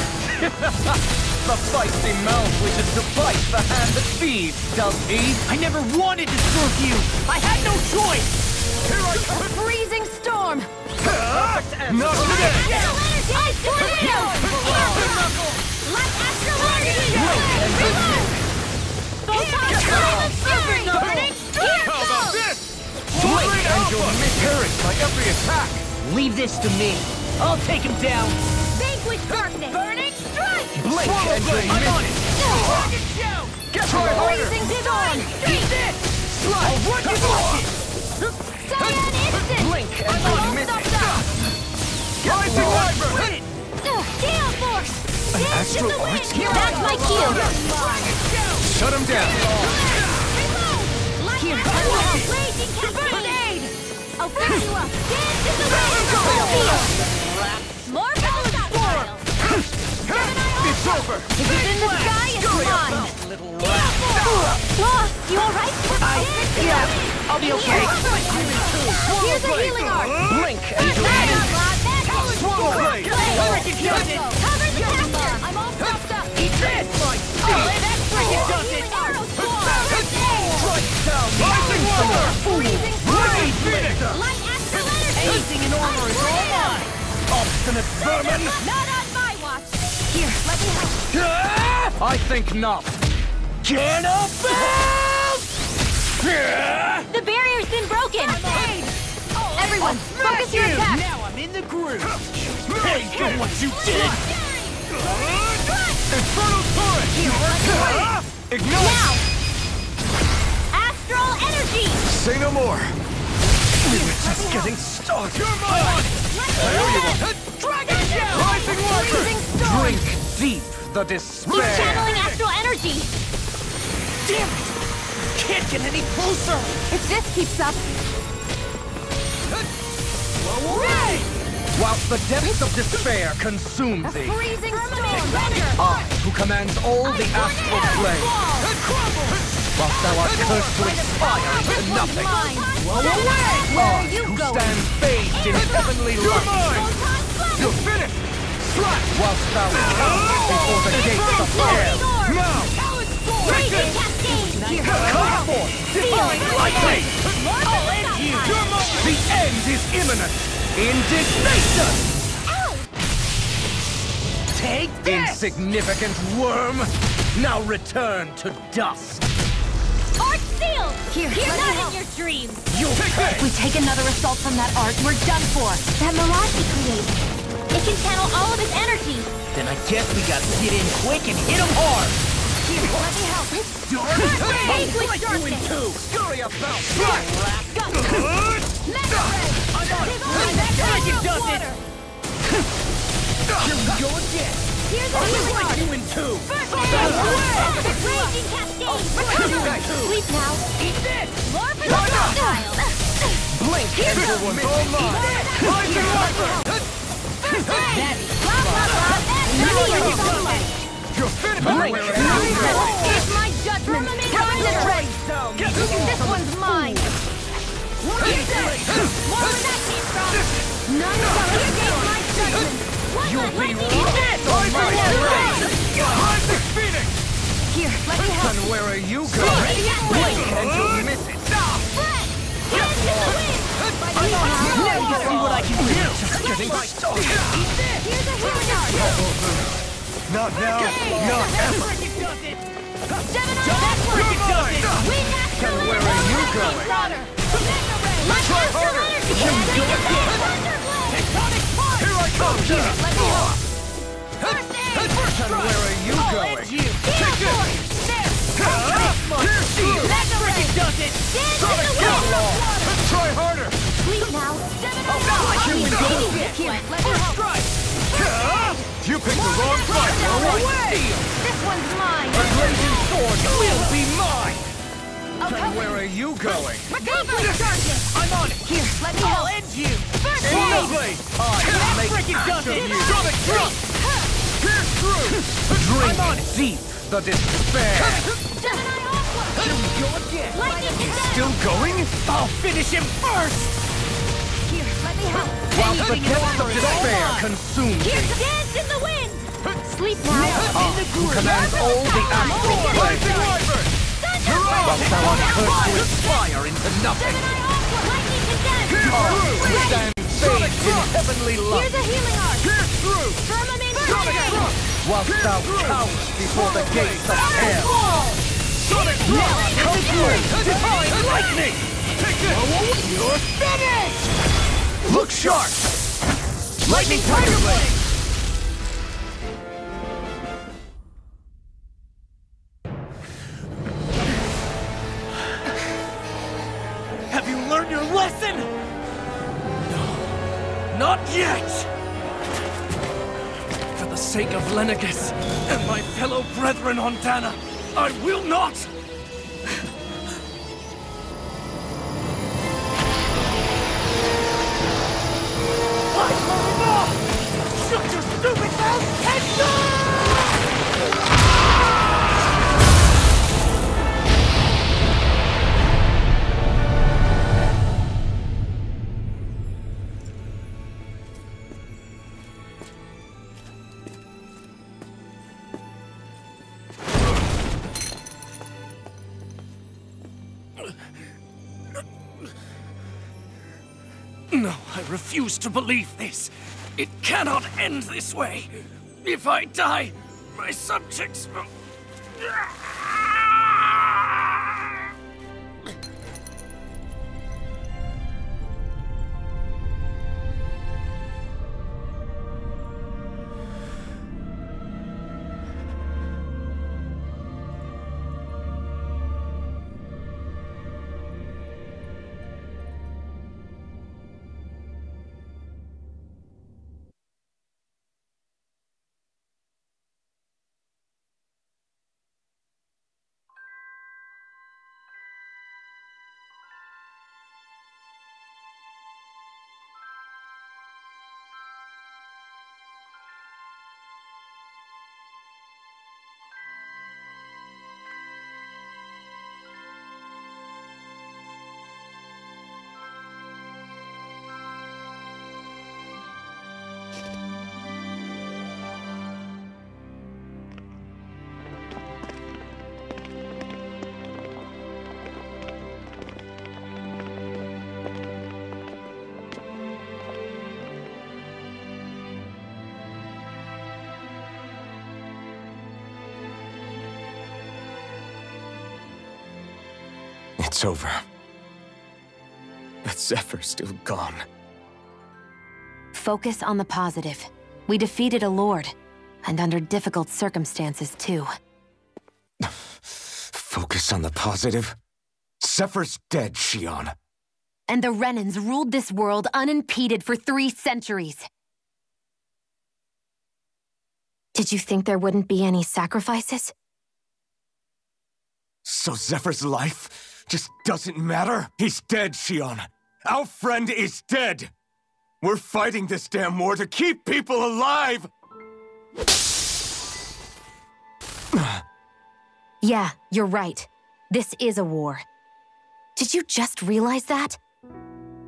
the feisty mouth wishes to bite the hand that feeds, does he? I never wanted to serve you! I had no choice! Here I come! A freezing storm! Perfect answer! Not today! Ice tornado! Like astral energy! Burning strike! How about this? Blink and you'll miss Harris by every attack! Leave this to me. I'll take him down. Vanquish darkness! Burning strike! Blink and you'll I'm miss on it! Target show! Try harder! Freezing storm! Eat this! Slide! I'll run you off! Cyan instant! Blink and you'll miss it! Rising Wyvern! Gale force! An astral arts? That's my cue! Shut him down! Here, raging cascade! I'll fix you up! Dance in the wind! More power style! It's over! If it's in the sky, it's mine! You alright? Yeah, I'll be okay. Here's a healing arc! Blink and you'll miss! Swallow blade! Cover the caster! I'm all propped up! Eat this! That freaking does it! Arrow swarm! Strike down! Rising Wyvern! Freezing Raging Phoenix! Light astral energy! Anything in armor is all mine! Obstinate vermin! Not on my watch! Here, let me help! I think not. The barrier's been broken! Everyone, focus your attack! Now I'm in the groove! Hey, for what you did! Infernal Torrent! Ignite! Now! Astral energy! Say no more. We're just getting started. You're mine! I owe you one. Dragon Shell! Rising Freezing Wyvern! storm! Drink deep the He's despair. channeling astral energy! Damn it! Can't get any closer! If this keeps up, Hooray! Whilst the depths of despair consume A thee, freezing storm! I, who commands all the astral plane, whilst thou art cursed to expire into nothing, I, who stand bathed in heavenly light, You're finished! strike whilst thou comes before the gates of hell. Now, Raging cascade! come forth, divine lightning! I'll end you! The end is imminent! Indignation! Take this! Insignificant worm! Now return to dust! Art sealed! Here, You're let me not help. in your dreams! You'll pay! if we take another assault from that art, we're done for. That mirage he created. It can channel all of his energy. Then I guess we gotta get in quick and hit him hard. Here, let me help. Vanquish darkness! Scurry about! Mega red! Dragon does it! Here we go again! Here's a healing arc! You in two! First aid! Raging cascade! Sleep now. Eat this! More for the style! Blink and you'll miss all mine! Rising Wyvern! First aid! Blah, blah, blah! That's sunlight! You're finished! Blink! Here's my judgment! Concentrate! This one's mine! More where that came from! None shall escape my judgment! You'll be right on my blade! Rising Phoenix! Here, let me help. And where are you going? Blink and you'll miss it! Now you see what I can do. Just getting started! Here's a healing arc! Not now, not ever! And where are you going? Try harder! Here I come! Let me help! And where are you going? Take this! Try harder! Sleep now! Here we go! Here, let me help! You picked the wrong fight! This one's mine! A blazing sword will be mine! And where are you going? Vanquish darkness! I'm on it! Here, let me I'll help! end you! First No aid! blade! I make act of you! Sonic Drop! Pierce through! Drink deep the despair! Gemini Aqua! Here we go again! Lightning Descent! Still going? I'll finish him first! Here, let me help! While the depths of despair consume Here's me, the dance in the wind! sleep now. Who commands all the astral planes? While thou art cursed to expire into nothing. Who stands bathed in heavenly light? Here's a healing arc. Pierce through! Firmament Whilst thou cowerest before the gates of hell. Sonic Thrust! Come through! Divine lightning! Take it! You're finished! Look sharp! Lightning Tiger Blade! Have you learned your lesson? No, not yet! For the sake of Lenegus and my fellow brethren on Dana, I will not! Shut your stupid mouth and go! No, I refuse to believe this. It cannot end this way. If I die, my subjects will... It's over. But Zephyr's still gone. Focus on the positive. We defeated a lord. And under difficult circumstances, too. Focus on the positive? Zephyr's dead, Shion. And the Renans ruled this world unimpeded for 3 centuries. Did you think there wouldn't be any sacrifices? So Zephyr's life just doesn't matter? He's dead, Shion. Our friend is dead. We're fighting this damn war to keep people alive! Yeah, you're right. This is a war. Did you just realize that?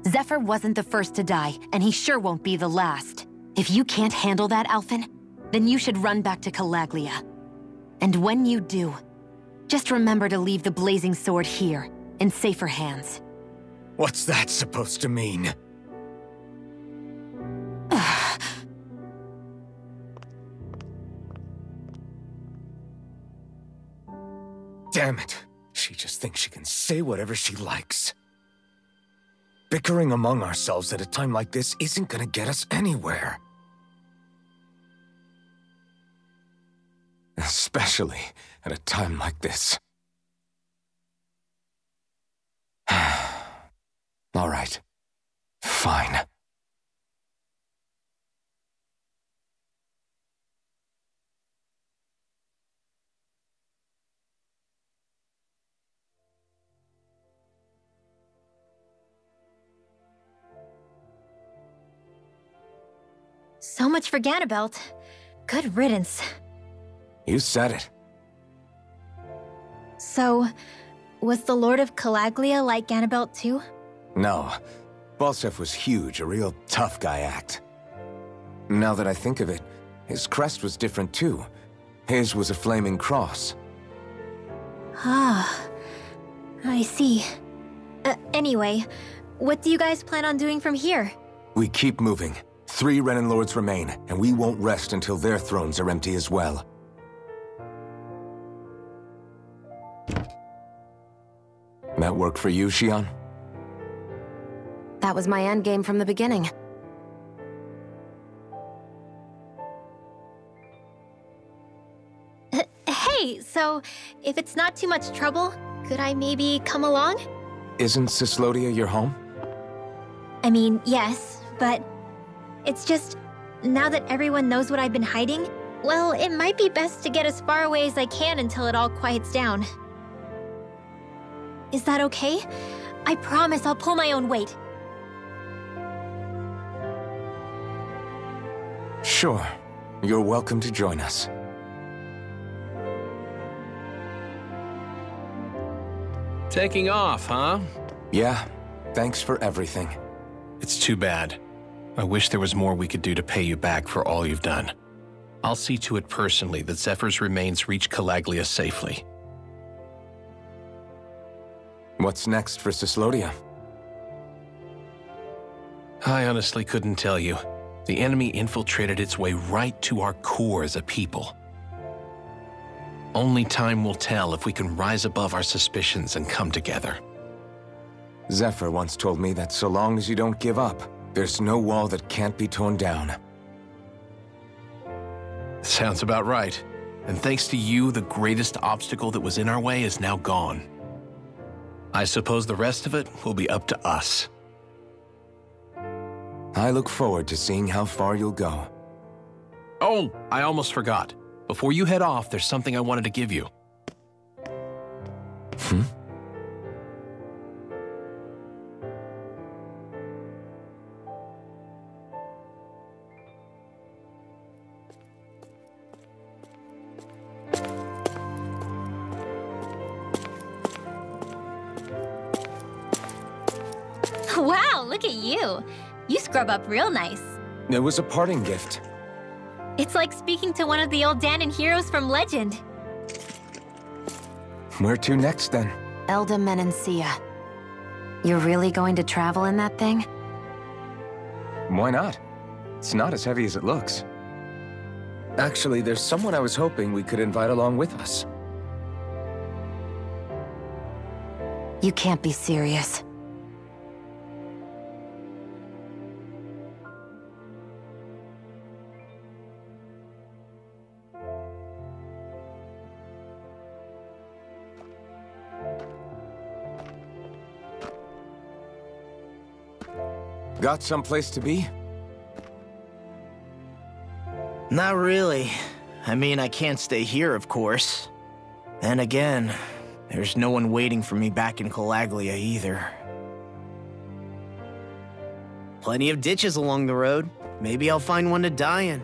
Zephyr wasn't the first to die, and he sure won't be the last. If you can't handle that, Alphen, then you should run back to Calaglia. And when you do, just remember to leave the blazing sword here, in safer hands. What's that supposed to mean? Damn it. She just thinks she can say whatever she likes. Bickering among ourselves at a time like this isn't gonna get us anywhere. Especially at a time like this. All right. Fine. So much for Ganabelt. Good riddance. You said it. So, was the Lord of Calaglia like Ganabelt too? No. Balsef was huge, a real tough guy act. Now that I think of it, His crest was different too. His was a flaming cross. Ah, I see. Anyway, what do you guys plan on doing from here? We keep moving. 3 Renin Lords remain, and we won't rest until their thrones are empty as well. That work for you, Xian? That was my endgame from the beginning. Hey, so if it's not too much trouble, could I maybe come along? Isn't Cyslodia your home? I mean, yes, but it's just, now that everyone knows what I've been hiding, well, it might be best to get as far away as I can until it all quiets down. Is that okay? I promise I'll pull my own weight. Sure. You're welcome to join us. Taking off, huh? Yeah. Thanks for everything. It's too bad. I wish there was more we could do to pay you back for all you've done. I'll see to it personally that Zephyr's remains reach Calaglia safely. What's next for Cyslodia? I honestly couldn't tell you. The enemy infiltrated its way right to our core as a people. Only time will tell if we can rise above our suspicions and come together. Zephyr once told me that so long as you don't give up, there's no wall that can't be torn down. Sounds about right. And thanks to you, the greatest obstacle that was in our way is now gone. I suppose the rest of it will be up to us. I look forward to seeing how far you'll go. Oh, I almost forgot. Before you head off, there's something I wanted to give you. Wow, look at you. You scrub up real nice. It was a parting gift. It's like speaking to one of the old Danon heroes from legend. Where to next, then? Elda Menancia. You're really going to travel in that thing? Why not? It's not as heavy as it looks. Actually, there's someone I was hoping we could invite along with us. You can't be serious. Got someplace to be? Not really. I mean, I can't stay here, of course. Then again, there's no one waiting for me back in Calaglia either. Plenty of ditches along the road. Maybe I'll find one to die in.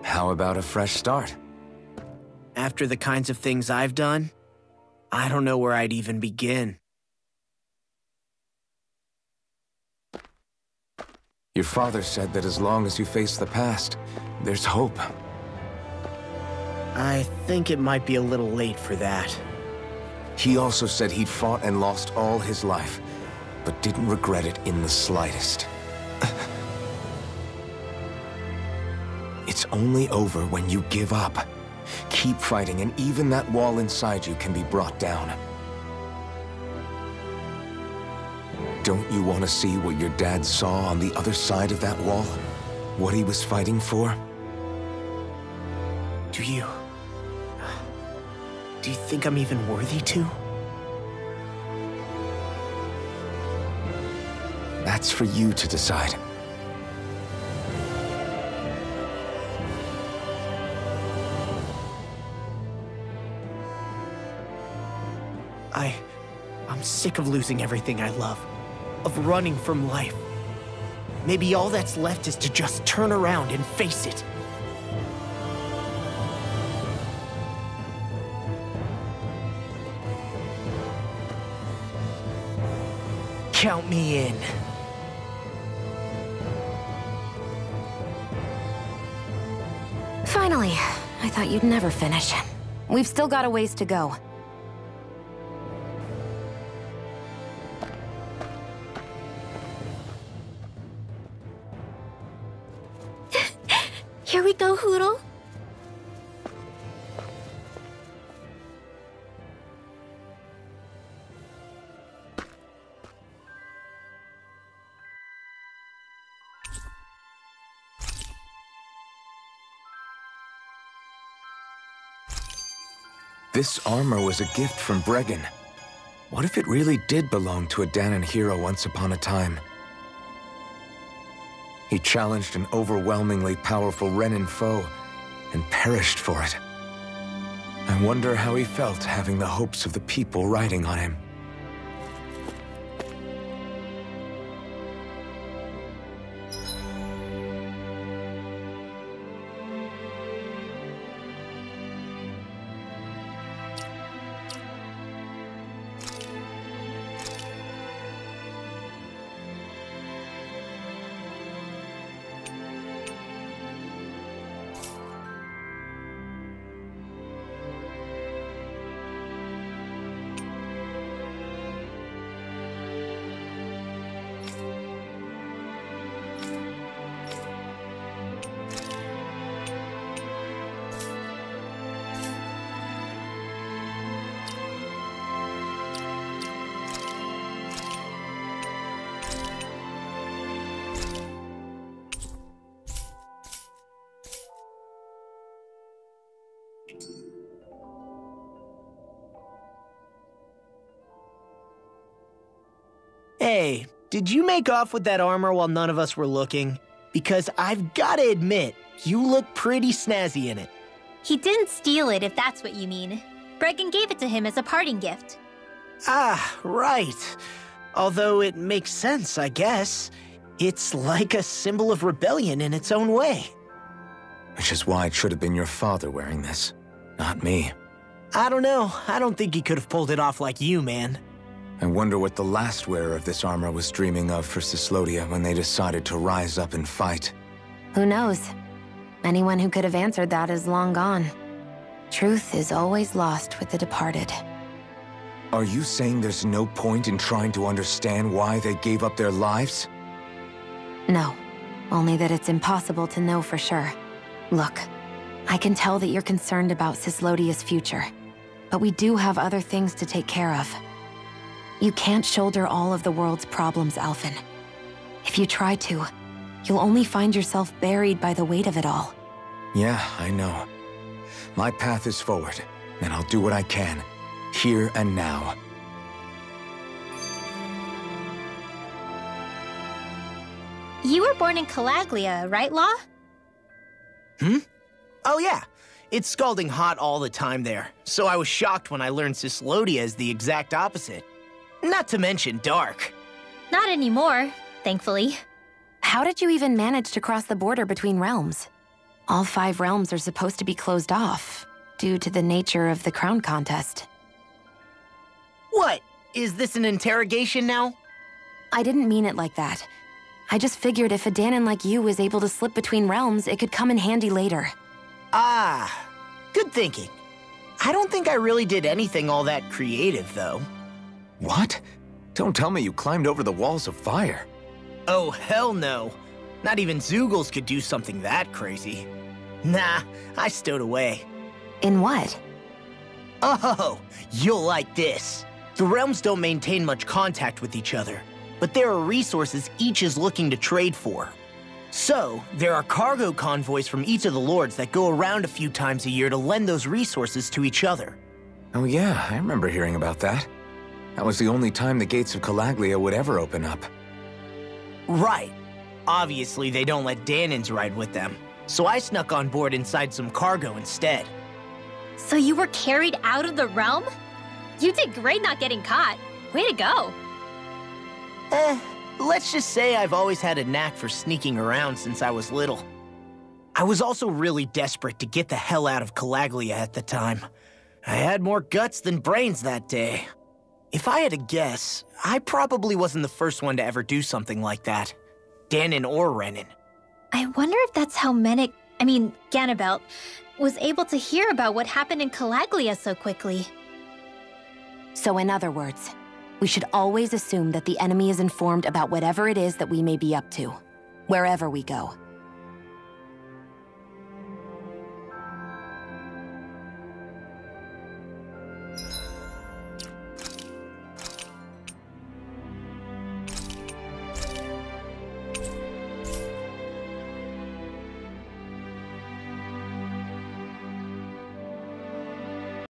How about a fresh start? After the kinds of things I've done, I don't know where I'd even begin. Your father said that as long as you face the past, there's hope. I think it might be a little late for that. He also said he'd fought and lost all his life, but didn't regret it in the slightest. It's only over when you give up. Keep fighting, and even that wall inside you can be brought down. Don't you want to see what your dad saw on the other side of that wall? What he was fighting for? Do you think I'm even worthy to? That's for you to decide. I'm sick of losing everything I love. Of running from life. Maybe all that's left is to just turn around and face it. Count me in. Finally. I thought you'd never finish. We've still got a ways to go. Here we go, Hoodle. This armor was a gift from Bregan. What if it really did belong to a Dahnan hero once upon a time? He challenged an overwhelmingly powerful Renin foe and perished for it. I wonder how he felt having the hopes of the people riding on him. Hey, did you make off with that armor while none of us were looking? Because I've gotta admit, you look pretty snazzy in it. He didn't steal it, if that's what you mean. Bregan gave it to him as a parting gift. Ah, right. Although it makes sense, I guess. It's like a symbol of rebellion in its own way. Which is why it should have been your father wearing this, not me. I don't know. I don't think he could have pulled it off like you, man. I wonder what the last wearer of this armor was dreaming of for Cyslodia when they decided to rise up and fight. Who knows? Anyone who could have answered that is long gone. Truth is always lost with the departed. Are you saying there's no point in trying to understand why they gave up their lives? No. Only that it's impossible to know for sure. Look, I can tell that you're concerned about Cyslodia's future. But we do have other things to take care of. You can't shoulder all of the world's problems, Alphen. If you try to, you'll only find yourself buried by the weight of it all. Yeah, I know. My path is forward, and I'll do what I can, here and now. You were born in Calaglia, right, Law? Oh yeah. It's scalding hot all the time there, so I was shocked when I learned Cyslodia is the exact opposite. Not to mention dark. Not anymore, thankfully. How did you even manage to cross the border between realms? All 5 realms are supposed to be closed off, due to the nature of the crown contest. What? Is this an interrogation now? I didn't mean it like that. I just figured if a Dahnan like you was able to slip between realms, it could come in handy later. Ah, good thinking. I don't think I really did anything all that creative, though. What? Don't tell me you climbed over the walls of fire. Oh, hell no. Not even Zeugles could do something that crazy. Nah, I stowed away. In what? Oh, you'll like this. The realms don't maintain much contact with each other, but there are resources each is looking to trade for. So, there are cargo convoys from each of the lords that go around a few times a year to lend those resources to each other. Oh yeah, I remember hearing about that. That was the only time the gates of Calaglia would ever open up. Right. Obviously, they don't let Dahnans ride with them, so I snuck on board inside some cargo instead. So you were carried out of the realm? You did great not getting caught. Way to go. Let's just say I've always had a knack for sneaking around since I was little. I was also really desperate to get the hell out of Calaglia at the time. I had more guts than brains that day. If I had to guess, I probably wasn't the first one to ever do something like that. Dahnan or Renin. I wonder if that's how Mennick Ganabelt, was able to hear about what happened in Calaglia so quickly. So in other words, we should always assume that the enemy is informed about whatever it is that we may be up to, wherever we go.